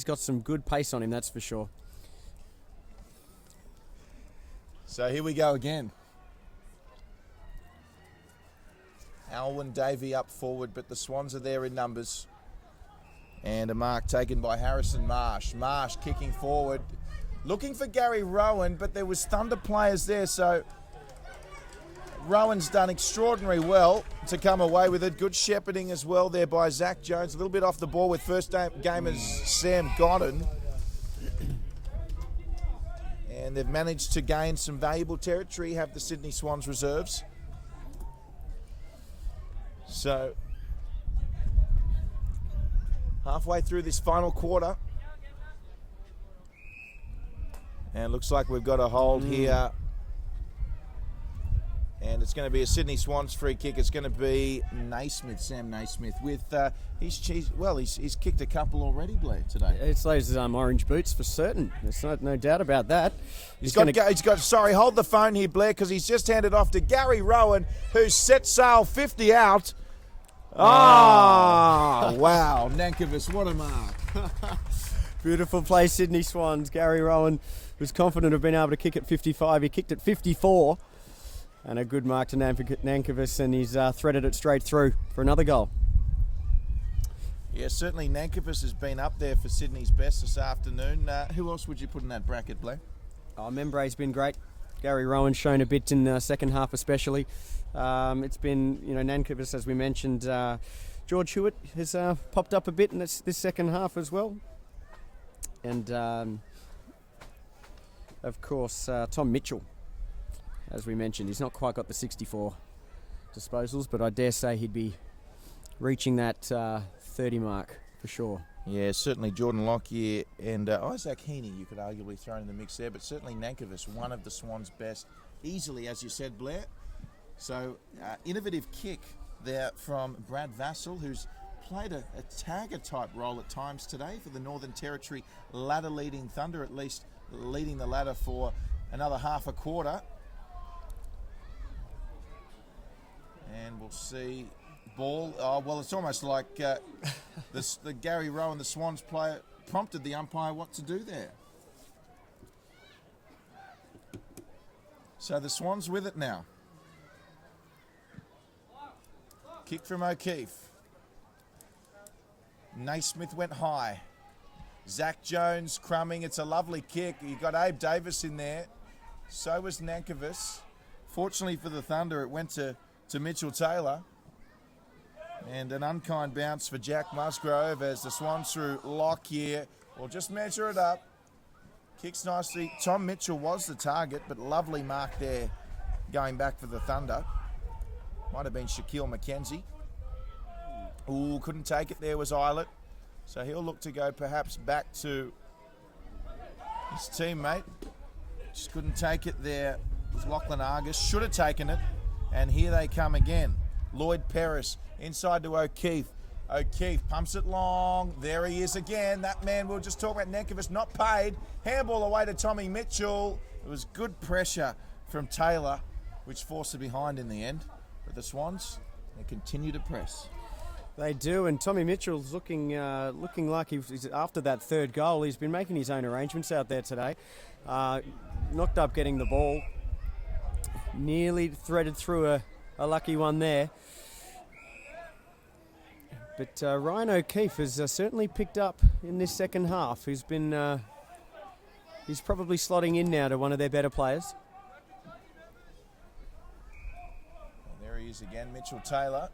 got some good pace on him, that's for sure. So here we go again. Alwyn Davey up forward, but the Swans are there in numbers. And a mark taken by Harrison Marsh. Marsh kicking forward, looking for Gary Rowan, but there was Thunder players there, so Rowan's done extraordinarily well to come away with it. Good shepherding as well there by Zach Jones. A little bit off the ball with first gamers Sam Godden. And they've managed to gain some valuable territory, have the Sydney Swans reserves. So, halfway through this final quarter. And it looks like we've got a hold here. And it's going to be a Sydney Swans free kick. It's going to be Sam Naismith with he's kicked a couple already, Blair, today. It's those orange boots for certain. There's no doubt about that. Hold the phone here, Blair, because he's just handed off to Gary Rowan, who's set sail 50 out. Wow, Nankervis, what a mark. Beautiful play, Sydney Swans. Gary Rowan was confident of being able to kick at 55. He kicked at 54. And a good mark to Nankervis, and he's threaded it straight through for another goal. Yeah, certainly Nankervis has been up there for Sydney's best this afternoon. Who else would you put in that bracket, Blair? Membray's been great. Gary Rowan's shown a bit in the second half especially. It's been, Nankervis, as we mentioned. George Hewitt has popped up a bit in this second half as well. And, of course, Tom Mitchell, as we mentioned. He's not quite got the 64 disposals, but I dare say he'd be reaching that 30 mark for sure. Yeah, certainly Jordan Lockyer and Isaac Heaney you could arguably throw in the mix there, but certainly Nankervis, one of the Swans' best, easily, as you said, Blair. So, innovative kick there from Brad Vassell, who's played a tagger-type role at times today for the Northern Territory ladder-leading Thunder, at least leading the ladder for another half a quarter. And we'll see ball. Oh, well, it's almost like the Gary Rowan, the Swans player, prompted the umpire what to do there. So the Swans with it now. Kick from O'Keefe. Naismith went high. Zach Jones crumbing. It's a lovely kick. You've got Abe Davis in there. So was Nankervis. Fortunately for the Thunder, it went to Mitchell Taylor. And an unkind bounce for Jack Musgrove as the Swans through Lockyer. We'll just measure it up. Kicks nicely. Tom Mitchell was the target, but lovely mark there going back for the Thunder. Might have been Shaquille McKenzie. Ooh, couldn't take it there was Eilert. So he'll look to go perhaps back to his teammate. Just couldn't take it there. It was Lachlan Argus. Should have taken it. And here they come again. Lloyd Perris inside to O'Keefe. O'Keefe pumps it long. There he is again. That man, we'll just talk about Nankervis, not paid. Handball away to Tommy Mitchell. It was good pressure from Taylor, which forced it behind in the end. But the Swans, they continue to press. They do, and Tommy Mitchell's looking like he's after that third goal. He's been making his own arrangements out there today. Knocked up getting the ball. Nearly threaded through a lucky one there. But Ryan O'Keefe has certainly picked up in this second half. He's been he's probably slotting in now to one of their better players. And there he is again, Mitchell Taylor.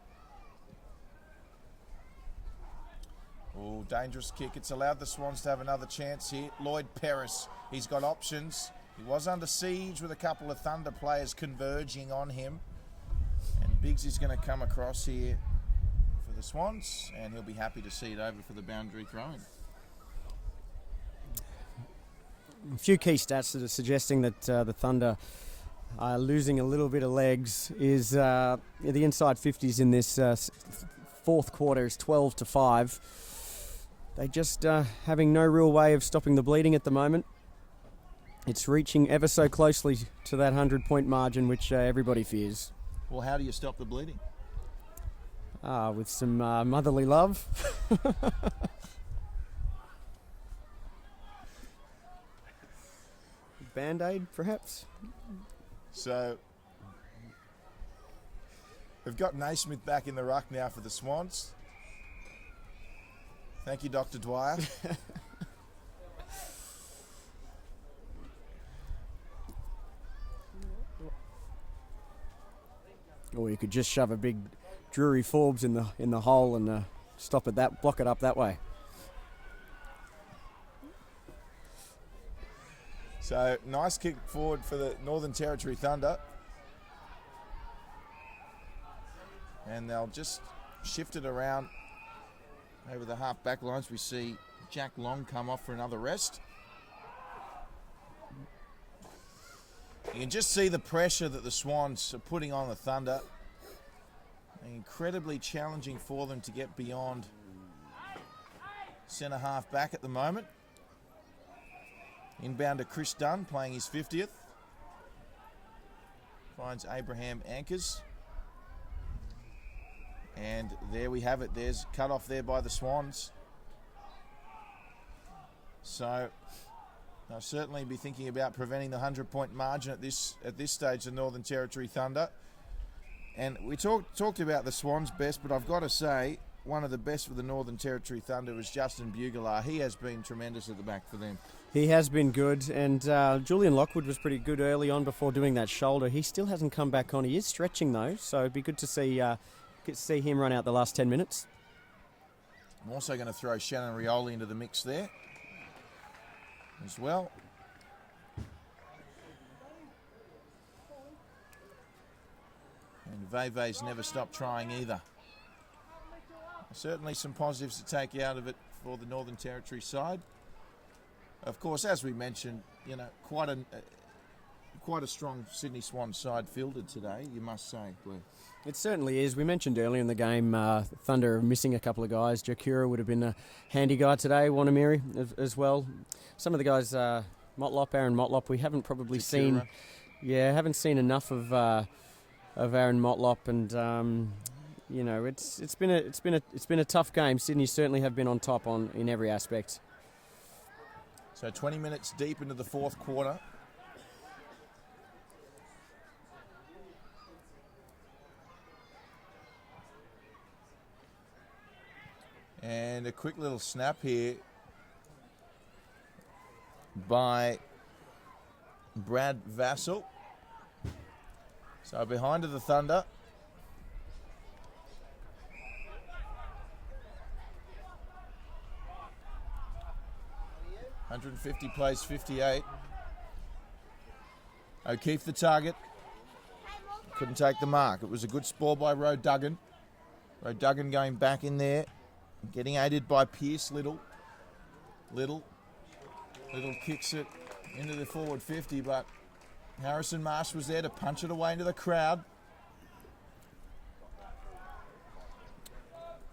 Oh, dangerous kick. It's allowed the Swans to have another chance here. Lloyd Perris, he's got options. He was under siege with a couple of Thunder players converging on him. And Biggs is going to come across here for the Swans, and he'll be happy to see it over for the boundary throw-in. A few key stats that are suggesting that the Thunder are losing a little bit of legs is the inside 50s in this fourth quarter is 12-5. They just having no real way of stopping the bleeding at the moment. It's reaching ever so closely to that 100-point margin, which everybody fears. Well, how do you stop the bleeding? With some motherly love. Band-Aid, perhaps? So, we've got Naismith back in the ruck now for the Swans. Thank you, Dr. Dwyer. Or you could just shove a big Drury Forbes in the hole and stop it block it up that way. So, nice kick forward for the Northern Territory Thunder. And they'll just shift it around over the half-back lines. We see Jack Long come off for another rest. You can just see the pressure that the Swans are putting on the Thunder. Incredibly challenging for them to get beyond centre half back at the moment. Inbound to Chris Dunn, playing his 50th. Finds Abraham Ankers. And there we have it. There's cut off there by the Swans. So They'll certainly be thinking about preventing the 100-point margin at this stage, the Northern Territory Thunder. And we talked about the Swans best, but I've got to say, one of the best for the Northern Territory Thunder was Justin Bugler. He has been tremendous at the back for them. He has been good, and Julian Lockwood was pretty good early on before doing that shoulder. He still hasn't come back on. He is stretching though, so it'd be good to see him run out the last 10 minutes. I'm also going to throw Shannon Rioli into the mix there as well. And Veve's never stopped trying either. Certainly some positives to take out of it for the Northern Territory side. Of course, as we mentioned, quite a strong Sydney Swans side fielded today, you must say, Blair. It certainly is. We mentioned earlier in the game, Thunder missing a couple of guys. Jakura would have been a handy guy today, Wanamiri as well. Some of the guys, Aaron Motlop, we haven't probably seen. Yeah, haven't seen enough of Aaron Motlop, and it's been a tough game. Sydney certainly have been on top in every aspect. So 20 minutes deep into the fourth quarter. And a quick little snap here by Brad Vassell. So behind to the Thunder. .150 plays 58. O'Keefe the target. Couldn't take the mark. It was a good spoil by Roe Duggan. Roe Duggan going back in there. Getting aided by Pierce Little. Little kicks it into the forward 50, but Harrison Marsh was there to punch it away into the crowd.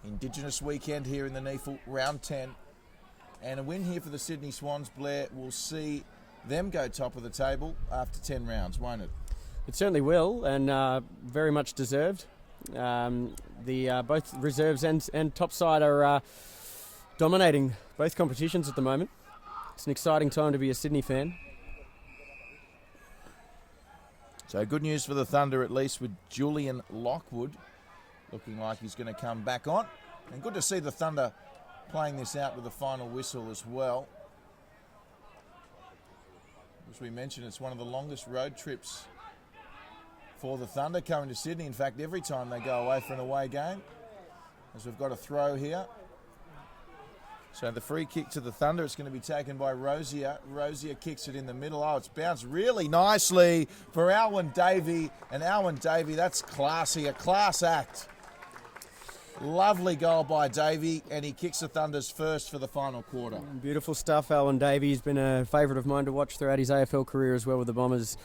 Indigenous weekend here in the NEAFL, round 10. And a win here for the Sydney Swans, Blair, will see them go top of the table after 10 rounds, won't it? It certainly will, and very much deserved. Both reserves and top side are dominating both competitions at the moment. It's an exciting time to be a Sydney fan. So good news for the Thunder, at least, with Julian Lockwood looking like he's going to come back on. And good to see the Thunder playing this out with a final whistle as well. As we mentioned, it's one of the longest road trips for the Thunder coming to Sydney. In fact, every time they go away for an away game, as we've got a throw here. So the free kick to the Thunder, it's going to be taken by Rosier. Rosier kicks it in the middle. Oh, it's bounced really nicely for Alwyn Davey. And Alwyn Davey, that's classy, a class act. Lovely goal by Davey, and he kicks the Thunder's first for the final quarter. Beautiful stuff, Alwyn Davey. He's been a favourite of mine to watch throughout his AFL career as well with the Bombers.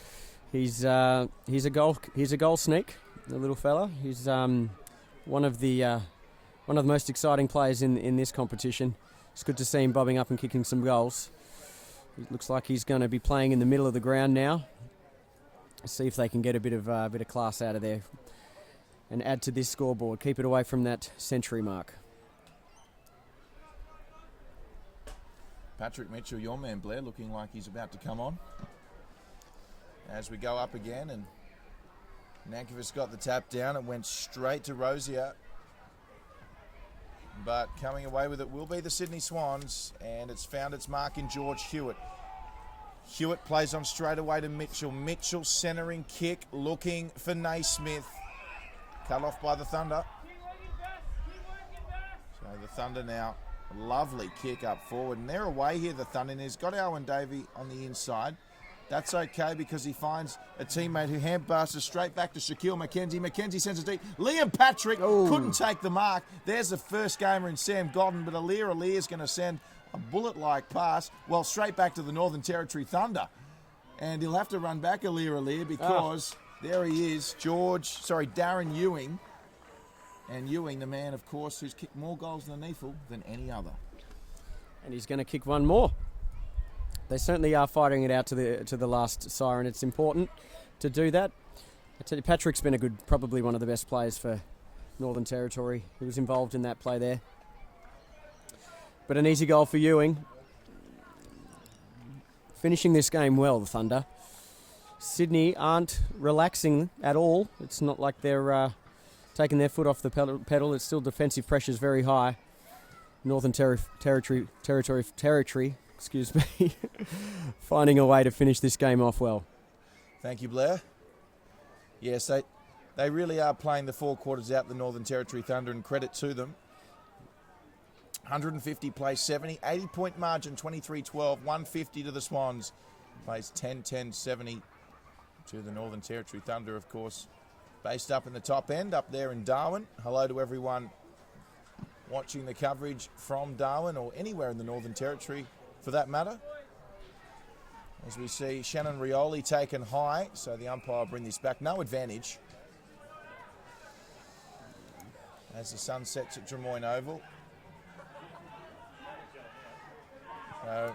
He's a goal sneak, the little fella. He's one of the most exciting players in this competition. It's good to see him bobbing up and kicking some goals. It looks like he's going to be playing in the middle of the ground now. See if they can get a bit of class out of there and add to this scoreboard. Keep it away from that century mark. Patrick Mitchell, your man Blair, looking like he's about to come on. As we go up again, and Nankervis got the tap down. It went straight to Rosier. But coming away with it will be the Sydney Swans, and it's found its mark in George Hewitt. Hewitt plays on straight away to Mitchell. Mitchell centering kick, looking for Naismith. Cut off by the Thunder. So the Thunder now, a lovely kick up forward. And they're away here, the Thunder. And he's got Alwyn Davey on the inside. That's okay because he finds a teammate who hand passes straight back to Shaquille McKenzie. McKenzie sends it deep. Liam Patrick couldn't take the mark. There's the first gamer in Sam Godden, but Alir's going to send a bullet-like pass, straight back to the Northern Territory Thunder. And he'll have to run back Alir because there he is, Darren Ewing. And Ewing, the man, of course, who's kicked more goals in the NEAFL than any other. And he's going to kick one more. They certainly are fighting it out to the last siren. It's important to do that. I tell you, Patrick's been probably one of the best players for Northern Territory. He was involved in that play there. But an easy goal for Ewing. finishing this game well, the Thunder. Sydney aren't relaxing at all. It's not like they're taking their foot off the pedal. It's still defensive pressures very high. Northern Territory, excuse me, finding a way to finish this game off well. Thank you, Blair. Yes, they really are playing the 4 quarters out, the Northern Territory Thunder, and credit to them. 150 plays 70, 80-point margin, 23-12, 150 to the Swans. Plays 10-10-70 to the Northern Territory Thunder, of course. Based up in the top end, up there in Darwin. Hello to everyone watching the coverage from Darwin or anywhere in the Northern Territory for that matter. As we see Shannon Rioli taken high, so the umpire will bring this back. No advantage. As the sun sets at Drummoyne Oval. So,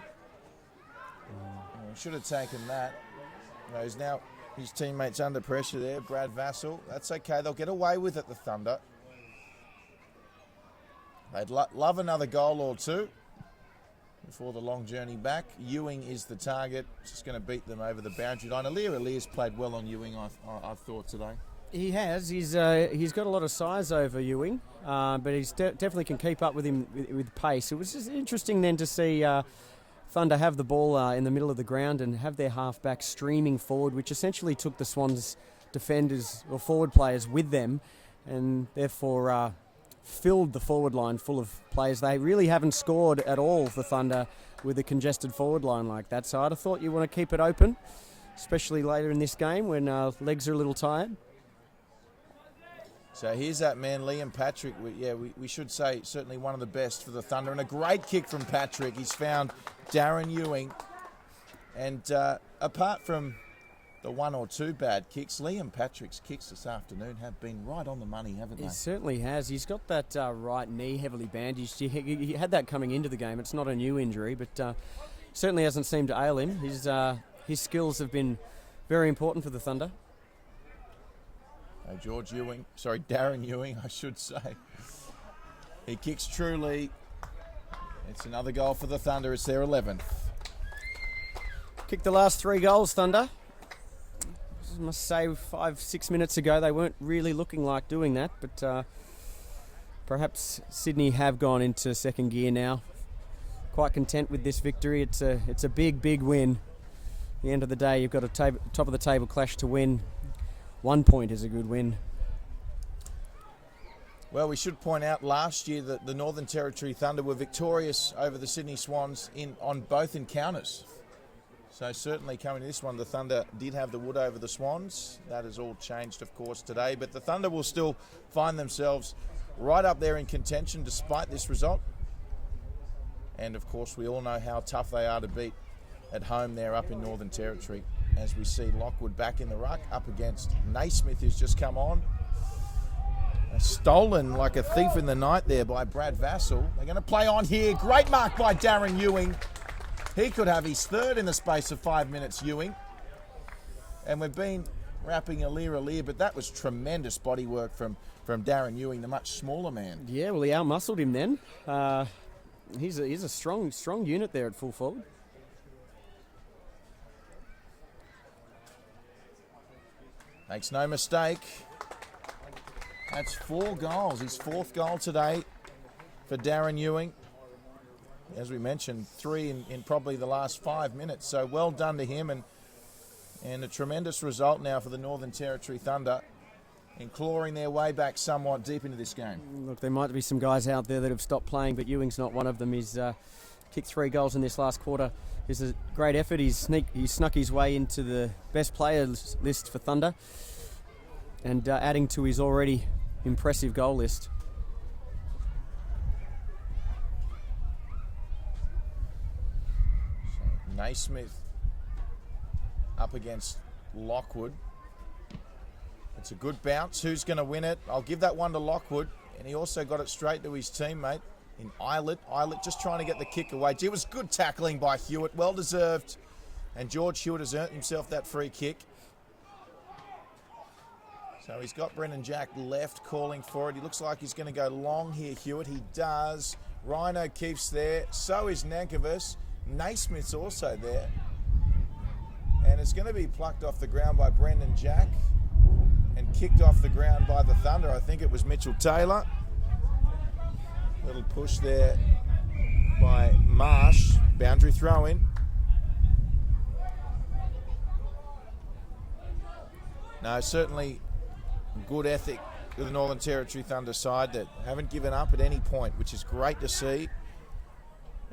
should have taken that. He's now his teammates under pressure there. Brad Vassell. That's okay. They'll get away with it, the Thunder. They'd love another goal or two before the long journey back. Ewing is the target. Just going to beat them over the boundary line. Alia's played well on Ewing, I've thought, today. He has. He's got a lot of size over Ewing, but he's definitely can keep up with him with pace. It was just interesting then to see Thunder have the ball in the middle of the ground and have their halfback streaming forward, which essentially took the Swans defenders or forward players with them, and therefore filled the forward line full of players. They really haven't scored at all, the Thunder, with a congested forward line like that. So I'd have thought you want to keep it open, especially later in this game when legs are a little tired. So here's that man, Liam Patrick. We should say certainly one of the best for the Thunder. And a great kick from Patrick. He's found Darren Ewing. And apart from the 1 or 2 bad kicks, Liam Patrick's kicks this afternoon have been right on the money, haven't they? He certainly has. He's got that right knee heavily bandaged. He had that coming into the game. It's not a new injury, but certainly hasn't seemed to ail him. His skills have been very important for the Thunder. Darren Ewing, I should say. He kicks truly. It's another goal for the Thunder. It's their 11th. Kicked the last 3 goals, Thunder. I must say 5-6 minutes ago they weren't really looking like doing that, but perhaps Sydney have gone into second gear now. Quite content with this victory. It's a big win. At the end of the day, you've got a top of the table clash to win. 1 point is a good win. Well, we should point out last year that the Northern Territory Thunder were victorious over the Sydney Swans on both encounters. So certainly coming to this one, the Thunder did have the wood over the Swans. That has all changed, of course, today. But the Thunder will still find themselves right up there in contention despite this result. And, of course, we all know how tough they are to beat at home there up in Northern Territory. As we see Lockwood back in the ruck up against Naismith, who's just come on. Stolen like a thief in the night there by Brad Vassell. They're going to play on here. Great mark by Darren Ewing. He could have his 3rd in the space of 5 minutes, Ewing. And we've been wrapping Alir, but that was tremendous body work from Darren Ewing, the much smaller man. Yeah, well, he out-muscled him then. He's a strong unit there at full forward. Makes no mistake. That's 4 goals. His 4th goal today for Darren Ewing. As we mentioned, 3 in probably the last 5 minutes. So well done to him and a tremendous result now for the Northern Territory Thunder in clawing their way back somewhat deep into this game. Look, there might be some guys out there that have stopped playing, but Ewing's not one of them. He's kicked 3 goals in this last quarter. It's a great effort. He snuck his way into the best players list for Thunder and adding to his already impressive goal list. So Naismith up against Lockwood. It's a good bounce. Who's going to win it? I'll give that one to Lockwood. And he also got it straight to his teammate in Eilert. Eilert just trying to get the kick away. It was good tackling by Hewitt. Well deserved. And George Hewitt has earned himself that free kick. So he's got Brendan Jack left calling for it. He looks like he's going to go long here, Hewitt. He does. Ryan O'Keefe's there. So is Nankervis. Naismith's also there. And it's going to be plucked off the ground by Brendan Jack and kicked off the ground by the Thunder. I think it was Mitchell Taylor. Little push there by Marsh. Boundary throw in. No, certainly good ethic with the Northern Territory Thunder side that haven't given up at any point, which is great to see.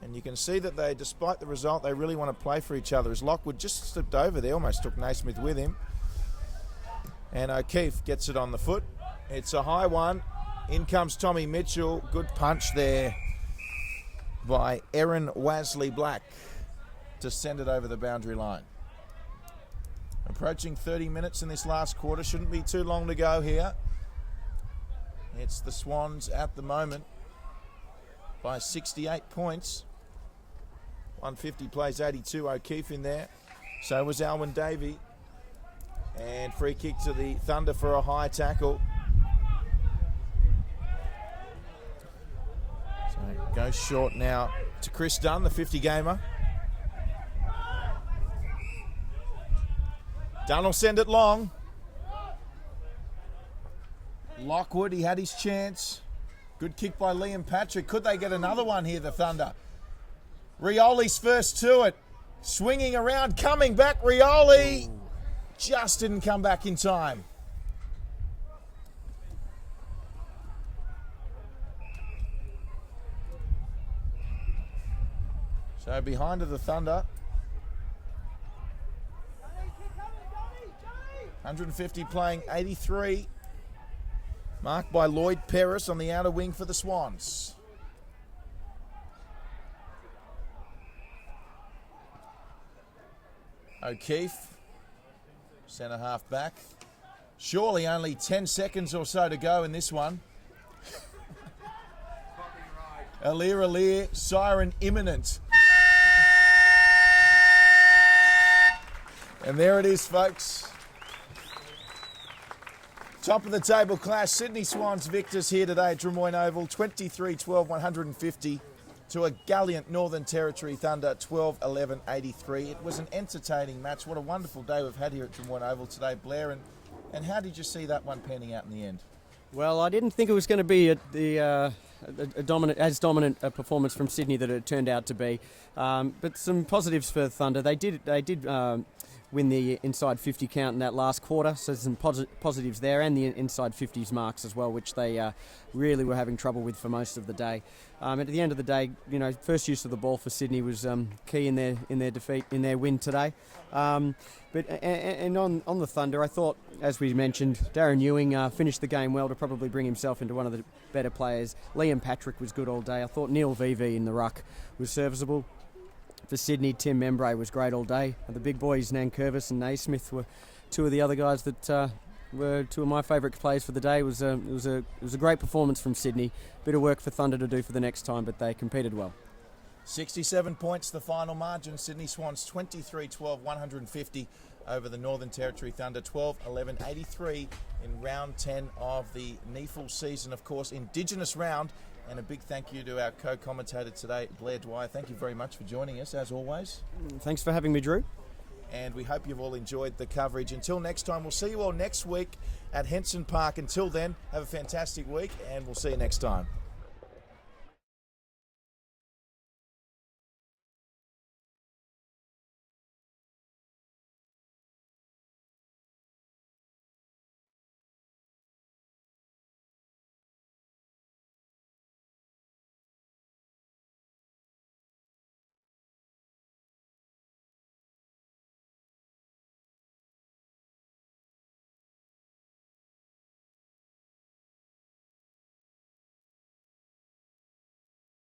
And you can see that they, despite the result, they really want to play for each other. As Lockwood just slipped over there, almost took Naismith with him. And O'Keefe gets it on the foot. It's a high one. In comes Tommy Mitchell. Good punch there by Erin Wasley Black to send it over the boundary line. Approaching 30 minutes in this last quarter. Shouldn't be too long to go here. It's the Swans at the moment by 68 points. 150 plays 82. O'Keefe in there. So was Alwyn Davey. And free kick to the Thunder for a high tackle. So it goes short now to Chris Dunn, the 50-gamer. Dunn will send it long. Lockwood, he had his chance. Good kick by Liam Patrick. Could they get another one here, the Thunder? Rioli's first to it. Swinging around, coming back, Rioli. Just didn't come back in time. So behind are the Thunder. 150 playing 83. Marked by Lloyd Paris on the outer wing for the Swans. O'Keefe, centre half back. Surely only 10 seconds or so to go in this one. Alir, siren imminent. And there it is, folks. Top of the table clash, Sydney Swans victors here today at Drummoyne Oval, 23-12, 150 to a gallant Northern Territory Thunder, 12-11, 83. It was an entertaining match. What a wonderful day we've had here at Drummoyne Oval today, Blair. And how did you see that one panning out in the end? Well, I didn't think it was going to be as dominant a performance from Sydney that it turned out to be. But some positives for Thunder. They did win the inside 50 count in that last quarter, so some positives there, and the inside 50s marks as well, which they really were having trouble with for most of the day. At the end of the day, first use of the ball for Sydney was key in their win today. But on the Thunder, I thought, as we mentioned, Darren Ewing finished the game well to probably bring himself into one of the better players. Liam Patrick was good all day. I thought Neil Vevey in the ruck was serviceable. For Sydney, Tim Membray was great all day. The big boys, Nankervis and Naismith, were two of the other guys that were two of my favourite plays for the day. It was a great performance from Sydney. Bit of work for Thunder to do for the next time, but they competed well. 67 points, the final margin. Sydney Swans 23-12, 150 over the Northern Territory Thunder, 12-11, 83 in round 10 of the NEFL season, of course, Indigenous round. And a big thank you to our co-commentator today, Blair Dwyer. Thank you very much for joining us, as always. Thanks for having me, Drew. And we hope you've all enjoyed the coverage. Until next time, we'll see you all next week at Henson Park. Until then, have a fantastic week, and we'll see you next time.